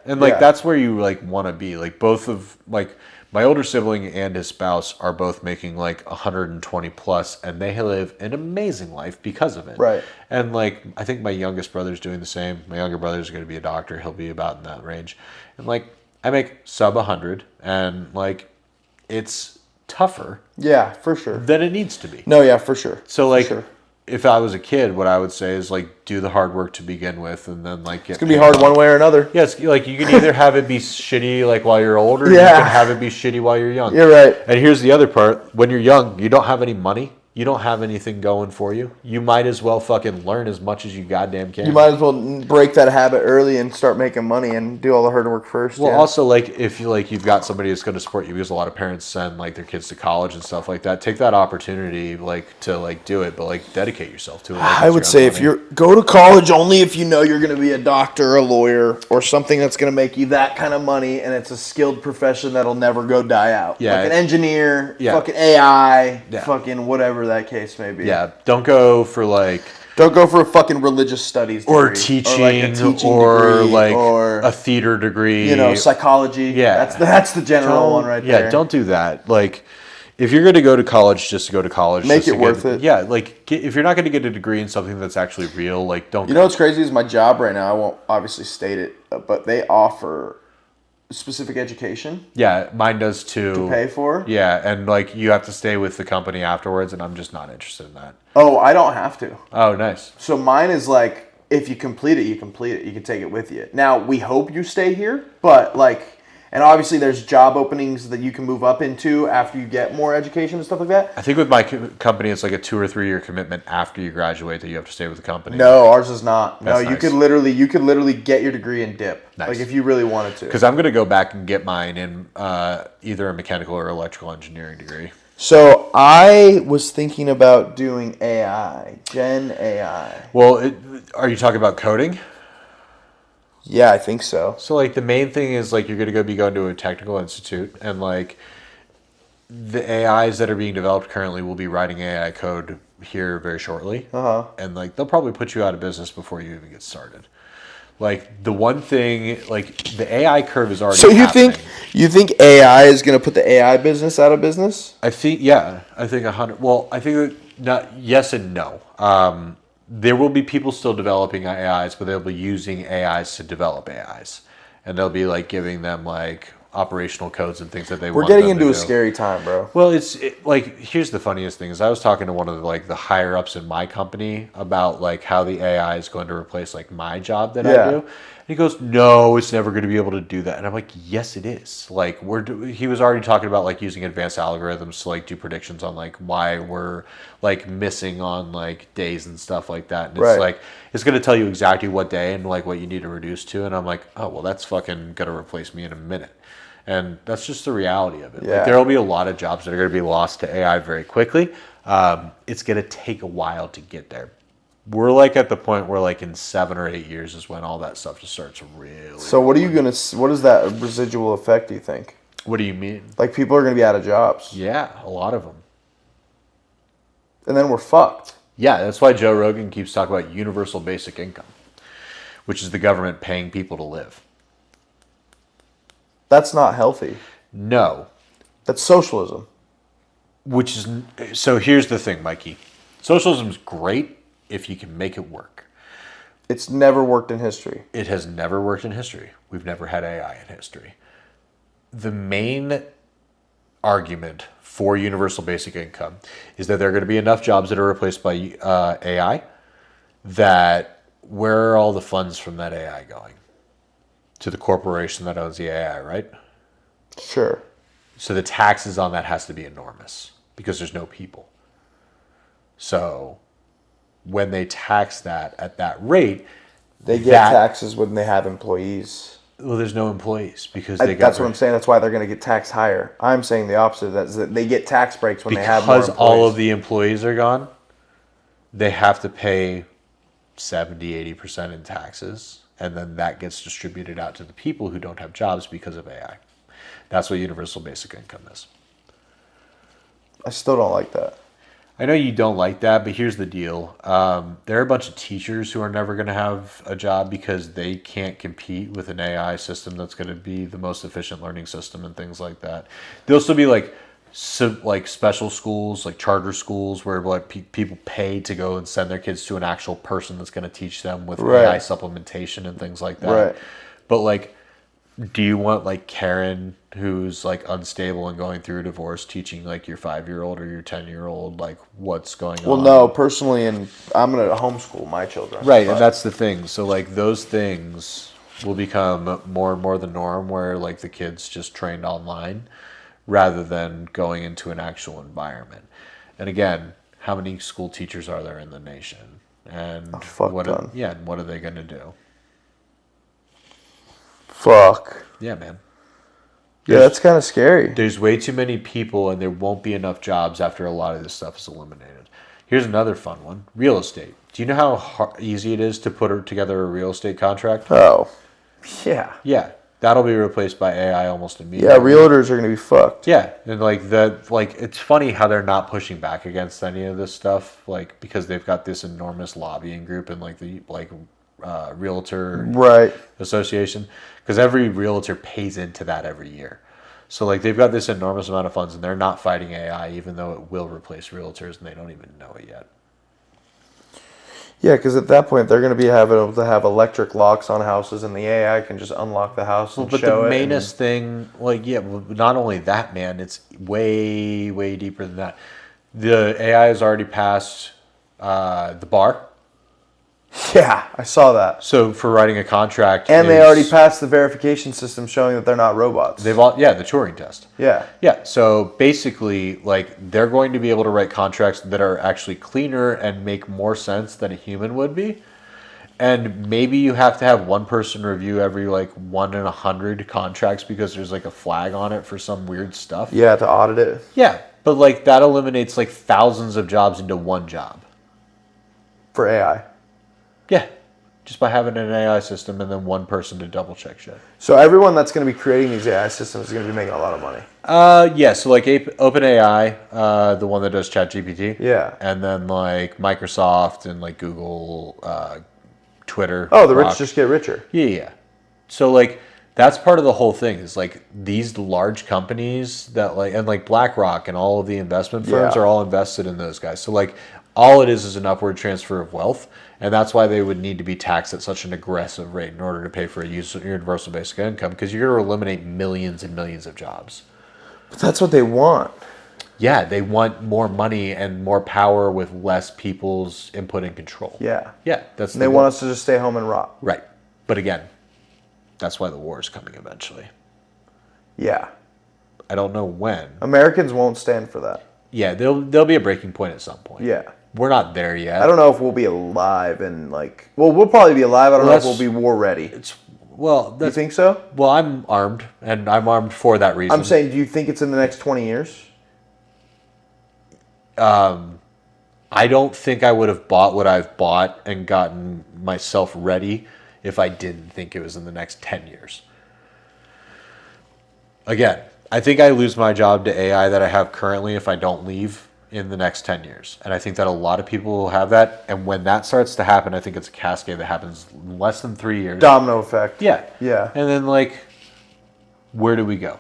And like that's where you like want to be. Like both of like my older sibling and his spouse are both making like 120 plus, and they live an amazing life because of it. Right. And like I think my youngest brother's doing the same. My younger brother's going to be a doctor. He'll be about in that range. And like I make sub 100, and like it's tougher. Yeah, for sure. Than it needs to be. No, yeah, for sure. So like, if I was a kid, what I would say is like, do the hard work to begin with, and then like get. It's gonna be hard one way or another. Yeah, it's like you can either have it be shitty like while you're older, or you can have it be shitty while you're young. You're right. And here's the other part: when you're young, you don't have any money. You don't have anything going for you. You might as well fucking learn as much as you goddamn can. You might as well break that habit early and start making money and do all the hard work first. Well, also like if you like you've got somebody that's going to support you, because a lot of parents send like their kids to college and stuff like that. Take that opportunity like to like do it, but like dedicate yourself to it. Like, I would say if you're go to college only if you know you're going to be a doctor, or a lawyer, or something that's going to make you that kind of money, and it's a skilled profession that'll never go die out. Yeah, like an engineer, fucking AI, Yeah. fucking whatever that case may be. Yeah, don't go for like Don't go for a fucking religious studies degree. Or teaching, or a theater degree. Psychology. Yeah. That's the general one right there. Yeah, don't do that. Like, if you're going to go to college, just to go to college. Make it worth it. Yeah, like, if you're not going to get a degree in something that's actually real, like, don't. You know what's crazy is my job right now, I won't obviously state it, but they offer specific education. Yeah, mine does too. To pay for? Yeah, and like you have to stay with the company afterwards, and I'm just not interested in that. Oh, I don't have to. Oh, nice. So mine is like, if you complete it, you complete it. You can take it with you. Now, we hope you stay here, but like, and obviously there's job openings that you can move up into after you get more education and stuff like that. I think with my company, it's like a 2 or 3 year commitment after you graduate that you have to stay with the company. No, ours is not. No, That's you could literally get your degree and dip. Nice. Like if you really wanted to. Because I'm going to go back and get mine in either a mechanical or electrical engineering degree. So I was thinking about doing AI, Gen AI. Well, are you talking about coding? Yeah, I think so. So like the main thing is like you're going to be going to a technical institute, and like the AIs that are being developed currently will be writing AI code here very shortly. And like they'll probably put you out of business before you even get started. Like the one thing, like the AI curve is already. So happening. you think AI is going to put the AI business out of business? I think 100. Well, I think that not yes and no. There will be people still developing AIs, but they'll be using AIs to develop AIs, and they'll be like giving them like operational codes and things that they. We're getting into a scary time, bro. Well, like here's the funniest thing is I was talking to one of the higher ups in my company about like how the AI is going to replace like my job that I do. And he goes, "No, it's never going to be able to do that." And I'm like, "Yes, it is." Like he was already talking about like using advanced algorithms to like do predictions on like why we're like missing on like days and stuff like that. And it's like it's going to tell you exactly what day and like what you need to reduce to. And I'm like, "Oh, well, that's fucking going to replace me in a minute." And that's just the reality of it. Yeah. Like, there will be a lot of jobs that are going to be lost to AI very quickly. It's going to take a while to get there. We're like at the point where like in 7 or 8 years is when all that stuff just starts really. So what is that residual effect, do you think? What do you mean? Like people are going to be out of jobs. Yeah, a lot of them. And then we're fucked. Yeah, that's why Joe Rogan keeps talking about universal basic income, which is the government paying people to live. That's not healthy. No. That's socialism. So here's the thing, Mikey. Socialism is great if you can make it work. It's never worked in history. It has never worked in history. We've never had AI in history. The main argument for universal basic income is that there are going to be enough jobs that are replaced by AI that where are all the funds from that AI going? To the corporation that owns the AI, right? Sure. So the taxes on that has to be enormous because there's no people. So when they tax that at that rate, they get taxes when they have employees. Well, there's no employees because that's what I'm saying. That's why they're going to get taxed higher. I'm saying the opposite. That's that they get tax breaks when they have more employees. Because all of the employees are gone, they have to pay 70-80% in taxes. And then that gets distributed out to the people who don't have jobs because of AI. That's what universal basic income is. I still don't like that. I know you don't like that, but here's the deal. There are a bunch of teachers who are never going to have a job because they can't compete with an AI system that's going to be the most efficient learning system and things like that. There'll still be like special schools, like charter schools, where like people pay to go and send their kids to an actual person that's going to teach them with AI supplementation and things like that. Right. But like, do you want like Karen, who's like unstable and going through a divorce, teaching like your 5-year-old or your 10-year-old like what's going on? Well, no, personally, and I'm going to homeschool my children. Right, and that's the thing. So like those things will become more and more the norm, where like the kids just trained online rather than going into an actual environment. And again, how many school teachers are there in the nation? And what are they going to do? Fuck. Yeah, man. Yeah, that's kind of scary. There's way too many people, and there won't be enough jobs after a lot of this stuff is eliminated. Here's another fun one. Real estate. Do you know how easy it is to put together a real estate contract? Oh, yeah. Yeah. That'll be replaced by AI almost Yeah, immediately. realtors are gonna be fucked. Yeah, and it's funny how they're not pushing back against any of this stuff, like because they've got this enormous lobbying group and like the realtor Right. association, because every realtor pays into that every year. So like they've got this enormous amount of funds, and they're not fighting AI, even though it will replace realtors, and they don't even know it yet. Yeah, because at that point they're going to be able to have electric locks on houses, and the AI can just unlock the house and But show the it. mainest thing, not only that, man, it's way, way deeper than that. The AI has already passed the bar. Yeah, I saw that. So for writing a contract, And they already passed the verification system showing that they're not robots. the Turing test. Yeah. Yeah, so basically, like, they're going to be able to write contracts that are actually cleaner and make more sense than a human would be. And maybe you have to have one person review every, 1 in 100 contracts because there's, a flag on it for some weird stuff. Yeah, to audit it. Yeah, but, that eliminates, thousands of jobs into one job. For AI. Yeah, just by having an AI system and then one person to double-check shit. So everyone that's going to be creating these AI systems is going to be making a lot of money. Yeah, so OpenAI, the one that does ChatGPT. Yeah. And then Microsoft and Google, Twitter. Oh, the Grok. rich just get richer. Yeah. So that's part of the whole thing is these large companies that and BlackRock and all of the investment firms Yeah. are all invested in those guys. So all it is an upward transfer of wealth, and that's why they would need to be taxed at such an aggressive rate in order to pay for a universal basic income, because you're going to eliminate millions and millions of jobs. But that's what they want. Yeah, they want more money and more power with less people's input and control. Yeah. Yeah, And they want us to just stay home and rot. Right. But again, that's why the war is coming eventually. Yeah. I don't know when. Americans won't stand for that. Yeah, there'll be a breaking point at some point. Yeah. We're not there yet. I don't know if we'll be alive and we'll probably be alive. I don't know if we'll be war ready. You think so? Well, I'm armed, and I'm armed for that reason. I'm saying, do you think it's in the next 20 years? I don't think I would have bought what I've bought and gotten myself ready if I didn't think it was in the next 10 years. Again, I think I lose my job to AI that I have currently if I don't leave in the next 10 years. And I think that a lot of people will have that. And when that starts to happen, I think it's a cascade that happens in less than 3 years. Domino effect. Yeah. Yeah. And then, where do we go?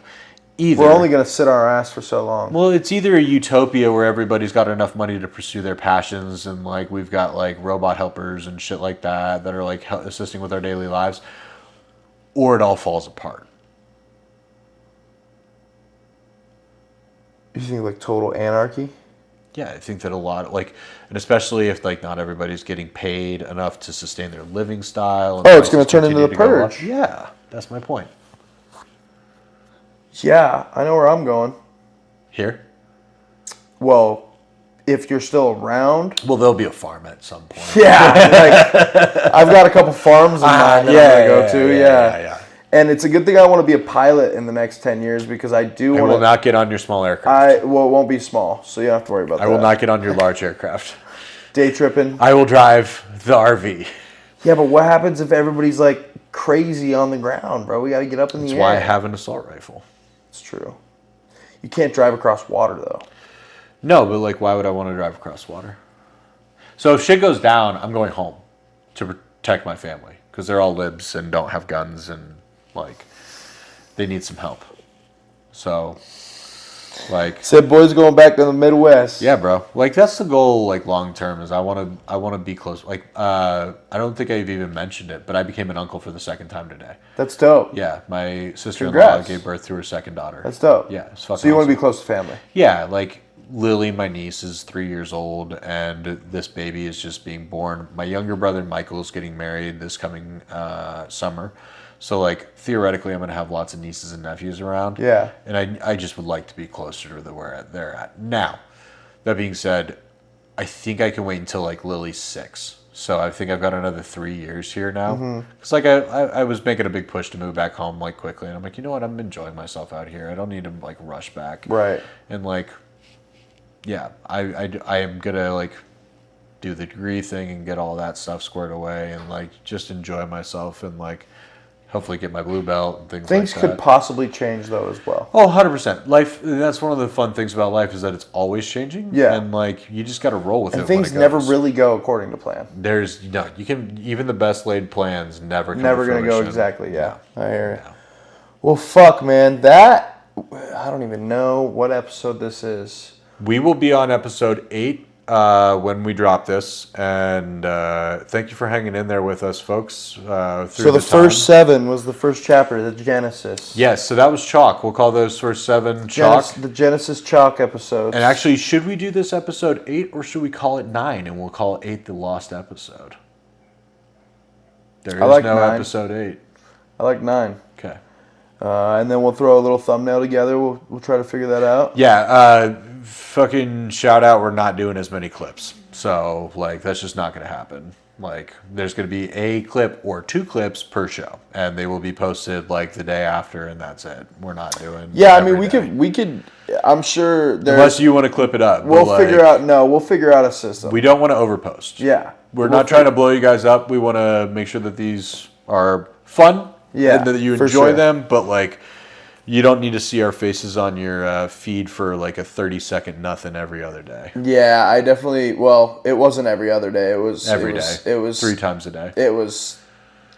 Either, We're only going to sit on our ass for so long. well, it's either a utopia where everybody's got enough money to pursue their passions and, we've got, robot helpers and shit like that are, assisting with our daily lives, or it all falls apart. You think total anarchy? Yeah, I think that a lot, and especially if, not everybody's getting paid enough to sustain their living style. And It's going to prices turn into the continue to go up. purge. Yeah, that's my point. Yeah, I know where I'm going. Here? Well, if you're still around. Well, there'll be a farm at some point. Yeah. I've got a couple farms in mind that I'm going to go to. Yeah. And it's a good thing I want to be a pilot in the next 10 years because I do want to. I will not get on your small aircraft. It won't be small, so you don't have to worry about that. I will not get on your large aircraft. Day tripping. I will drive the RV. Yeah, but what happens if everybody's crazy on the ground, bro? We got to get up in the air. That's why I have an assault rifle. It's true. You can't drive across water, though. No, but why would I want to drive across water? So if shit goes down, I'm going home to protect my family because they're all libs and don't have guns and they need some help. So Said boys going back to the Midwest. yeah, bro. That's the goal. Long term is I want to be close. I don't think I've even mentioned it, but I became an uncle for the second time today. That's dope. Yeah, my sister-in-law Congrats. gave birth to her second daughter. That's dope. Yeah, it's fucking So you want to awesome. be close to family? Yeah, Lily, my niece, is 3 years old, and this baby is just being born. My younger brother Michael is getting married this coming summer. So theoretically, I'm gonna have lots of nieces and nephews around. Yeah. And I just would like to be closer to where they're at. Now, that being said, I think I can wait until Lily's 6. So I think I've got another 3 years here now. Because I was making a big push to move back home quickly, and I'm you know what? I'm enjoying myself out here. I don't need to rush back. Right. And yeah, I am gonna do the degree thing and get all that stuff squared away and just enjoy myself and hopefully get my blue belt and things Things like that. could possibly change though as well. Oh, 100%. Life, that's one of the fun things about life is that it's always changing. Yeah. And like, you just got to roll with it. And things when it never goes. really go according to plan. There's, you can, even the best laid plans never come Never to going to go fruition. exactly, yeah. I hear you. No. Well, fuck, man. I don't even know what episode this is. We will be on episode 8 when we drop this. And thank you for hanging in there with us, folks. Through So the first 7 was the first chapter, the Genesis. Yes, so that was Chalk. We'll call those first 7 Chalk. The Genesis Chalk episodes. And actually, should we do this episode 8 or should we call it 9 and we'll call it 8 the lost episode? There is like no 9. episode 8. I like 9. Okay. And then we'll throw a little thumbnail together. We'll try to figure that out. Yeah, fucking shout out, we're not doing as many clips. So, like, that's just not going to happen. Like, there's going to be a clip or 2 clips per show. And they will be posted, like, the day after, and that's it. We're not doing Yeah, I mean, every day. we could, I'm sure there's... Unless you want to clip it up. We'll but, figure out a system. We don't want to overpost. Yeah. We're not trying to blow you guys up. We want to make sure that these are fun. Yeah, And that you for enjoy sure. them. But, like, you don't need to see our faces on your feed for, like, a 30-second nothing every other day. Yeah, I definitely... Well, it wasn't every other day. It was... Every day. It was... 3 times a day. It was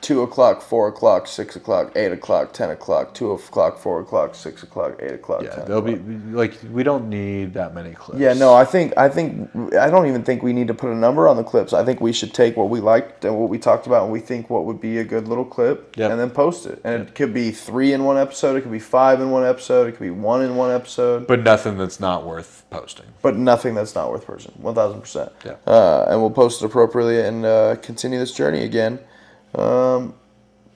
2 o'clock, 4 o'clock, 6 o'clock, 8 o'clock, 10 o'clock, 2 o'clock, 4 o'clock, 6 o'clock, 8 o'clock, Yeah, 10 there'll be, o'clock. like, we don't need that many clips. Yeah, no, I don't even think we need to put a number on the clips. I think we should take what we liked and what we talked about and we think what would be a good little clip Yep. and then post it. And it could be 3 in one episode, it could be 5 in one episode, it could be 1 in one episode. But nothing that's not worth posting. But nothing that's not worth posting, 1,000%. Yeah. And we'll post it appropriately and continue this journey again.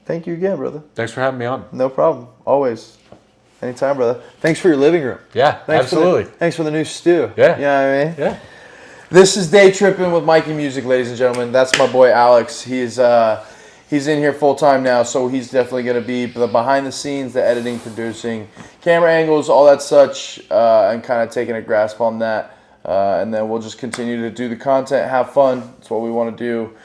Thank you again, brother. Thanks for having me on. No problem. Always. Anytime, brother. Thanks for your living room. Yeah, absolutely. Thanks for the new stew. Yeah. You know what I mean? Yeah. This is DayTrippin with Mikey Music, ladies and gentlemen. That's my boy Alex. He's in here full time now, so he's definitely going to be the behind the scenes, the editing, producing, camera angles, all that such, and kind of taking a grasp on that. And then we'll just continue to do the content, have fun. That's what we want to do.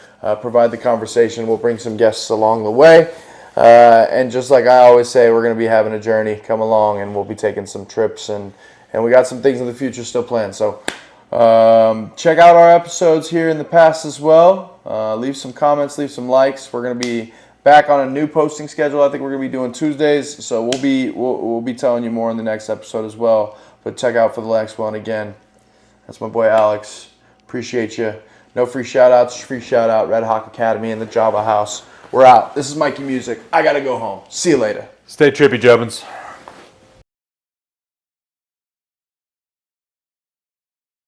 Provide the conversation. We'll bring some guests along the way. And just like I always say, we're going to be having a journey. Come along, and we'll be taking some trips. And we got some things in the future still planned. So check out our episodes here in the past as well. Leave some comments. Leave some likes. We're going to be back on a new posting schedule. I think we're going to be doing Tuesdays. So we'll be telling you more in the next episode as well. But check out for the next one again. That's my boy Alex. Appreciate you. No free shout-outs. Free shout-out Redhawk Academy and the Java House. We're out. This is Mikey Music. I got to go home. See you later. Stay trippy, Jobbins.